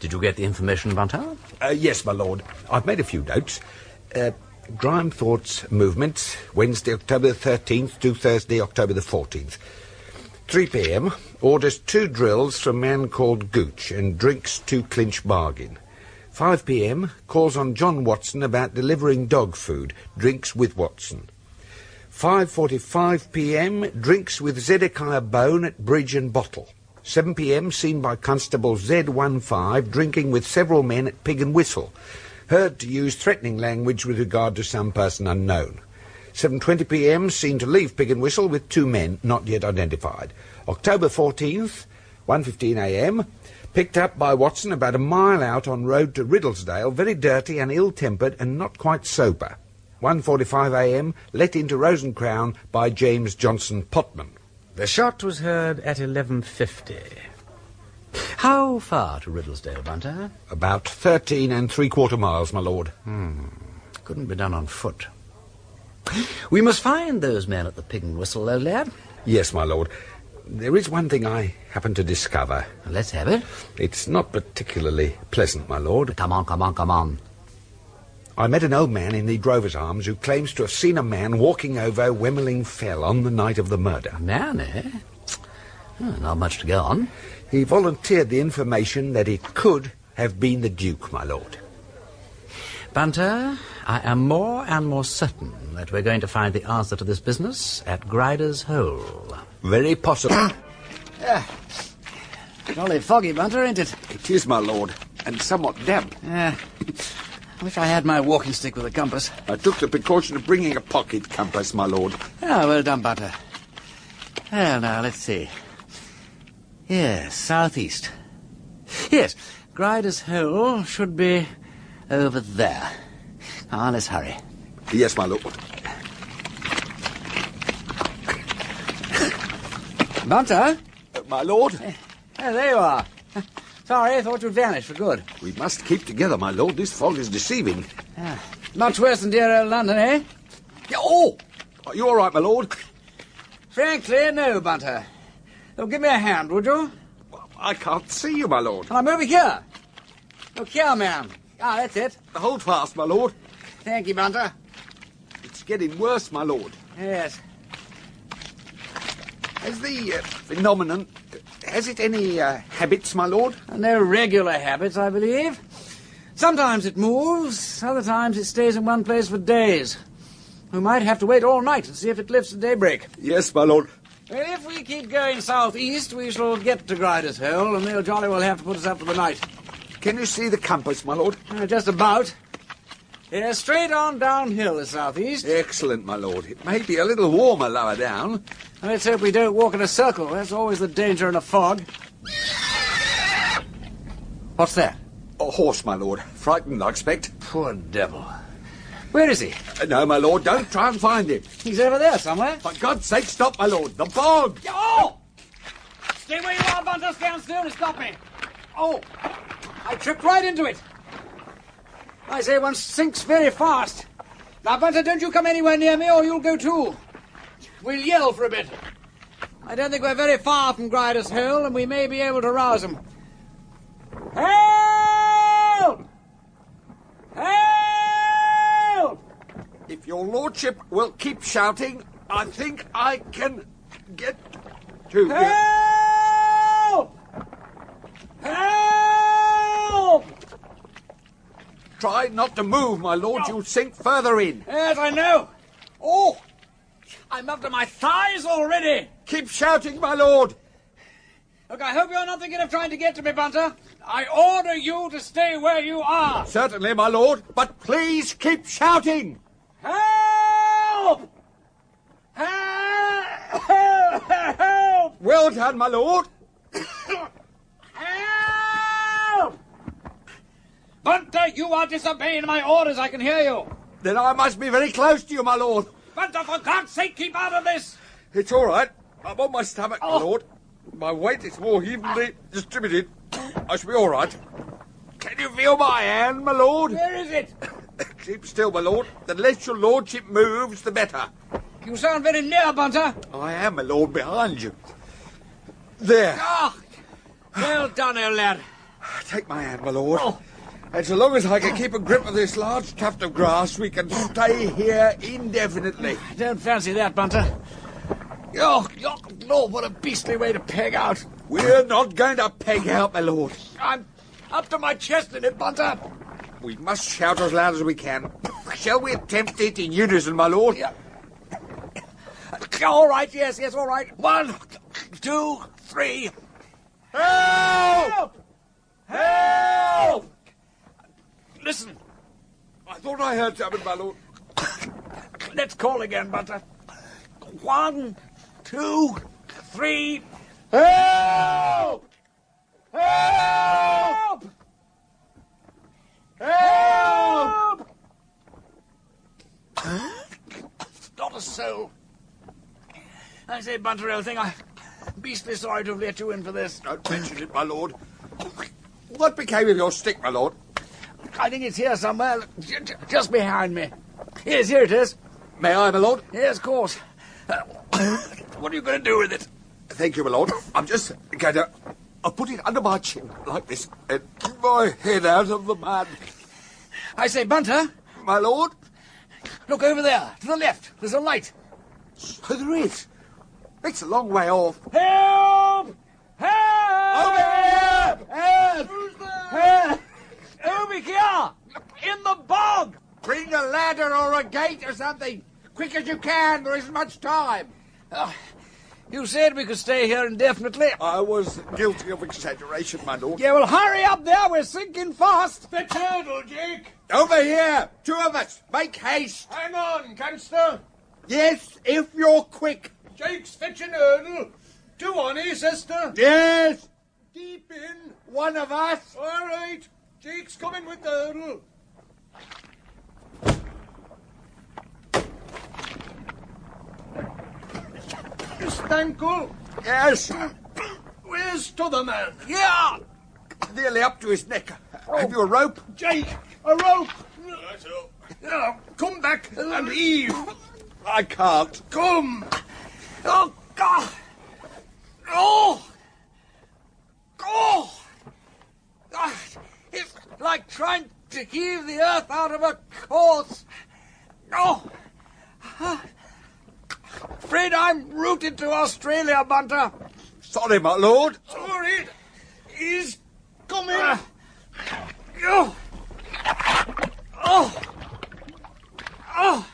Did you get the information, Bunter? Yes, my lord. I've made a few notes. Grindthorpe's movements, Wednesday, October the 13th to Thursday, October the 14th. 3 p.m, orders 2 drills from a man called Gooch and drinks 2 clinch bargain. 5 p.m, calls on John Watson about delivering dog food, drinks with Watson. 5:45 p.m, drinks with Zedekiah Bone at Bridge and Bottle. 7 p.m, seen by Constable Z15 drinking with several men at Pig and Whistle. Heard to use threatening language with regard to some person unknown. 7:20 p.m, seen to leave Pig and Whistle with 2 men not yet identified. October 14th, 1:15 a.m, picked up by Watson about a mile out on road to Riddlesdale, very dirty and ill-tempered and not quite sober. 1:45 a.m, let into Rosencrown by James Johnson Potman. The shot was heard at 11:50. How far to Riddlesdale, Bunter? About 13 3/4 miles, my lord. Couldn't be done on foot. We must find those men at the Pig and Whistle, though, lad. Yes, my lord. There is one thing I happen to discover. Let's have it. It's not particularly pleasant, my lord. Come on. I met an old man in the Drover's Arms who claims to have seen a man walking over Wemmeling Fell on the night of the murder. A man, eh? Not much to go on. He volunteered the information that it could have been the Duke, my lord. Bunter, I am more and more certain that we're going to find the answer to this business at Grider's Hole. Very possible. Jolly foggy, Bunter, ain't it? It is, my lord, and somewhat damp. I wish I had my walking stick with a compass. I took the precaution of bringing a pocket compass, my lord. Well done, Bunter. Well, now, let's see. Yes, southeast. Yes, Grider's Hole should be over there. Let's hurry. Yes, my lord. Bunter? My lord? There you are. Sorry, I thought you'd vanished for good. We must keep together, my lord. This fog is deceiving. Much worse than dear old London, eh? Oh! Are you all right, my lord? Frankly, no, Bunter. Oh, give me a hand, would you? I can't see you, my lord. And I'm over here. Look here, ma'am. Ah, that's it. Hold fast, my lord. Thank you, Bunter. It's getting worse, my lord. Yes. Has the phenomenon... Has it any habits, my lord? No regular habits, I believe. Sometimes it moves, other times it stays in one place for days. We might have to wait all night and see if it lifts at daybreak. Yes, my lord. Well, if we keep going southeast, we shall get to Grider's Hole, and they'll jolly well have to put us up for the night. Can you see the compass, my lord? Just about. Yeah, straight on downhill the southeast. Excellent, my lord. It may be a little warmer lower down. Let's hope we don't walk in a circle. That's always the danger in a fog. What's that? A horse, my lord. Frightened, I expect. Poor devil. Where is he? No, my lord, don't try and find him. He's over there somewhere. For God's sake, stop, my lord. The bog! Oh! Stay where you are, Bunter. Stand still and stop me. Oh! I tripped right into it. I say, one sinks very fast. Now, Bunter, don't you come anywhere near me or you'll go too. We'll yell for a bit. I don't think we're very far from Grider's Hole, and we may be able to rouse him. Help! Help! If your lordship will keep shouting, I think I can get to you. Help! Help! Try not to move, my lord. You'll sink further in. Yes, I know. Oh! I'm up to my thighs already. Keep shouting, my lord. Look, I hope you're not thinking of trying to get to me, Bunter. I order you to stay where you are. Certainly, my lord, but please keep shouting. Help! Help! Help! Well done, my lord. Help! Bunter, you are disobeying my orders, I can hear you. Then I must be very close to you, my lord. Bunter, for God's sake, keep out of this. It's all right. I'm on my stomach, my lord. My weight is more evenly distributed. I shall be all right. Can you feel my hand, my lord? Where is it? Keep still, my lord. The less your lordship moves, the better. You sound very near, Bunter. I am, my lord, behind you. There. Oh, well done, old lad. Take my hand, my lord. And so long as I can keep a grip of this large tuft of grass, we can stay here indefinitely. Don't fancy that, Bunter. Oh, Lord, what a beastly way to peg out. We're not going to peg out, my lord. I'm up to my chest in it, Bunter. We must shout as loud as we can. Shall we attempt it in unison, my lord? Yeah. All right, yes, all right. 1, 2, 3. Help! Help! Listen. I thought I heard something, my lord. Let's call again, Bunter. 1, 2, 3. Help! Help! Help! Not a soul. I say, Bunter, old thing, I'm beastly sorry to have let you in for this. Don't mention it, my lord. What became of your stick, my lord? I think it's here somewhere, just behind me. Here it is. May I, my lord? Yes, of course. What are you going to do with it? Thank you, my lord. I'm just going to put it under my chin, like this, and keep my head out of the mud. I say, Bunter. My lord? Look over there, to the left. There's a light. So there is. It's a long way off. Help! Help! Over here! Help! Who's there? Help! Over here! In the bog! Bring a ladder or a gate or something. Quick as you can. There isn't much time. You said we could stay here indefinitely. I was guilty of exaggeration, my lord. Yeah, well, hurry up there. We're sinking fast. The turtle, Jake. Over here. 2 of us. Make haste. Hang on, canster. Yes, if you're quick. Jake's fetching hurdle. 2 on here, sister. Yes. Deep in. 1 of us. All right. Jake's coming with the hurdle. Stankel. Yes. Where's t'other man? Yeah. Nearly up to his neck. Have you a rope? Jake, a rope. That's all. Now, come back and heave. I can't. Come. Oh, God. Oh. Oh. It's like trying to heave the earth out of her course. Oh! Afraid I'm rooted to Australia, Bunter. Sorry, my lord. Sorry. He's coming. Oh! Oh! Oh!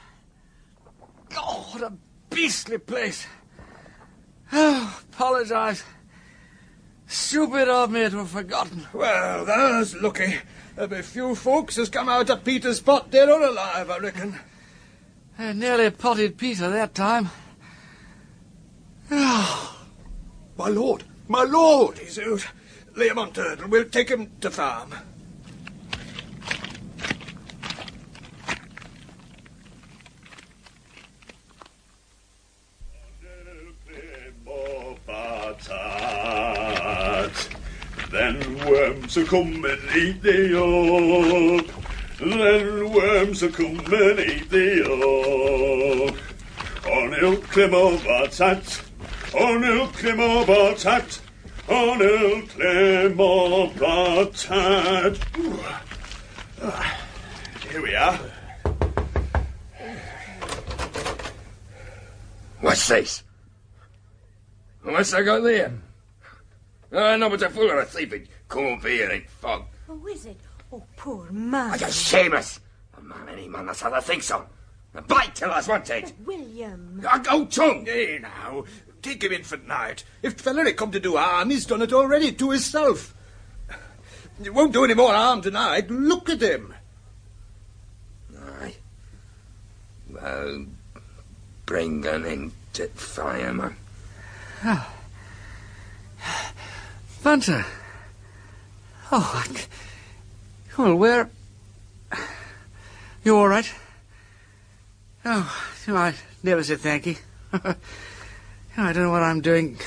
Oh, what a beastly place. Oh, apologise. Stupid of me to have forgotten. Well, there's lucky. There'll be few folks has come out of Peter's pot dead or alive, I reckon. I nearly potted Peter that time. My lord, he's out. Lay him on turtle. We'll take him to farm. Then worms will come and eat the yolk. Then worms will come and eat the yolk. On il Clément-Batat, on il Clément-Batat, on il Clément-Batat. Here we are. What's this? What's I got there? No, but a fool or a thief. It come up here in fog. Who is it? Oh, poor man. I just shameless. A man, any man that's how I think so. Bite till us wanted. William. Go tongue. Hey, now, take him in for night. If the feller had come to do harm, he's done it already to himself. He won't do any more harm tonight. Look at him. Aye. Well, bring an end to fire, man. Bunter. Oh, well, where... You all right? Oh, I never said thank you. I don't know what I'm doing.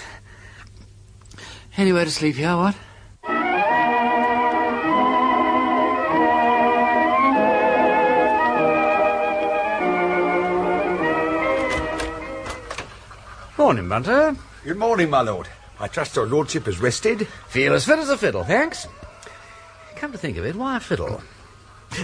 Anywhere to sleep here, what? Morning, Bunter. Good morning, my lord. I trust your lordship has rested? Feel as fit as a fiddle, thanks. Come to think of it, why fiddle?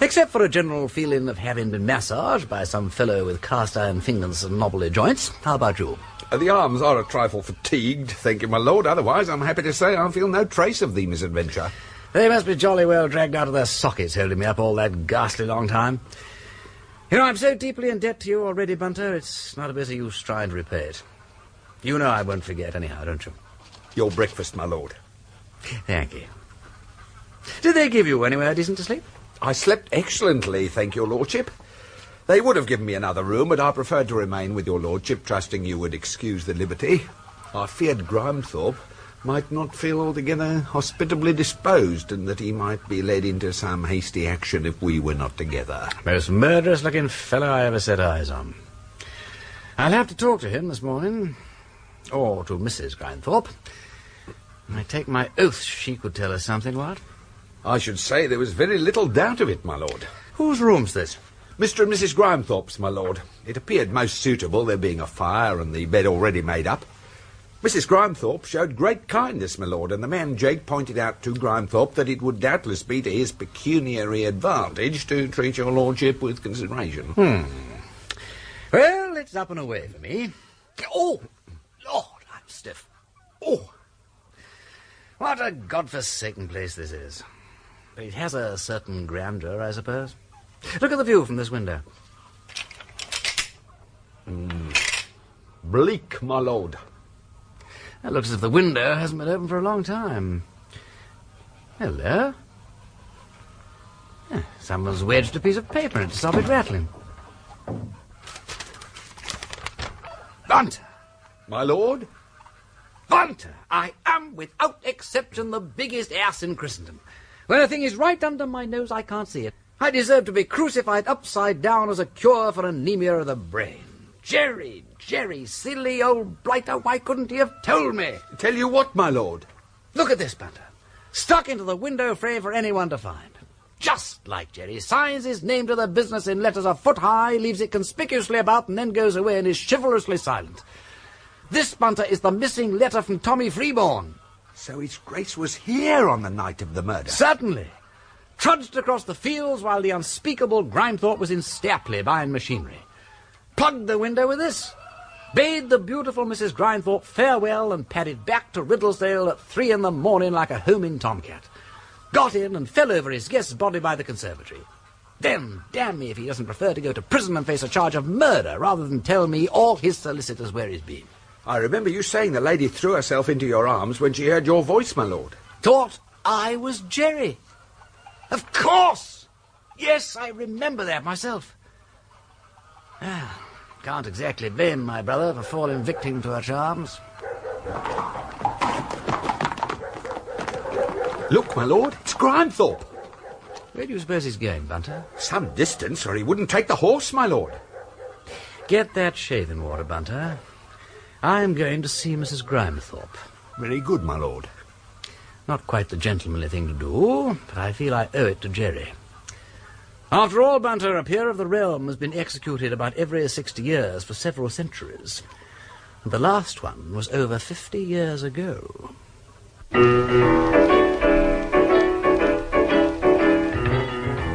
Except for a general feeling of having been massaged by some fellow with cast-iron fingers and knobbly joints. How about you? The arms are a trifle fatigued, thank you, my lord. Otherwise, I'm happy to say I feel no trace of the misadventure. They must be jolly well dragged out of their sockets holding me up all that ghastly long time. You know, I'm so deeply in debt to you already, Bunter, it's not a bit of use trying to repay it. You know I won't forget anyhow, don't you? Your breakfast, my lord. Thank you. Did they give you anywhere decent to sleep? I slept excellently, thank your lordship. They would have given me another room, but I preferred to remain with your lordship, trusting you would excuse the liberty. I feared Grimethorpe might not feel altogether hospitably disposed, and that he might be led into some hasty action if we were not together. Most murderous-looking fellow I ever set eyes on. I'll have to talk to him this morning, or to Mrs. Grimethorpe. I take my oath she could tell us something, what? I should say there was very little doubt of it, my lord. Whose room's this? Mr. and Mrs. Grimethorpe's, my lord. It appeared most suitable, there being a fire and the bed already made up. Mrs. Grimethorpe showed great kindness, my lord, and the man Jake pointed out to Grimethorpe that it would doubtless be to his pecuniary advantage to treat your lordship with consideration. Well, it's up and away for me. Oh, Lord, I'm stiff. Oh, what a godforsaken place this is. But it has a certain grandeur, I suppose. Look at the view from this window. Bleak, my lord. It looks as if the window hasn't been open for a long time. Hello. Someone's wedged a piece of paper in it to stop it rattling. Bunter! My lord? Bunter! I am, without exception, the biggest ass in Christendom. When a thing is right under my nose, I can't see it. I deserve to be crucified upside down as a cure for anemia of the brain. Jerry, silly old blighter, why couldn't he have told me? Tell you what, my lord? Look at this, Bunter. Stuck into the window frame for anyone to find. Just like Jerry. Signs his name to the business in letters a foot high, leaves it conspicuously about, and then goes away and is chivalrously silent. This, Bunter, is the missing letter from Tommy Freeborn. So his grace was here on the night of the murder? Certainly. trudged across the fields while the unspeakable Grimethorpe was in Stapley buying machinery, plugged the window with this, bade the beautiful Mrs. Grimethorpe farewell and padded back to Riddlesdale at 3 in the morning like a homing tomcat, got in and fell over his guest's body by the conservatory. Then, damn me if he doesn't prefer to go to prison and face a charge of murder rather than tell me all his solicitors where he's been. I remember you saying the lady threw herself into your arms when she heard your voice, my lord. Thought I was Jerry. Of course! Yes, I remember that myself. Can't exactly blame my brother for falling victim to her charms. Look, my lord, it's Grimethorpe. Where do you suppose he's going, Bunter? Some distance, or he wouldn't take the horse, my lord. Get that shaving water, Bunter. I'm going to see Mrs. Grimethorpe. Very good, my lord. Not quite the gentlemanly thing to do, but I feel I owe it to Jerry. After all, Bunter, a peer of the realm has been executed about every 60 years for several centuries. And the last one was over 50 years ago.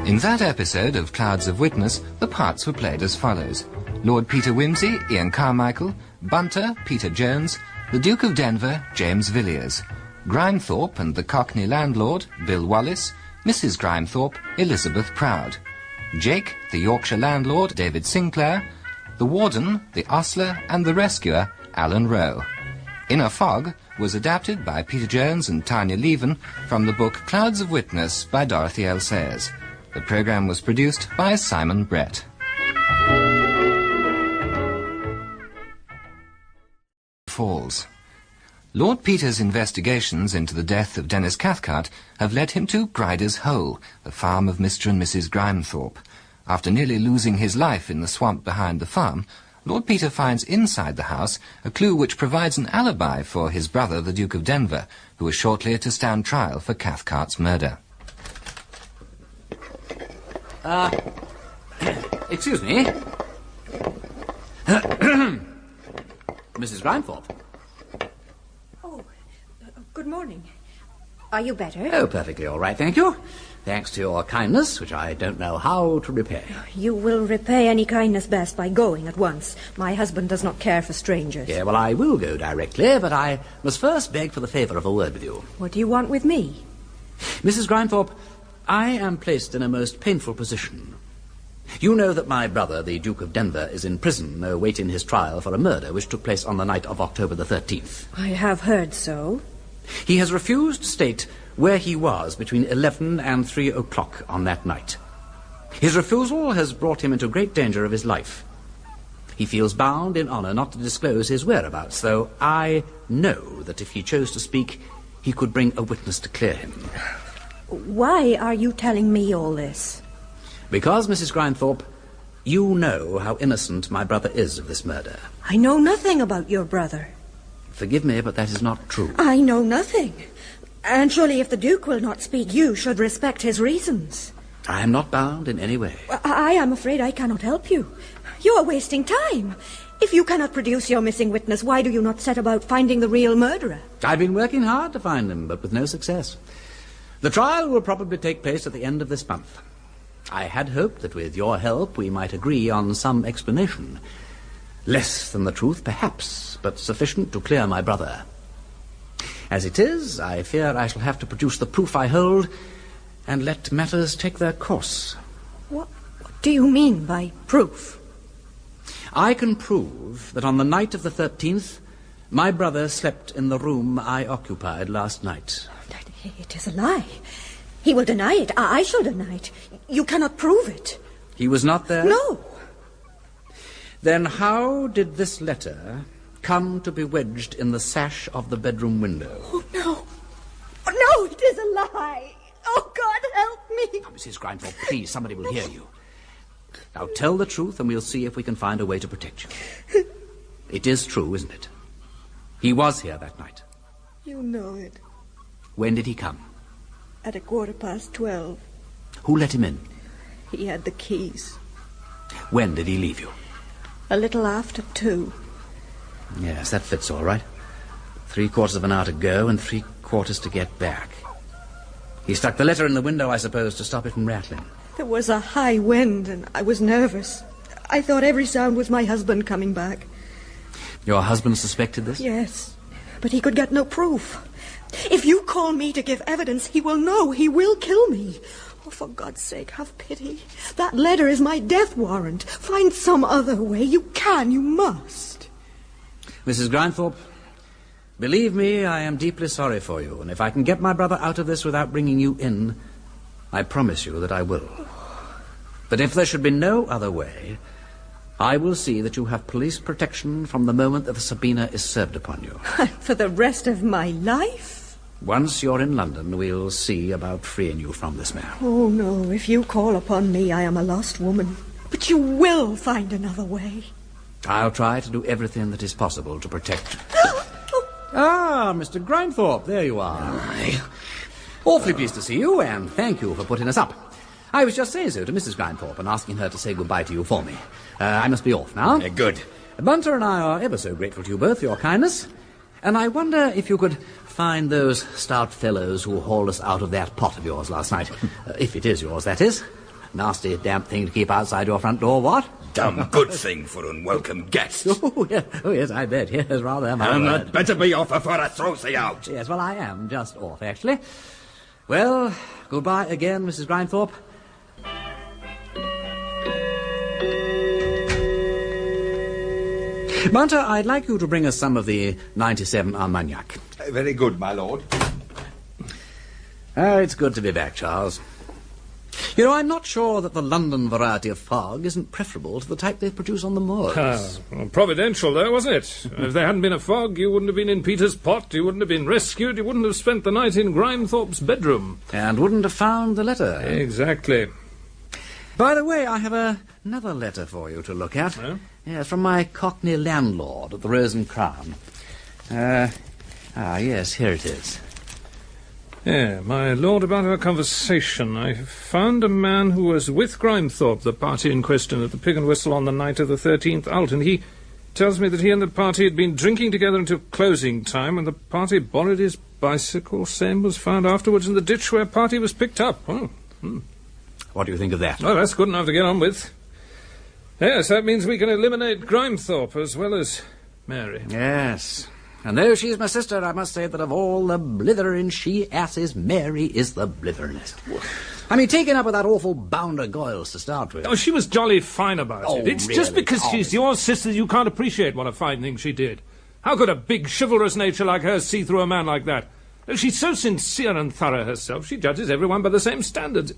In that episode of Clouds of Witness, the parts were played as follows. Lord Peter Wimsey, Ian Carmichael; Bunter, Peter Jones; the Duke of Denver, James Villiers; Grimethorpe and the Cockney landlord, Bill Wallace; Mrs. Grimethorpe, Elizabeth Proud; Jake, the Yorkshire landlord, David Sinclair; the warden, the ostler, and the rescuer, Alan Rowe. In a Fog was adapted by Peter Jones and Tanya Leven from the book Clouds of Witness by Dorothy L. Sayers. The programme was produced by Simon Brett. Falls. Lord Peter's investigations into the death of Dennis Cathcart have led him to Grider's Hole, the farm of Mr. and Mrs. Grimethorpe. After nearly losing his life in the swamp behind the farm, Lord Peter finds inside the house a clue which provides an alibi for his brother, the Duke of Denver, who is shortly to stand trial for Cathcart's murder. Excuse me. Mrs. Grimethorpe. Oh, good morning. Are you better? Oh, perfectly all right, thank you. Thanks to your kindness, which I don't know how to repay. You will repay any kindness best by going at once. My husband does not care for strangers. Yeah, well, I will go directly, but I must first beg for the favour of a word with you. What do you want with me? Mrs. Grimethorpe, I am placed in a most painful position. You know that my brother, the Duke of Denver, is in prison awaiting his trial for a murder which took place on the night of October the 13th. I have heard so. He has refused to state where he was between 11 and 3 o'clock on that night. His refusal has brought him into great danger of his life. He feels bound in honour not to disclose his whereabouts, though I know that if he chose to speak, he could bring a witness to clear him. Why are you telling me all this? Because, Mrs. Grimethorpe, you know how innocent my brother is of this murder. I know nothing about your brother. Forgive me, but that is not true. I know nothing. And surely if the Duke will not speak, you should respect his reasons. I am not bound in any way. I am afraid I cannot help you. You are wasting time. If you cannot produce your missing witness, why do you not set about finding the real murderer? I've been working hard to find him, but with no success. The trial will probably take place at the end of this month. I had hoped that with your help we might agree on some explanation. Less than the truth, perhaps, but sufficient to clear my brother. As it is, I fear I shall have to produce the proof I hold and let matters take their course. What do you mean by proof? I can prove that on the night of the 13th, my brother slept in the room I occupied last night. It is a lie. He will deny it. I shall deny it. You cannot prove it. He was not there? No. Then how did this letter come to be wedged in the sash of the bedroom window? Oh, no. Oh, no, it is a lie. Oh, God, help me. Oh, Mrs. Grimethorpe, please, somebody will hear you. Now tell the truth and we'll see if we can find a way to protect you. It is true, isn't it? He was here that night. You know it. When did he come? At 12:15. Who let him in? He had the keys. When did he leave you? A little after 2. Yes, that fits all right. 3/4 of an hour to go and 3/4 to get back. He stuck the letter in the window, I suppose, to stop it from rattling. There was a high wind, and I was nervous. I thought every sound was my husband coming back. Your husband suspected this? Yes, but he could get no proof. If you call me to give evidence, he will know. He will kill me. Oh, for God's sake, have pity. That letter is my death warrant. Find some other way. You can, you must. Mrs. Grindthorpe, believe me, I am deeply sorry for you, and if I can get my brother out of this without bringing you in, I promise you that I will. But if there should be no other way, I will see that you have police protection from the moment that the subpoena is served upon you. For the rest of my life? Once you're in London, we'll see about freeing you from this man. Oh, no, if you call upon me, I am a lost woman. But you will find another way. I'll try to do everything that is possible to protect you. Ah, Mr. Grindthorpe, there you are. Awfully pleased to see you, and thank you for putting us up. I was just saying so to Mrs. Grindthorpe and asking her to say goodbye to you for me. I must be off now. Good. Bunter and I are ever so grateful to you both for your kindness, and I wonder if you could find those stout fellows who hauled us out of that pot of yours last night. If it is yours, that is. Nasty, damp thing to keep outside your front door, what? Damn good thing for unwelcome guests. Oh, yes, I bet. Yes, rather. I'd better be off before I throws thee out. Yes, well, I am just off, actually. Well, goodbye again, Mrs. Grindthorpe. Bunter, I'd like you to bring us some of the 97 Armagnac. Very good, my lord. It's good to be back, Charles. You know, I'm not sure that the London variety of fog isn't preferable to the type they produce on the moors. Well, providential, though, wasn't it? If there hadn't been a fog, you wouldn't have been in Peter's pot, you wouldn't have been rescued, you wouldn't have spent the night in Grindthorpe's bedroom. And wouldn't have found the letter. Exactly. By the way, I have another letter for you to look at. Huh? Yes, from my Cockney landlord at the Rose and Crown. Yes, here it is. Yeah, my lord, about our conversation. I found a man who was with Grindthorpe, the party in question, at the Pig and Whistle on the night of the 13th out, and he tells me that he and the party had been drinking together until closing time, and the party borrowed his bicycle. Same was found afterwards in the ditch where party was picked up. Oh. What do you think of that? Well, that's good enough to get on with. Yes, that means we can eliminate Grindthorpe as well as Mary. Yes. And though she's my sister, I must say that of all the blithering she-asses, Mary is the blitherinest. I mean, taking up with that awful bounder Goyles to start with. Oh, she was jolly fine about it. It's really? just because she's your sister you can't appreciate what a fine thing she did. How could a big, chivalrous nature like hers see through a man like that? She's so sincere and thorough herself, she judges everyone by the same standards.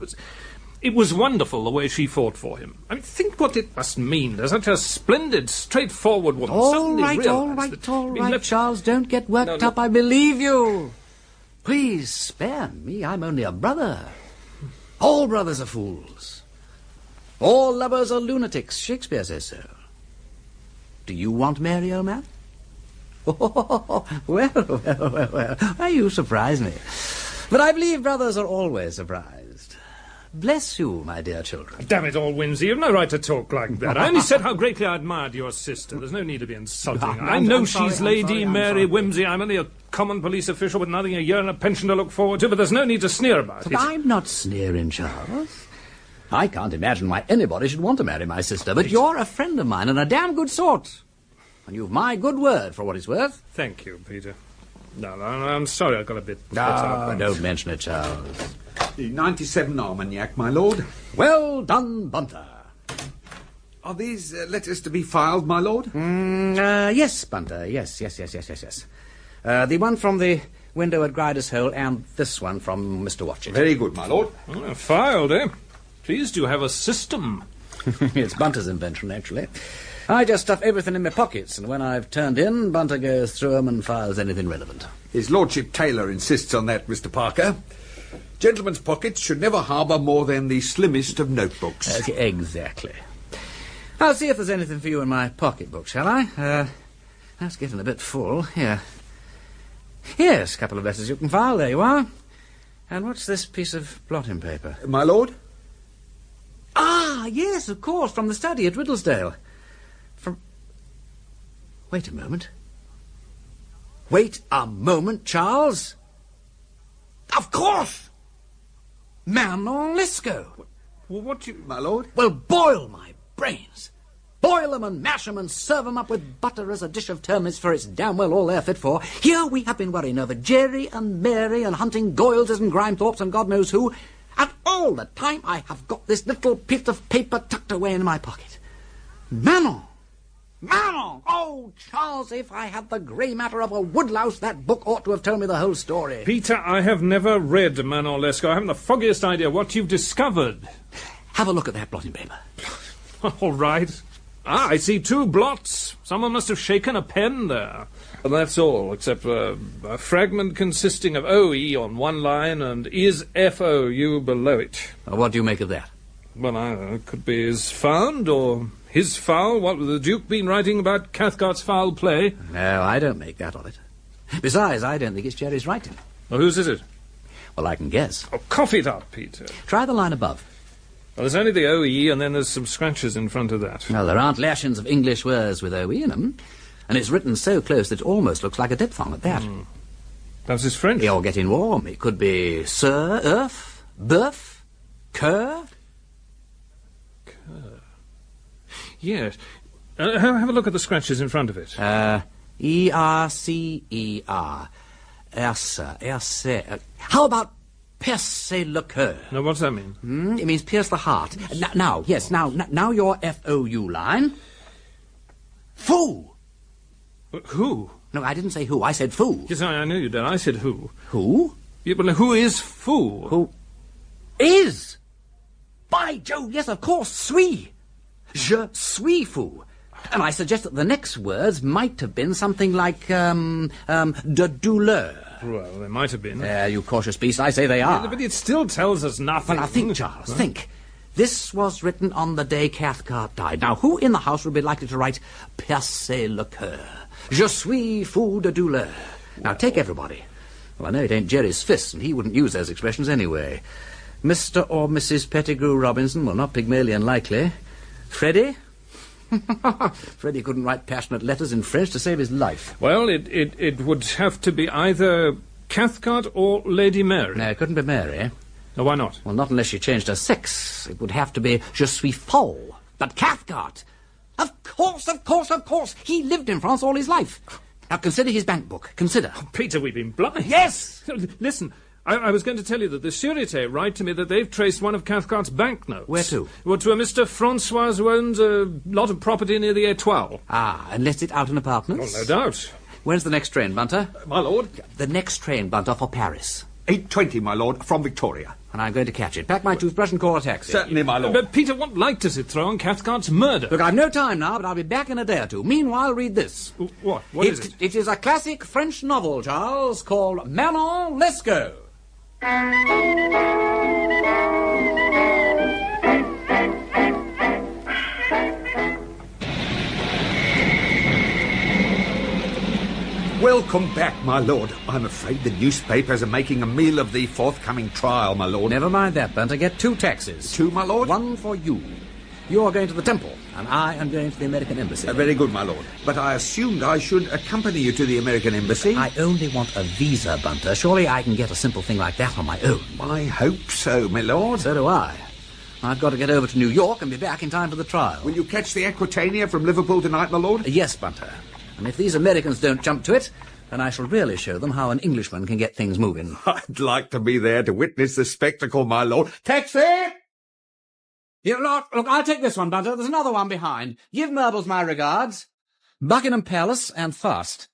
It was wonderful the way she fought for him. I mean, think what it must mean to such a splendid, straightforward woman. All right, Charles, don't get worked up. I believe you. Please spare me. I'm only a brother. All brothers are fools. All lovers are lunatics. Shakespeare says so. Do you want Mary, old man? Oh, well. You surprise me. But I believe brothers are always surprised. Bless you, my dear children. Damn it all, Wimsey, you've no right to talk like that. I only said how greatly I admired your sister. There's no need to be insulting. I know she's Lady Mary Wimsey. I'm only a common police official with nothing a year and a pension to look forward to, but there's no need to sneer about it. I'm not sneering, Charles. I can't imagine why anybody should want to marry my sister, but you're a friend of mine and a damn good sort. And you've my good word for what it's worth. Thank you, Peter. No, I'm sorry I got a bit... don't mention it, Charles. The 97 Armagnac, my lord. Well done, Bunter. Are these letters to be filed, my lord? Yes, Bunter. Yes. The one from the window at Grider's Hole and this one from Mr. Watchet. Very good, my lord. Filed, eh? Pleased you have a system. It's Bunter's invention, actually. I just stuff everything in my pockets, and when I've turned in, Bunter goes through 'em and files anything relevant. His Lordship Taylor insists on that, Mr. Parker. Gentlemen's pockets should never harbour more than the slimmest of notebooks. Exactly. I'll see if there's anything for you in my pocketbook, shall I? That's getting a bit full. Here. Yes, a couple of letters you can file. There you are. And what's this piece of blotting paper? My lord? Ah, yes, of course, from the study at Riddlesdale. Wait a moment. Wait a moment, Charles. Of course! Manon Lescaut. Well, what do you... My lord? Well, boil my brains. Boil 'em and mash 'em and serve 'em up with butter as a dish of termites, for it's damn well all they're fit for. Here we have been worrying over Jerry and Mary and hunting Goyleses and Grimethorpes and God knows who, and all the time I have got this little piece of paper tucked away in my pocket. Manon! Manon! Oh, Charles, if I had the grey matter of a woodlouse, that book ought to have told me the whole story. Peter, I have never read Manon Lescaut. I haven't the foggiest idea what you've discovered. Have a look at that blotting paper. All right. I see 2 blots. Someone must have shaken a pen there. And that's all, except a fragment consisting of OE on one line and is FOU below it. What do you make of that? Well, it could be his found, or his foul. What would the Duke been writing about Cathcart's foul play? No, I don't make that of it. Besides, I don't think it's Jerry's writing. Well, whose is it? Well, I can guess. Oh, cough it up, Peter. Try the line above. Well, there's only the OE, and then there's some scratches in front of that. Well, there aren't lashings of English words with OE in them, and it's written so close that it almost looks like a diphthong at that. That's his French. You're getting warm. It could be Sir, Earth, Boeuf, Cur. Yes. Have a look at the scratches in front of it. E-R-C-E-R. Erse. How about piercer le coeur? Now, what's that mean? It means pierce the heart. Now your F-O-U line. Foo! Who? No, I didn't say who. I said foo. Yes, I know you did. I said who. Who? Yeah, but who is foo? Who is? By Jove, yes, of course, suis. Je suis fou. And I suggest that the next words might have been something like, de douleur. Well, they might have been. You cautious beast, I say they are. Yeah, but it still tells us nothing. Well, now think, Charles, think. This was written on the day Cathcart died. Now, who in the house would be likely to write piercer le coeur? Je suis fou de douleur. Now, take everybody. Well, I know it ain't Jerry's fist, and he wouldn't use those expressions anyway. Mr. or Mrs. Pettigrew Robinson, well, not Pygmalion likely. Freddie? Freddie couldn't write passionate letters in French to save his life. Well, it would have to be either Cathcart or Lady Mary. No, it couldn't be Mary. No, why not? Well, not unless she changed her sex. It would have to be Je suis folle. But Cathcart! Of course. He lived in France all his life. Now, consider his bank book. Consider. Oh, Peter, we've been blind. Yes! Listen, I was going to tell you that the Sûreté write to me that they've traced one of Cathcart's banknotes. Where to? Well, to a Mr. Francois who owns a lot of property near the Étoile. Ah, and lets it out in apartments? Oh, no doubt. When's the next train, Bunter? My lord? The next train, Bunter, for Paris. 8:20, my lord, from Victoria. And I'm going to catch it. Pack my toothbrush and call a taxi. Certainly, my lord. But, Peter, what light does it throw on Cathcart's murder? Look, I've no time now, but I'll be back in a day or two. Meanwhile, read this. What? What is it? It is a classic French novel, Charles, called Manon Lescaut. Welcome back, my lord. I'm afraid the newspapers are making a meal of the forthcoming trial, my lord. Never mind that, Bunter. Get 2 taxis. 2, my lord? 1 for you. You are going to the temple, and I am going to the American Embassy. Very good, my lord. But I assumed I should accompany you to the American Embassy. I only want a visa, Bunter. Surely I can get a simple thing like that on my own. I hope so, my lord. So do I. I've got to get over to New York and be back in time for the trial. Will you catch the Aquitania from Liverpool tonight, my lord? Yes, Bunter. And if these Americans don't jump to it, then I shall really show them how an Englishman can get things moving. I'd like to be there to witness the spectacle, my lord. Taxi! Yeah, look, I'll take this one, Bunter. There's another one behind. Give Murbles my regards. Buckingham Palace and fast.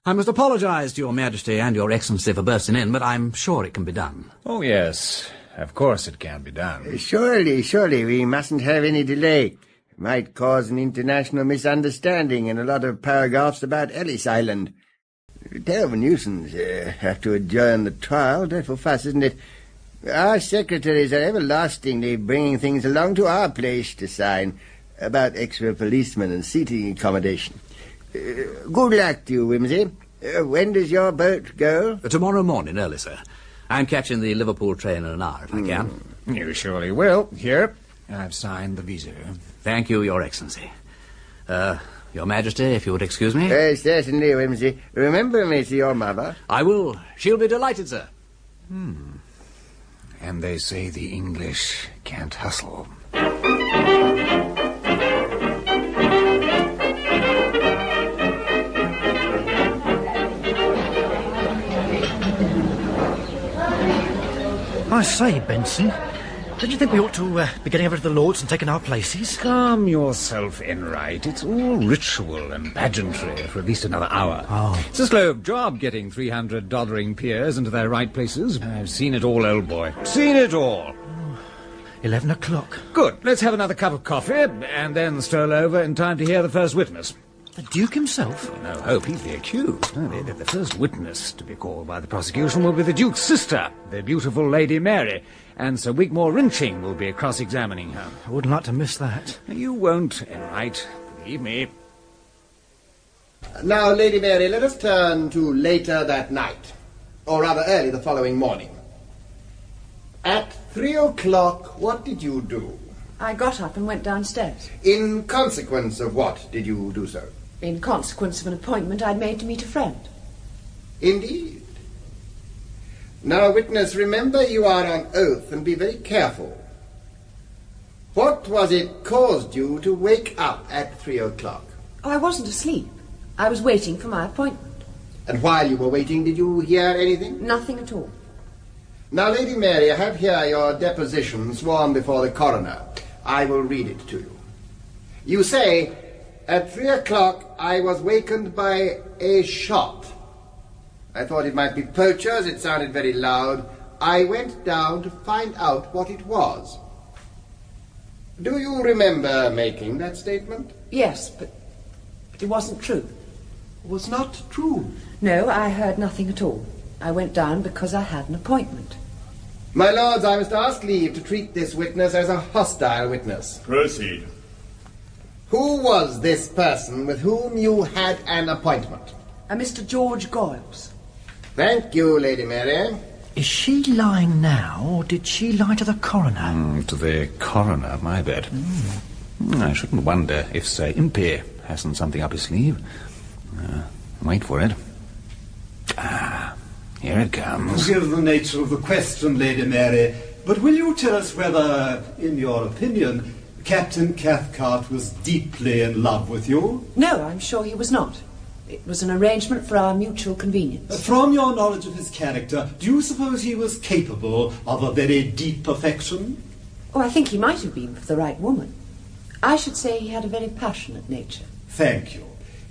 I must apologise to your Majesty and your Excellency for bursting in, but I'm sure it can be done. Oh, yes. Of course it can be done. Surely, we mustn't have any delay. It might cause an international misunderstanding and a lot of paragraphs about Ellis Island. Terrible nuisance. Have to adjourn the trial. Dreadful fuss, isn't it? Our secretaries are everlastingly bringing things along to our place to sign about extra policemen and seating accommodation. Good luck to you, Wimsey. When does your boat go? Tomorrow morning, early, sir. I'm catching the Liverpool train in an hour, if I can. You surely will. Here, I've signed the visa. Thank you, Your Excellency. Your Majesty, if you would excuse me. Certainly, Wimsey. Remember me to your mother. I will. She'll be delighted, sir. And they say the English can't hustle. I say, Benson, don't you think we ought to be getting over to the Lords and taking our places? Calm yourself, Enright. It's all ritual and pageantry for at least another hour. Oh. It's a slow job getting 300 doddering peers into their right places. I've seen it all, old boy. Seen it all. 11 o'clock. Good. Let's have another cup of coffee, and then stroll over in time to hear the first witness. The Duke himself? No hope he's the accused. No, the first witness to be called by the prosecution will be the Duke's sister, the beautiful Lady Mary, and Sir Wigmore Rinching will be cross-examining her. I wouldn't like to miss that. You won't, Enright. Believe me. Now, Lady Mary, let us turn to later that night, or rather early the following morning. At 3 o'clock, what did you do? I got up and went downstairs. In consequence of what did you do so? In consequence of an appointment I'd made to meet a friend. Indeed. Now, witness, remember you are on oath and be very careful. What was it caused you to wake up at 3 o'clock? Oh, I wasn't asleep. I was waiting for my appointment. And while you were waiting, did you hear anything? Nothing at all. Now, Lady Mary, I have here your deposition sworn before the coroner. I will read it to you. You say, at 3 o'clock I was wakened by a shot. I thought it might be poachers. It sounded very loud. I went down to find out what it was. Do you remember making that statement? Yes, but it wasn't true. It was not true? No, I heard nothing at all. I went down because I had an appointment. My lords, I must ask leave to treat this witness as a hostile witness. Proceed. Who was this person with whom you had an appointment? A Mr. George Goyles. Thank you, Lady Mary. Is she lying now, or did she lie to the coroner? To the coroner, my bet. I shouldn't wonder if Sir Impey hasn't something up his sleeve. Wait for it. Here it comes. Forgive the nature of the question, Lady Mary, but will you tell us whether, in your opinion, Captain Cathcart was deeply in love with you? No, I'm sure he was not. It was an arrangement for our mutual convenience. From your knowledge of his character, do you suppose he was capable of a very deep affection? Oh, I think he might have been for the right woman. I should say he had a very passionate nature. Thank you.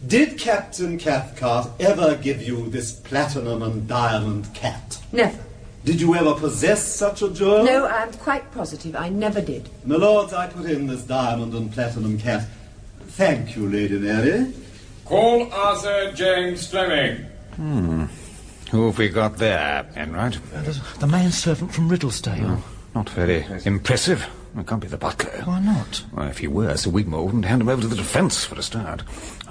Did Captain Cathcart ever give you this platinum and diamond cat? Never. Did you ever possess such a jewel? No, I'm quite positive I never did. My lords, I put in this diamond and platinum cat. Thank you, Lady Mary. Call Arthur James Fleming. Who have we got there, Enright? The manservant from Riddlesdale. Not very impressive. It can't be the butler. Why not? Well, if he were, Sir Wigmore wouldn't hand him over to the defence for a start.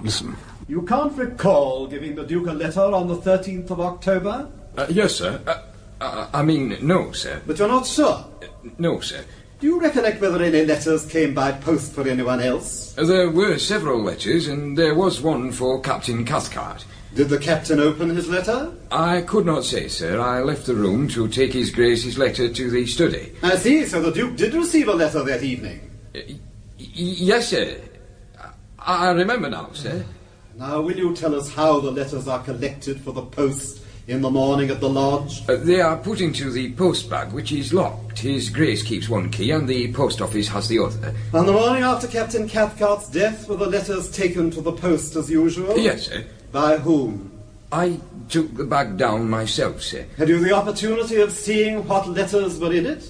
Listen. You can't recall giving the Duke a letter on the 13th of October? Yes, sir. No, sir. But you're not sure? No, sir. Do you recollect whether any letters came by post for anyone else? There were several letters, and there was one for Captain Cathcart. Did the captain open his letter? I could not say, sir. I left the room to take His Grace's letter to the study. I see, so the Duke did receive a letter that evening. Yes, sir. I remember now, sir. Now, will you tell us how the letters are collected for the post in the morning at the lodge? They are put into the post bag, which is locked. His Grace keeps one key, and the post office has the other. On the morning after Captain Cathcart's death, were the letters taken to the post as usual? Yes, sir. By whom? I took the bag down myself, sir. Had you the opportunity of seeing what letters were in it?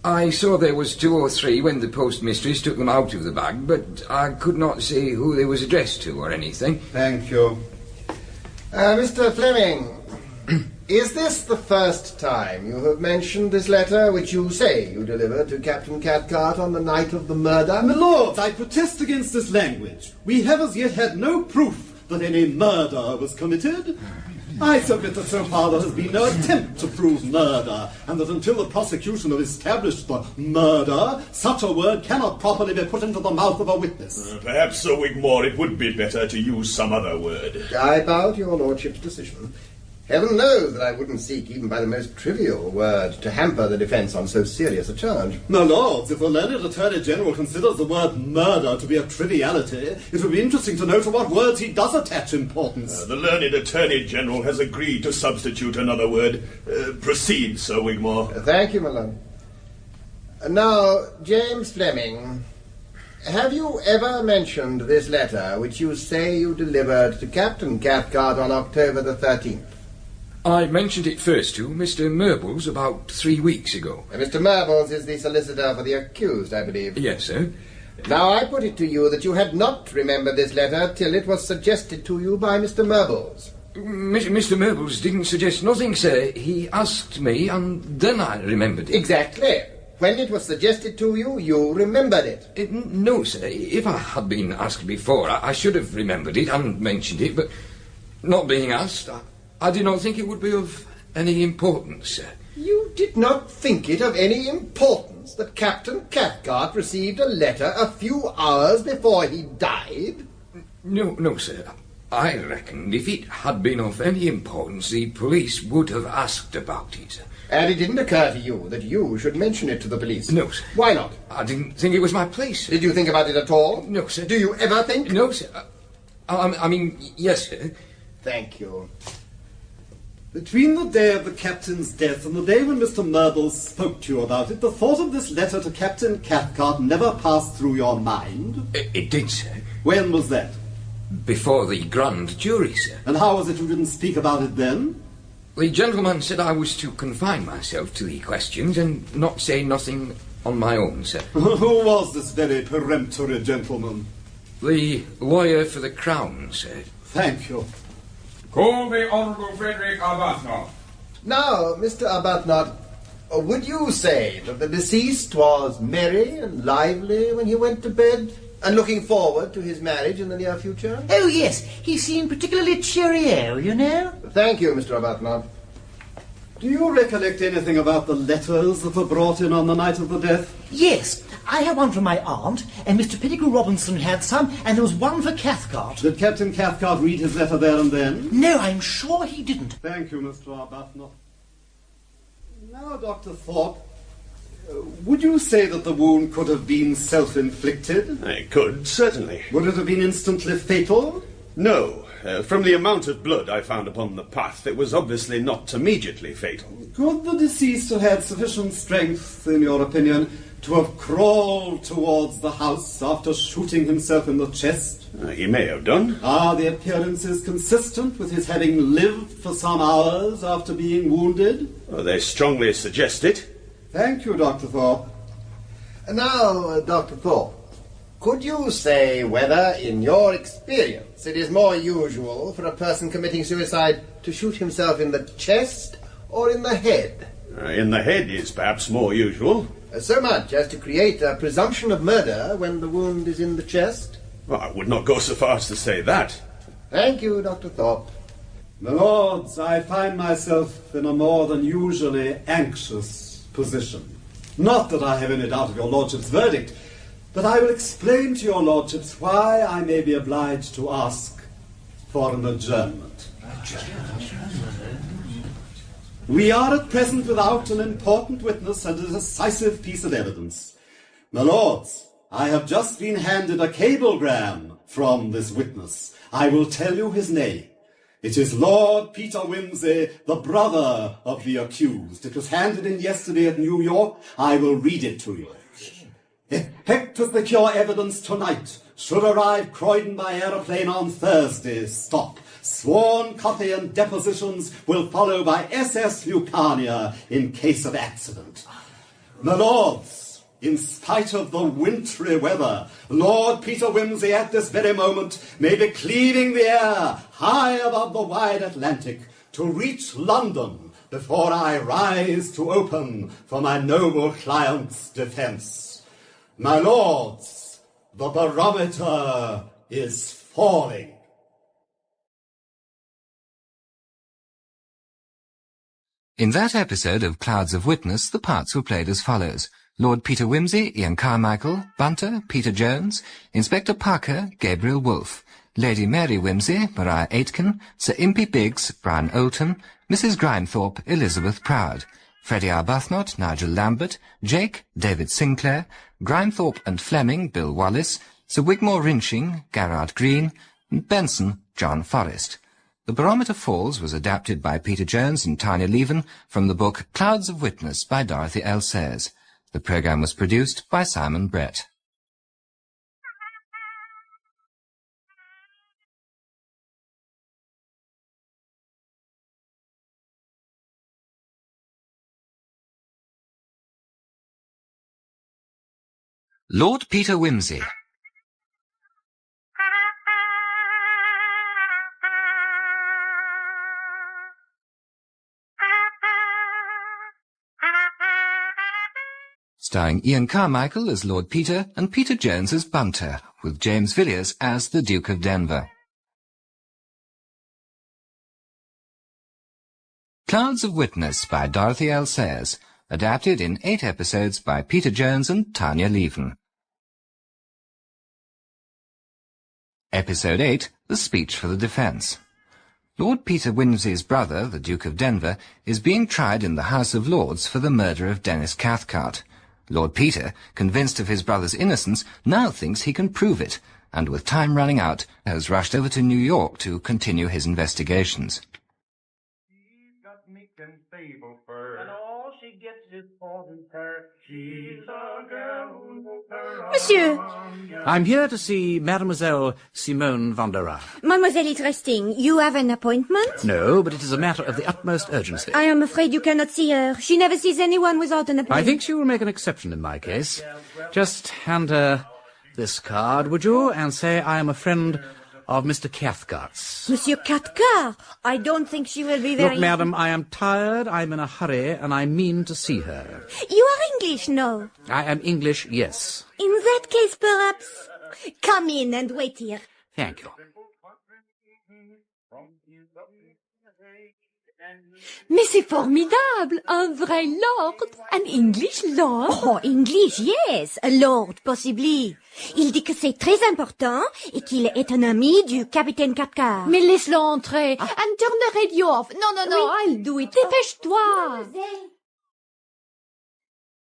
I saw there was 2 or 3 when the postmistress took them out of the bag, but I could not see who they was addressed to or anything. Thank you. Mr. Fleming, is this the first time you have mentioned this letter which you say you delivered to Captain Cathcart on the night of the murder? My lords, I protest against this language. We have as yet had no proof that any murder was committed. I submit that so far there has been no attempt to prove murder, and that until the prosecution have established the murder, such a word cannot properly be put into the mouth of a witness. Perhaps, Sir Wigmore, it would be better to use some other word. I bow to your lordship's decision. Heaven knows that I wouldn't seek, even by the most trivial word, to hamper the defence on so serious a charge. My lords, if the learned Attorney General considers the word murder to be a triviality, it would be interesting to know to what words he does attach importance. The learned Attorney General has agreed to substitute another word. Proceed, Sir Wigmore. Thank you, my lord. Now, James Fleming, have you ever mentioned this letter which you say you delivered to Captain Cathcart on October the 13th? I mentioned it first to Mr. Murbles about 3 weeks ago. Mr. Murbles is the solicitor for the accused, I believe. Yes, sir. Now, I put it to you that you had not remembered this letter till it was suggested to you by Mr. Murbles. Mr. Murbles didn't suggest nothing, sir. He asked me, and then I remembered it. Exactly. When it was suggested to you, you remembered it. No, sir. If I had been asked before, I should have remembered it and mentioned it, but not being asked, I did not think it would be of any importance, sir. You did not think it of any importance that Captain Cathcart received a letter a few hours before he died? No, sir. I reckoned if it had been of any importance, the police would have asked about it, sir. And it didn't occur to you that you should mention it to the police? No, sir. Why not? I didn't think it was my place, sir. Did you think about it at all? No, sir. Do you ever think? No, sir. I mean, yes, sir. Thank you. Between the day of the captain's death and the day when Mr. Murbles spoke to you about it, the thought of this letter to Captain Cathcart never passed through your mind? It did, sir. When was that? Before the grand jury, sir. And how was it you didn't speak about it then? The gentleman said I was to confine myself to the questions and not say nothing on my own, sir. Who was this very peremptory gentleman? The lawyer for the Crown, sir. Thank you. Call the Honourable Frederick Arbuthnot. Now, Mr. Arbuthnot, would you say that the deceased was merry and lively when he went to bed, and looking forward to his marriage in the near future? Oh, yes. He seemed particularly cheerio, you know. Thank you, Mr. Arbuthnot. Do you recollect anything about the letters that were brought in on the night of the death? Yes. I had one from my aunt, and Mr. Pettigrew Robinson had some, and there was one for Cathcart. Did Captain Cathcart read his letter there and then? No, I'm sure he didn't. Thank you, Mr. Arbuthnot. Now, Dr. Thorpe, would you say that the wound could have been self-inflicted? It could, certainly. Would it have been instantly fatal? No. From the amount of blood I found upon the path, it was obviously not immediately fatal. Could the deceased have had sufficient strength, in your opinion, to have crawled towards the house after shooting himself in the chest? He may have done. Are the appearances consistent with his having lived for some hours after being wounded? They strongly suggest it. Thank you, Dr. Thorpe. Now, Dr. Thorpe, could you say whether, in your experience, it is more usual for a person committing suicide to shoot himself in the chest or in the head? In the head is perhaps more usual. So much as to create a presumption of murder when the wound is in the chest? Well, I would not go so far as to say that. Thank you, Dr. Thorpe. My lords, I find myself in a more than usually anxious position. Not that I have any doubt of your lordship's verdict, but I will explain to your lordships why I may be obliged to ask for an adjournment. We are at present without an important witness and a decisive piece of evidence. My lords, I have just been handed a cablegram from this witness. I will tell you his name. It is Lord Peter Wimsey, the brother of the accused. It was handed in yesterday at New York. I will read it to you. Effect to secure evidence tonight. Should arrive Croydon by aeroplane on Thursday. Stop. Sworn copy and depositions will follow by SS Lucania in case of accident. My lords, in spite of the wintry weather, Lord Peter Wimsey at this very moment may be cleaving the air high above the wide Atlantic to reach London before I rise to open for my noble client's defence. My lords, the barometer is falling. In that episode of Clouds of Witness, the parts were played as follows. Lord Peter Wimsey, Ian Carmichael; Bunter, Peter Jones; Inspector Parker, Gabriel Wolfe; Lady Mary Wimsey, Maria Aitken, Sir Impey Biggs, Brian Oulton, Mrs. Grimethorpe, Elizabeth Proud, Freddie Arbuthnot, Nigel Lambert, Jake, David Sinclair, Grimethorpe and Fleming, Bill Wallace, Sir Wigmore Rinching, Garrard Green, and Benson, John Forrest. The Barometer Falls was adapted by Peter Jones and Tanya Leven from the book Clouds of Witness by Dorothy L. Sayers. The programme was produced by Simon Brett. Lord Peter Wimsey. Starring Ian Carmichael as Lord Peter and Peter Jones as Bunter, with James Villiers as the Duke of Denver. Clouds of Witness by Dorothy L. Sayers, adapted in 8 episodes by Peter Jones and Tanya Leven. Episode 8, The Speech for the Defence. Lord Peter Wimsey's brother, the Duke of Denver, is being tried in the House of Lords for the murder of Dennis Cathcart. Lord Peter, convinced of his brother's innocence, now thinks he can prove it, and with time running out, has rushed over to New York to continue his investigations. Monsieur! I'm here to see Mademoiselle Simone van der Raa. Mademoiselle is resting. You have an appointment? No, but it is a matter of the utmost urgency. I am afraid you cannot see her. She never sees anyone without an appointment. I think she will make an exception in my case. Just hand her this card, would you, and say I am a friend of Mr. Cathcart's. Monsieur Cathcart? I don't think she will be very... Look, madam, I am tired, I'm in a hurry, and I mean to see her. You are English, no? I am English, yes. In that case, perhaps... Come in and wait here. Thank you. Mais c'est formidable! Un vrai lord! An English lord! Oh, English, yes! A lord, possibly. Il dit que c'est très important et qu'il est un ami du capitaine Cathcart. Mais laisse-le entrer and turn the radio off. Non, I'll do it. Dépêche-toi!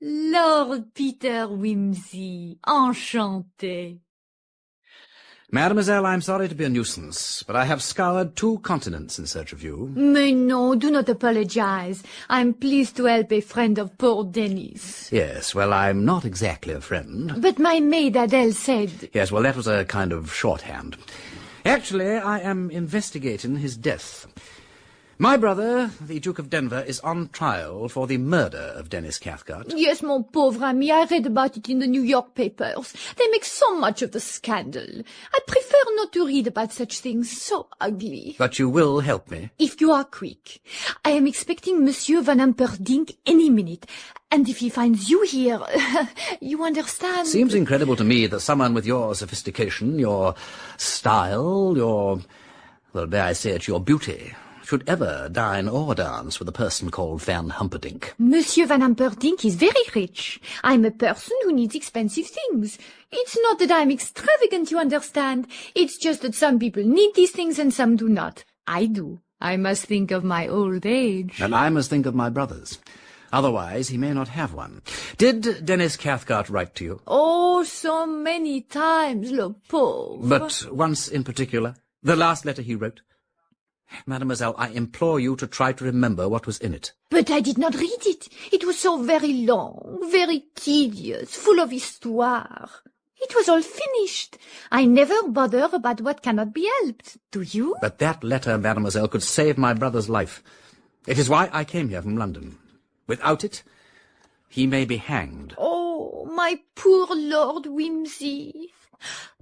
Lord Peter Wimsey, enchanté. Mademoiselle, I'm sorry to be a nuisance, but I have scoured 2 continents in search of you. Mais no, do not apologize. I'm pleased to help a friend of poor Dennis. Yes, well, I'm not exactly a friend. But my maid Adele said... Yes, well, that was a kind of shorthand. Actually, I am investigating his death. My brother, the Duke of Denver, is on trial for the murder of Dennis Cathcart. Yes, mon pauvre ami, I read about it in the New York papers. They make so much of the scandal. I prefer not to read about such things, so ugly. But you will help me. If you are quick. I am expecting Monsieur Van Amperdink any minute. And if he finds you here, you understand? Seems incredible to me that someone with your sophistication, your style, your... well, may I say it, your beauty... should ever dine or dance with a person called Van Humperdinck. Monsieur Van Humperdinck is very rich. I'm a person who needs expensive things. It's not that I'm extravagant, you understand. It's just that some people need these things and some do not. I do. I must think of my old age. And I must think of my brother's. Otherwise, he may not have one. Did Dennis Cathcart write to you? Oh, so many times, le pauvre. But once in particular? The last letter he wrote? Mademoiselle, I implore you to try to remember what was in it. But I did not read it. It was so very long, very tedious, full of histoire. It was all finished. I never bother about what cannot be helped. Do you? But that letter, mademoiselle, could save my brother's life. It is why I came here from London. Without it, he may be hanged. Oh, my poor Lord Wimsey.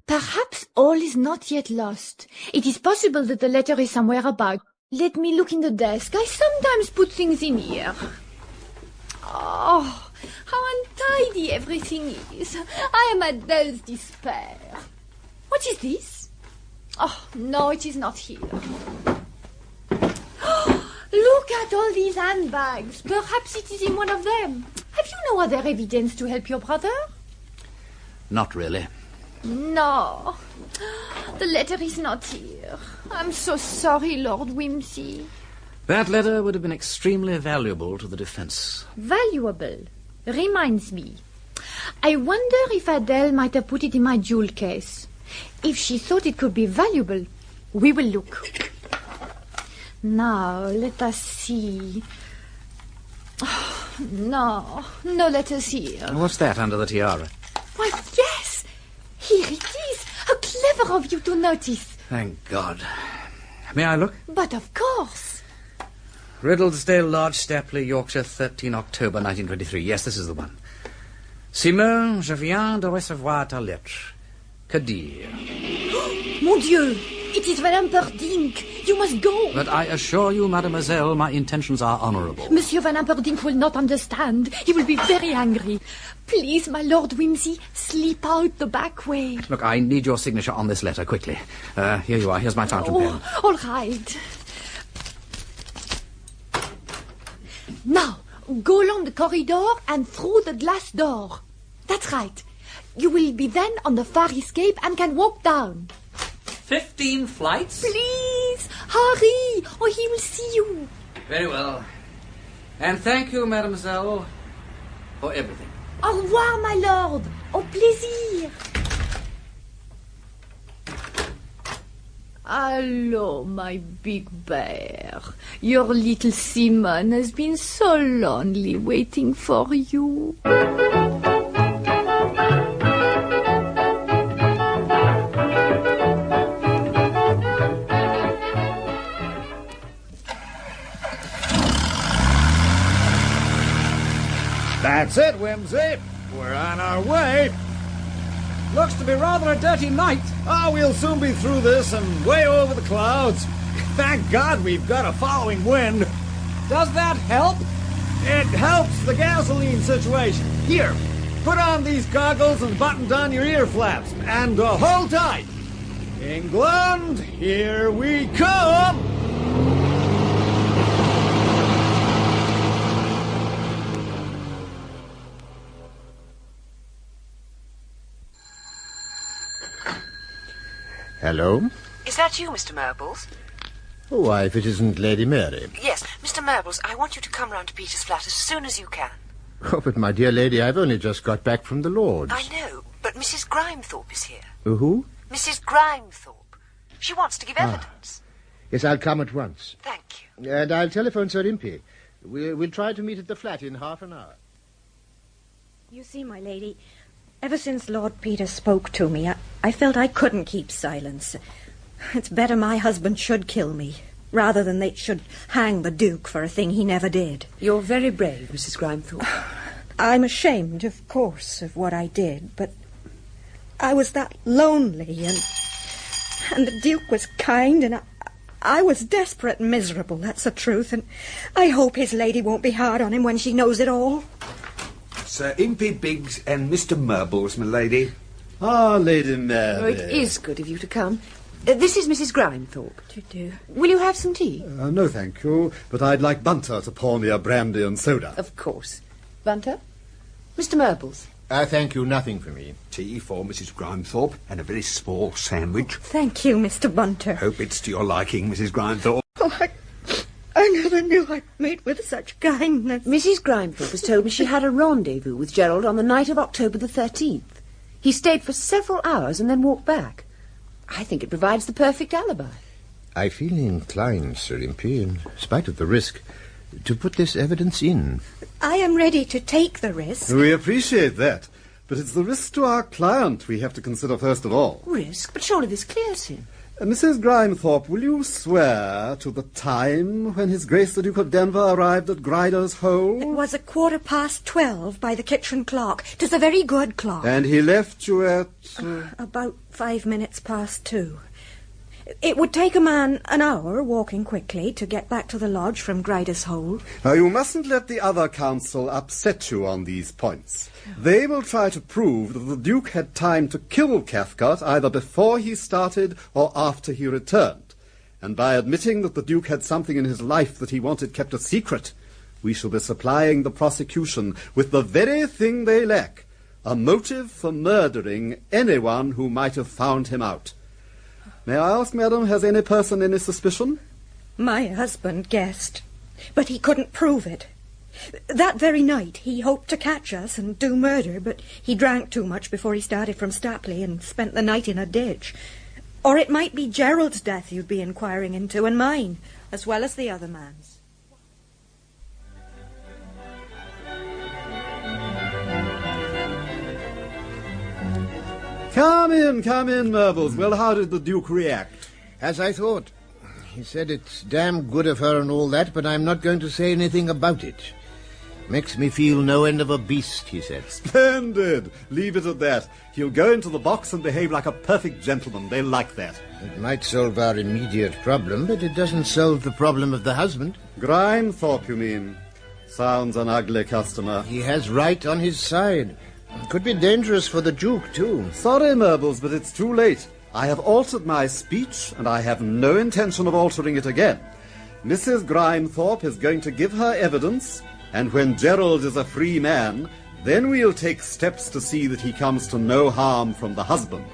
Perhaps all is not yet lost. It is possible that the letter is somewhere about. Let me look in the desk. I sometimes put things in here. Oh, how untidy everything is. I am at Adele's despair. What is this? Oh, no, it is not here. Look at all these handbags. Perhaps it is in one of them. Have you no other evidence to help your brother? Not really. No. The letter is not here. I'm so sorry, Lord Wimsey. That letter would have been extremely valuable to the defense. Valuable. Reminds me. I wonder if Adele might have put it in my jewel case. If she thought it could be valuable, we will look. Now, let us see. Oh, no letters here. What's that under the tiara? Why, yes! Here it is! How clever of you to notice! Thank God. May I look? But of course. Riddlesdale Lodge, Stapley, Yorkshire, 13 October 1923. Yes, this is the one. Simone, je viens de recevoir ta lettre. Que dire? Mon Dieu! It is Van Amperdink! You must go! But I assure you, mademoiselle, my intentions are honourable. Monsieur Van Amperdink will not understand. He will be very angry. Please, my Lord Wimsey, slip out the back way. Look, I need your signature on this letter, quickly. Here you are. Here's my fountain pen. All right. Now, go along the corridor and through the glass door. That's right. You will be then on the fire escape and can walk down. 15 flights? Please, hurry, or he will see you. Very well. And thank you, mademoiselle, for everything. Au revoir, my lord. Au plaisir. Hello, my big bear. Your little Simon has been so lonely waiting for you. That's it, Wimsey. We're on our way. Looks to be rather a dirty night. Oh, we'll soon be through this and way over the clouds. Thank God we've got a following wind. Does that help? It helps the gasoline situation. Here, put on these goggles and button down your ear flaps. And hold tight. England, here we come! Hello? Is that you, Mr. Murbles? Oh, why, if it isn't Lady Mary. Yes, Mr. Murbles, I want you to come round to Peter's flat as soon as you can. Oh, but my dear lady, I've only just got back from the Lord's. I know, but Mrs. Grimethorpe is here. Who? Mrs. Grimethorpe. She wants to give evidence. Yes, I'll come at once. Thank you. And I'll telephone Sir Impey. We'll try to meet at the flat in half an hour. You see, my lady, ever since Lord Peter spoke to me, I felt I couldn't keep silence. It's better my husband should kill me, rather than they should hang the Duke for a thing he never did. You're very brave, Mrs. Grimethorpe. I'm ashamed, of course, of what I did, but I was that lonely, and the Duke was kind, and I was desperate and miserable, that's the truth, and I hope his lady won't be hard on him when she knows it all. Sir Impey Biggs and Mr. Murbles, my lady. Ah, Lady Mary. Oh, it is good of you to come. This is Mrs. Grimethorpe. Do you do? Will you have some tea? No, thank you, but I'd like Bunter to pour me a brandy and soda. Of course. Bunter? Mr. Murbles? Thank you, nothing for me. Tea for Mrs. Grimethorpe and a very small sandwich. Thank you, Mr. Bunter. Hope it's to your liking, Mrs. Grimethorpe. Oh, I never knew I'd meet with such kindness. Mrs. Grimethorpe has told me she had a rendezvous with Gerald on the night of October the 13th. He stayed for several hours and then walked back. I think it provides the perfect alibi. I feel inclined, Sir Impey, in spite of the risk, to put this evidence in. I am ready to take the risk. We appreciate that, but it's the risk to our client we have to consider first of all. Risk? But surely this clears him. Mrs. Grimethorpe, will you swear to the time when His Grace the Duke of Denver arrived at Grider's Hole? It was 12:15 by the kitchen clock. 'Tis a very good clock. And he left you at... About 5 minutes past 2. It would take a man an hour, walking quickly, to get back to the lodge from Grider's Hole. Now, you mustn't let the other counsel upset you on these points. They will try to prove that the Duke had time to kill Cathcart either before he started or after he returned. And by admitting that the Duke had something in his life that he wanted kept a secret, we shall be supplying the prosecution with the very thing they lack, a motive for murdering anyone who might have found him out. May I ask, madam, has any person any suspicion? My husband guessed, but he couldn't prove it. That very night he hoped to catch us and do murder, but he drank too much before he started from Stapley and spent the night in a ditch. Or it might be Gerald's death you'd be inquiring into, and mine, as well as the other man's. Come in, Mervils. Well, how did the Duke react? As I thought. He said it's damn good of her and all that, but I'm not going to say anything about it. Makes me feel no end of a beast, he said. Splendid! Leave it at that. He'll go into the box and behave like a perfect gentleman. They'll like that. It might solve our immediate problem, but it doesn't solve the problem of the husband. Grimethorpe, you mean? Sounds an ugly customer. He has right on his side. Could be dangerous for the Duke, too. Sorry, Mervils, but it's too late. I have altered my speech, and I have no intention of altering it again. Mrs. Grimethorpe is going to give her evidence, and when Gerald is a free man, then we'll take steps to see that he comes to no harm from the husband.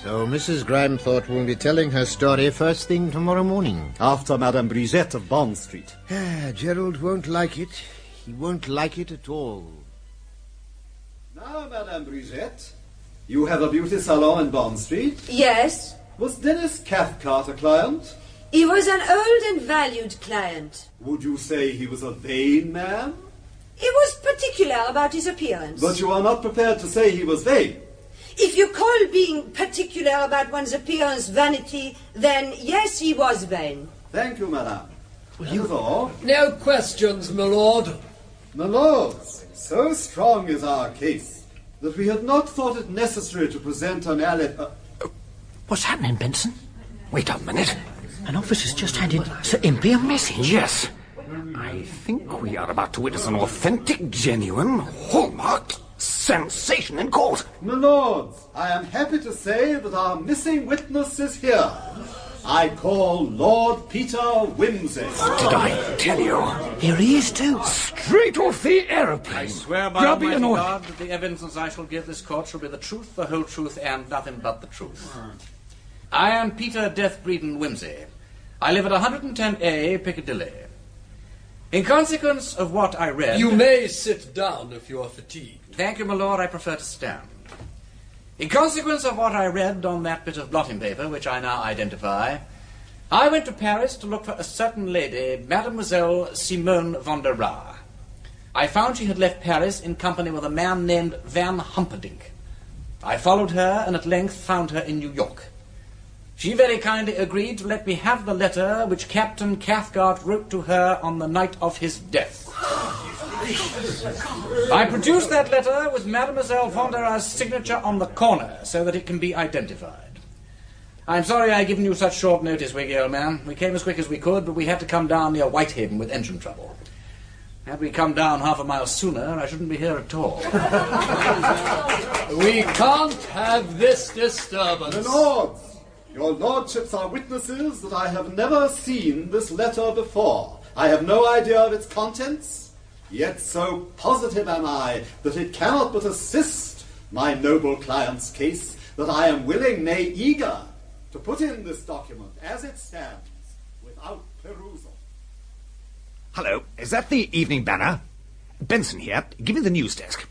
So Mrs. Grimethorpe will be telling her story first thing tomorrow morning. After Madame Brigitte of Bond Street. Gerald won't like it. He won't like it at all. Now, Madame Brigitte, you have a beauty salon in Bond Street? Yes. Was Dennis Cathcart a client? He was an old and valued client. Would you say he was a vain man? He was particular about his appearance. But you are not prepared to say he was vain. If you call being particular about one's appearance vanity, then yes, he was vain. Thank you, madame. That is all. No questions, my lord. My lords, so strong is our case that we had not thought it necessary to present an What's happening, Benson? Wait a minute. An officer's just handed Sir Impey a message. Yes. I think we are about to witness an authentic, genuine, hallmark sensation in court. My lords, I am happy to say that our missing witness is here. I call Lord Peter Wimsey. Did I tell you? Here he is, too. Straight off the aeroplane. I swear by Grubby Almighty and God that the evidence I shall give this court shall be the truth, the whole truth, and nothing but the truth. I am Peter Death-Breeden Wimsey. I live at 110A Piccadilly. In consequence of what I read... You may sit down if you are fatigued. Thank you, my lord. I prefer to stand. In consequence of what I read on that bit of blotting paper, which I now identify, I went to Paris to look for a certain lady, Mademoiselle Simone von der Ra. I found she had left Paris in company with a man named Van Humperdinck. I followed her and at length found her in New York. She very kindly agreed to let me have the letter which Captain Cathcart wrote to her on the night of his death. I produced that letter with Mademoiselle von der Ra's signature on the corner so that it can be identified. I'm sorry I've given you such short notice, Wiggy, old man. We came as quick as we could, but we had to come down near Whitehaven with engine trouble. Had we come down half a mile sooner, I shouldn't be here at all. We can't have this disturbance. My lords, your lordships are witnesses that I have never seen this letter before. I have no idea of its contents, yet so positive am I that it cannot but assist my noble client's case that I am willing, nay eager, to put in this document as it stands without perusal. Hello, is that the Evening Banner? Benson here. Give me the news desk.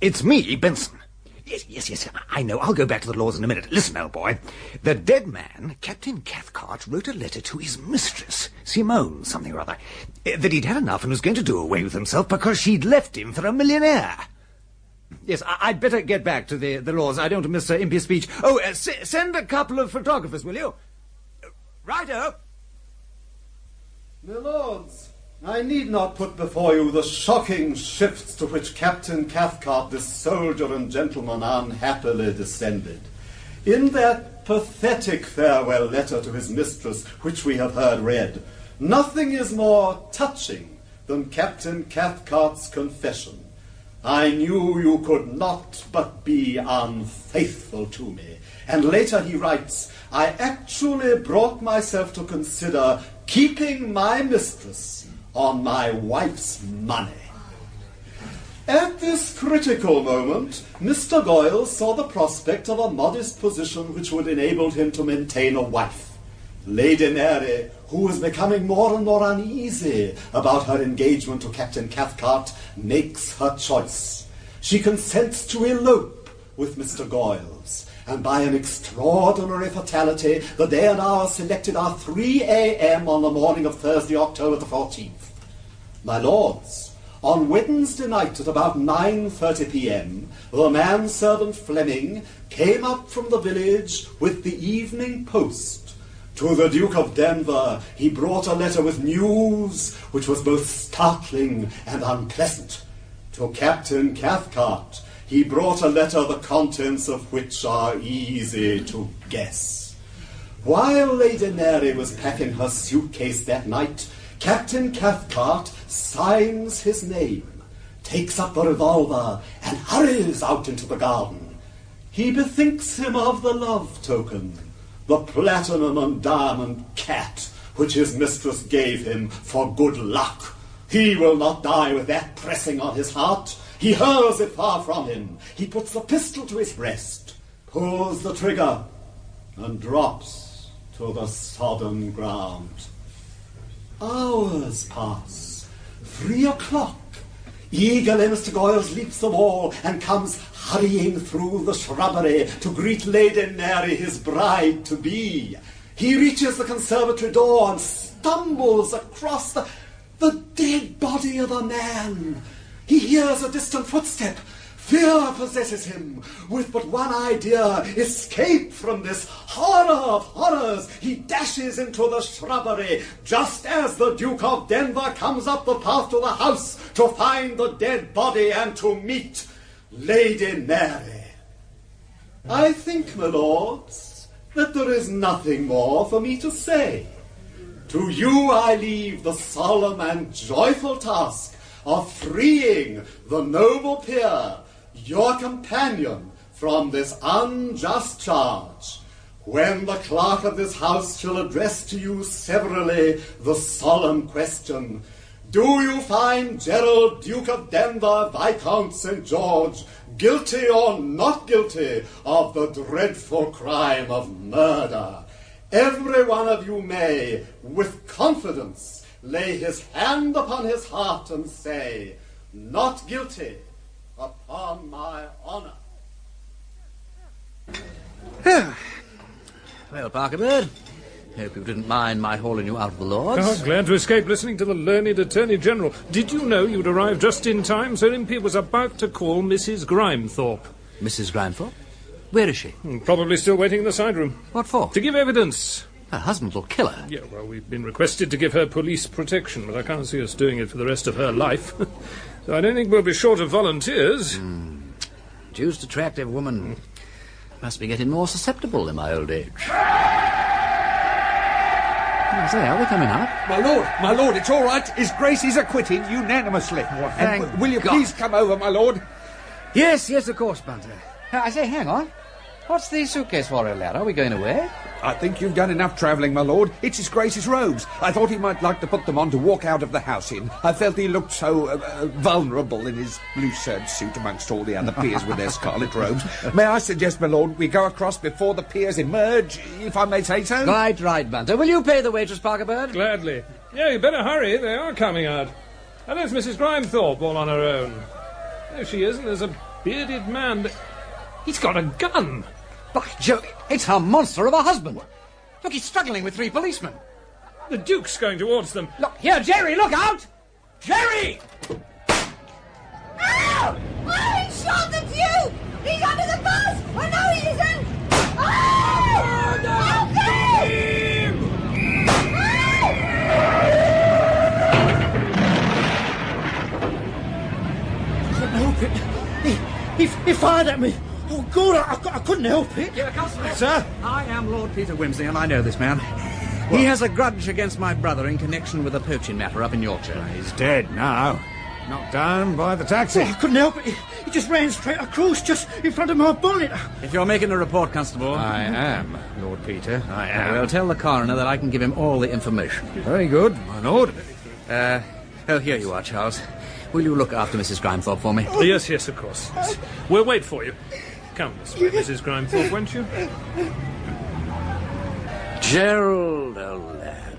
It's me, Benson. Yes, I know. I'll go back to the laws in a minute. Listen, old boy. The dead man, Captain Cathcart, wrote a letter to his mistress, Simone something or other, that he'd had enough and was going to do away with himself because she'd left him for a millionaire. Yes, I'd better get back to the laws. I don't want to miss Impey's speech. Oh, send a couple of photographers, will you? Righto. My lords, I need not put before you the shocking shifts to which Captain Cathcart, this soldier and gentleman, unhappily descended. In that pathetic farewell letter to his mistress, which we have heard read, nothing is more touching than Captain Cathcart's confession. I knew you could not but be unfaithful to me. And later he writes, I actually brought myself to consider keeping my mistress on my wife's money. At this critical moment, Mr. Goyle saw the prospect of a modest position which would enable him to maintain a wife. Lady Mary, who was becoming more and more uneasy about her engagement to Captain Cathcart, makes her choice. She consents to elope with Mr. Goyles, and by an extraordinary fatality, the day and hour selected are 3 a.m. on the morning of Thursday, October the 14th. My lords, on Wednesday night at about 9:30 p.m., the manservant Fleming came up from the village with the Evening Post. To the Duke of Denver he brought a letter with news which was both startling and unpleasant. To Captain Cathcart he brought a letter the contents of which are easy to guess. While Lady Mary was packing her suitcase that night, Captain Cathcart signs his name, takes up the revolver, and hurries out into the garden. He bethinks him of the love token, the platinum and diamond cat which his mistress gave him for good luck. He will not die with that pressing on his heart. He hurls it far from him. He puts the pistol to his breast, pulls the trigger, and drops to the sodden ground. Hours pass. 3 o'clock. Eagerly Mr. Goyles leaps the wall and comes hurrying through the shrubbery to greet Lady Mary, his bride-to-be. He reaches the conservatory door and stumbles across the dead body of a man. He hears a distant footstep. Fear possesses him. With but one idea, escape from this horror of horrors, he dashes into the shrubbery just as the Duke of Denver comes up the path to the house to find the dead body and to meet Lady Mary. I think, my lords, that there is nothing more for me to say. To you I leave the solemn and joyful task of freeing the noble peer, your companion, from this unjust charge, when the clerk of this house shall address to you severally the solemn question, do you find Gerald, Duke of Denver, Viscount St. George, guilty or not guilty of the dreadful crime of murder? Every one of you may, with confidence, lay his hand upon his heart and say, not guilty, upon my honour. Well, Parker Bird, hope you didn't mind my hauling you out of the Lords. Oh, glad to escape listening to the learned Attorney General. Did you know you'd arrived just in time? Sir Impey was about to call Mrs. Grimethorpe. Mrs. Grimethorpe? Where is she? Probably still waiting in the side room. What for? To give evidence. Her husband will kill her. Yeah, well, we've been requested to give her police protection, but I can't see us doing it for the rest of her life. So I don't think we'll be short of volunteers. Deuced attractive woman. Must be getting more susceptible in my old age. I say, are they coming up? My lord, it's all right. His Grace is acquitted unanimously. Thank will you God. please come over, my lord? Yes, of course, Bunter. I say, hang on. What's the suitcase for, lad? Are we going away? I think you've done enough travelling, my lord. It's His Grace's robes. I thought he might like to put them on to walk out of the house in. I felt he looked so vulnerable in his blue serge suit amongst all the other peers with their scarlet robes. May I suggest, my lord, we go across before the peers emerge, if I may say so? Right, Bunter. Will you pay the waitress, Parker Bird? Gladly. Yeah, you better hurry. They are coming out. And there's Mrs. Grimethorpe all on her own. There she is, and there's a bearded man. He's got a gun. By Jove, it's her monster of a husband. Look, he's struggling with 3 policemen. The Duke's going towards them. Look, here, Jerry, look out! Jerry! Ow! Oh, he shot the Duke! He's under the bus! Oh, no, he isn't! Oh! Help him! I couldn't help it. He fired at me. Oh, God, I couldn't help it. Sir? I am Lord Peter Wimsey, and I know this man. He has a grudge against my brother in connection with a poaching matter up in Yorkshire. He's dead now. Knocked down by the taxi. Oh, I couldn't help it. He just ran straight across, just in front of my bonnet. If you're making a report, Constable... I am, Lord Peter, I am. Well, tell the coroner that I can give him all the information. Very good, my lord. Here you are, Charles. Will you look after Mrs. Grimethorpe for me? Yes, of course. Yes. We'll wait for you. Come this way, Mrs. Grimethorpe, won't you? Gerald, old lad.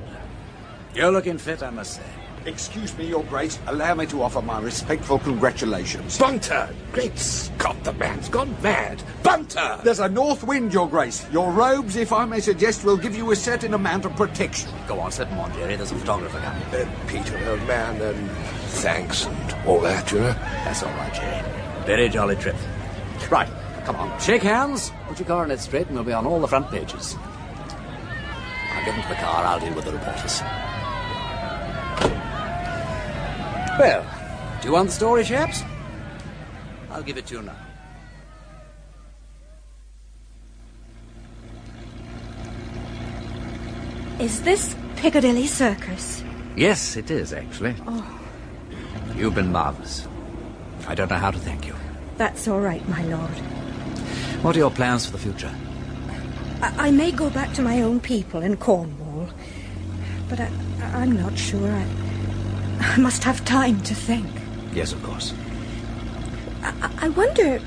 You're looking fit, I must say. Excuse me, Your Grace. Allow me to offer my respectful congratulations. Bunter! Great Scott, the man's gone mad! Bunter! There's a north wind, Your Grace. Your robes, if I may suggest, will give you a certain amount of protection. Go on, set them on, Jerry. There's a photographer coming. Peter, old man, thanks and all that, you know. That's all right, Jerry. Very jolly trip. Right, come on. Shake hands, put your coronet straight, and we'll be on all the front pages. I'll get into the car. I'll deal with the reporters. Well, do you want the story, chaps? I'll give it to you now. Is this Piccadilly Circus? Yes, it is, actually. Oh, You've been marvellous. I don't know how to thank you. that's all right, my lord. What are your plans for the future? I may go back to my own people in Cornwall, but I'm not sure. I must have time to think. Yes, of course. I wonder,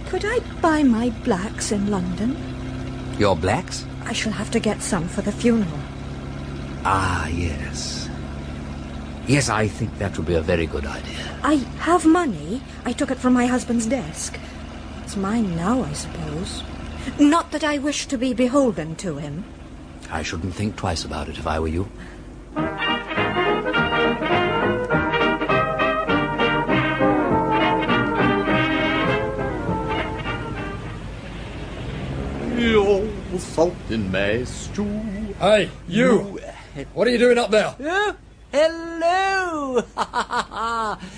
could I buy my blacks in London? Your blacks? I shall have to get some for the funeral. Ah, yes. Yes, I think that would be a very good idea. I have money. I took it from my husband's desk. It's mine now, I suppose. Not that I wish to be beholden to him. I shouldn't think twice about it if I were you. Salt in my stew. Hey, you! What are you doing up there? Oh, hello!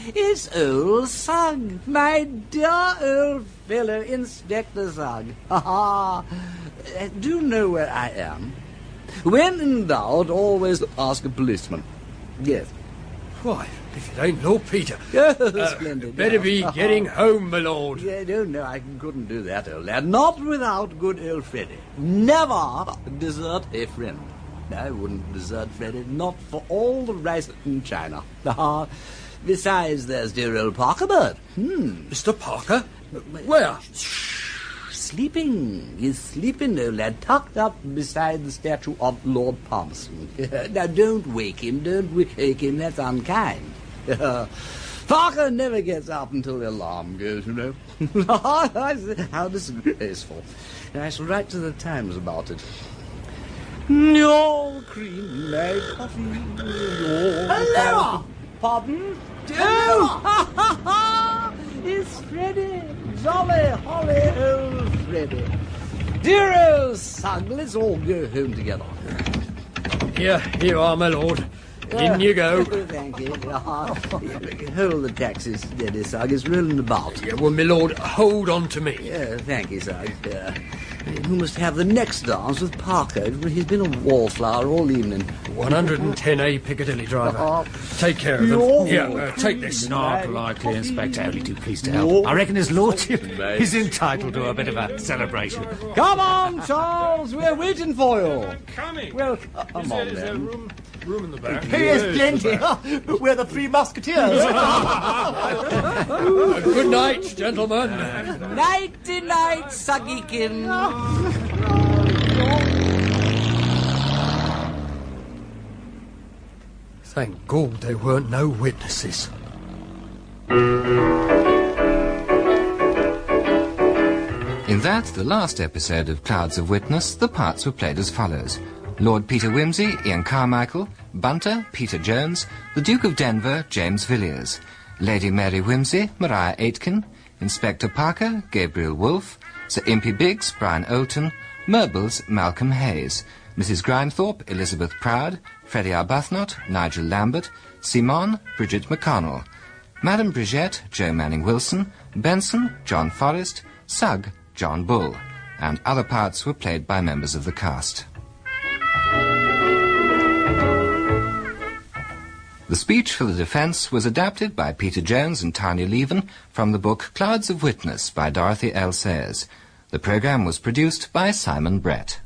It's old Sugg, my dear old fellow, Inspector Sugg. Do you know where I am? When in doubt, always ask a policeman. Yes. Why, if it ain't Lord Peter. Splendid. Better be getting home, my lord. Yeah, no, I couldn't do that, old lad. Not without good old Freddy. Never desert a friend. I wouldn't desert Freddy, not for all the rice in China. Besides, there's dear old Parker Bird. Mr. Parker? Where? Sleeping. He's sleeping, old lad, tucked up beside the statue of Lord Palmerston. Now, don't wake him, that's unkind. Parker never gets up until the alarm goes, you know. How disgraceful. I shall write to the Times about it. Your cream like coffee. Hello! Pardon? Oh! It's Freddy. Jolly, holly old Freddy. Dear old Sugg, let's all go home together. Here you are, my lord. In you go. Thank you. Hold the taxi steady, Sugg. It's rolling about. Yeah, well, my lord, hold on to me. Thank you, Sugg. Who must have the next dance with Parker? He's been a wallflower all evening. 110A Piccadilly driver. Take care of them. Here, take this. Not likely, Inspector. Only too pleased to help. I reckon his lordship is entitled to a bit of a celebration. Come on, Charles. We're waiting for you. Coming. Well, come on, then. Room in the back. Here's plenty. We're the Three Musketeers. Good night, gentlemen. Nighty-night, Suggykin. Thank God there weren't no witnesses. In that, the last episode of Clouds of Witness, the parts were played as follows. Lord Peter Wimsey, Ian Carmichael; Bunter, Peter Jones; the Duke of Denver, James Villiers; Lady Mary Wimsey, Maria Aitken; Inspector Parker, Gabriel Wolfe; Sir Impey Biggs, Brian Olton; Merbles, Malcolm Hayes; Mrs. Grimethorpe, Elizabeth Proud; Freddie Arbuthnot, Nigel Lambert; Simon, Bridget McConnell; Madame Brigitte, Joe Manning Wilson; Benson, John Forrest; Sugg, John Bull; and other parts were played by members of the cast. The speech for the defence was adapted by Peter Jones and Tanya Leven from the book Clouds of Witness by Dorothy L. Sayers. The programme was produced by Simon Brett.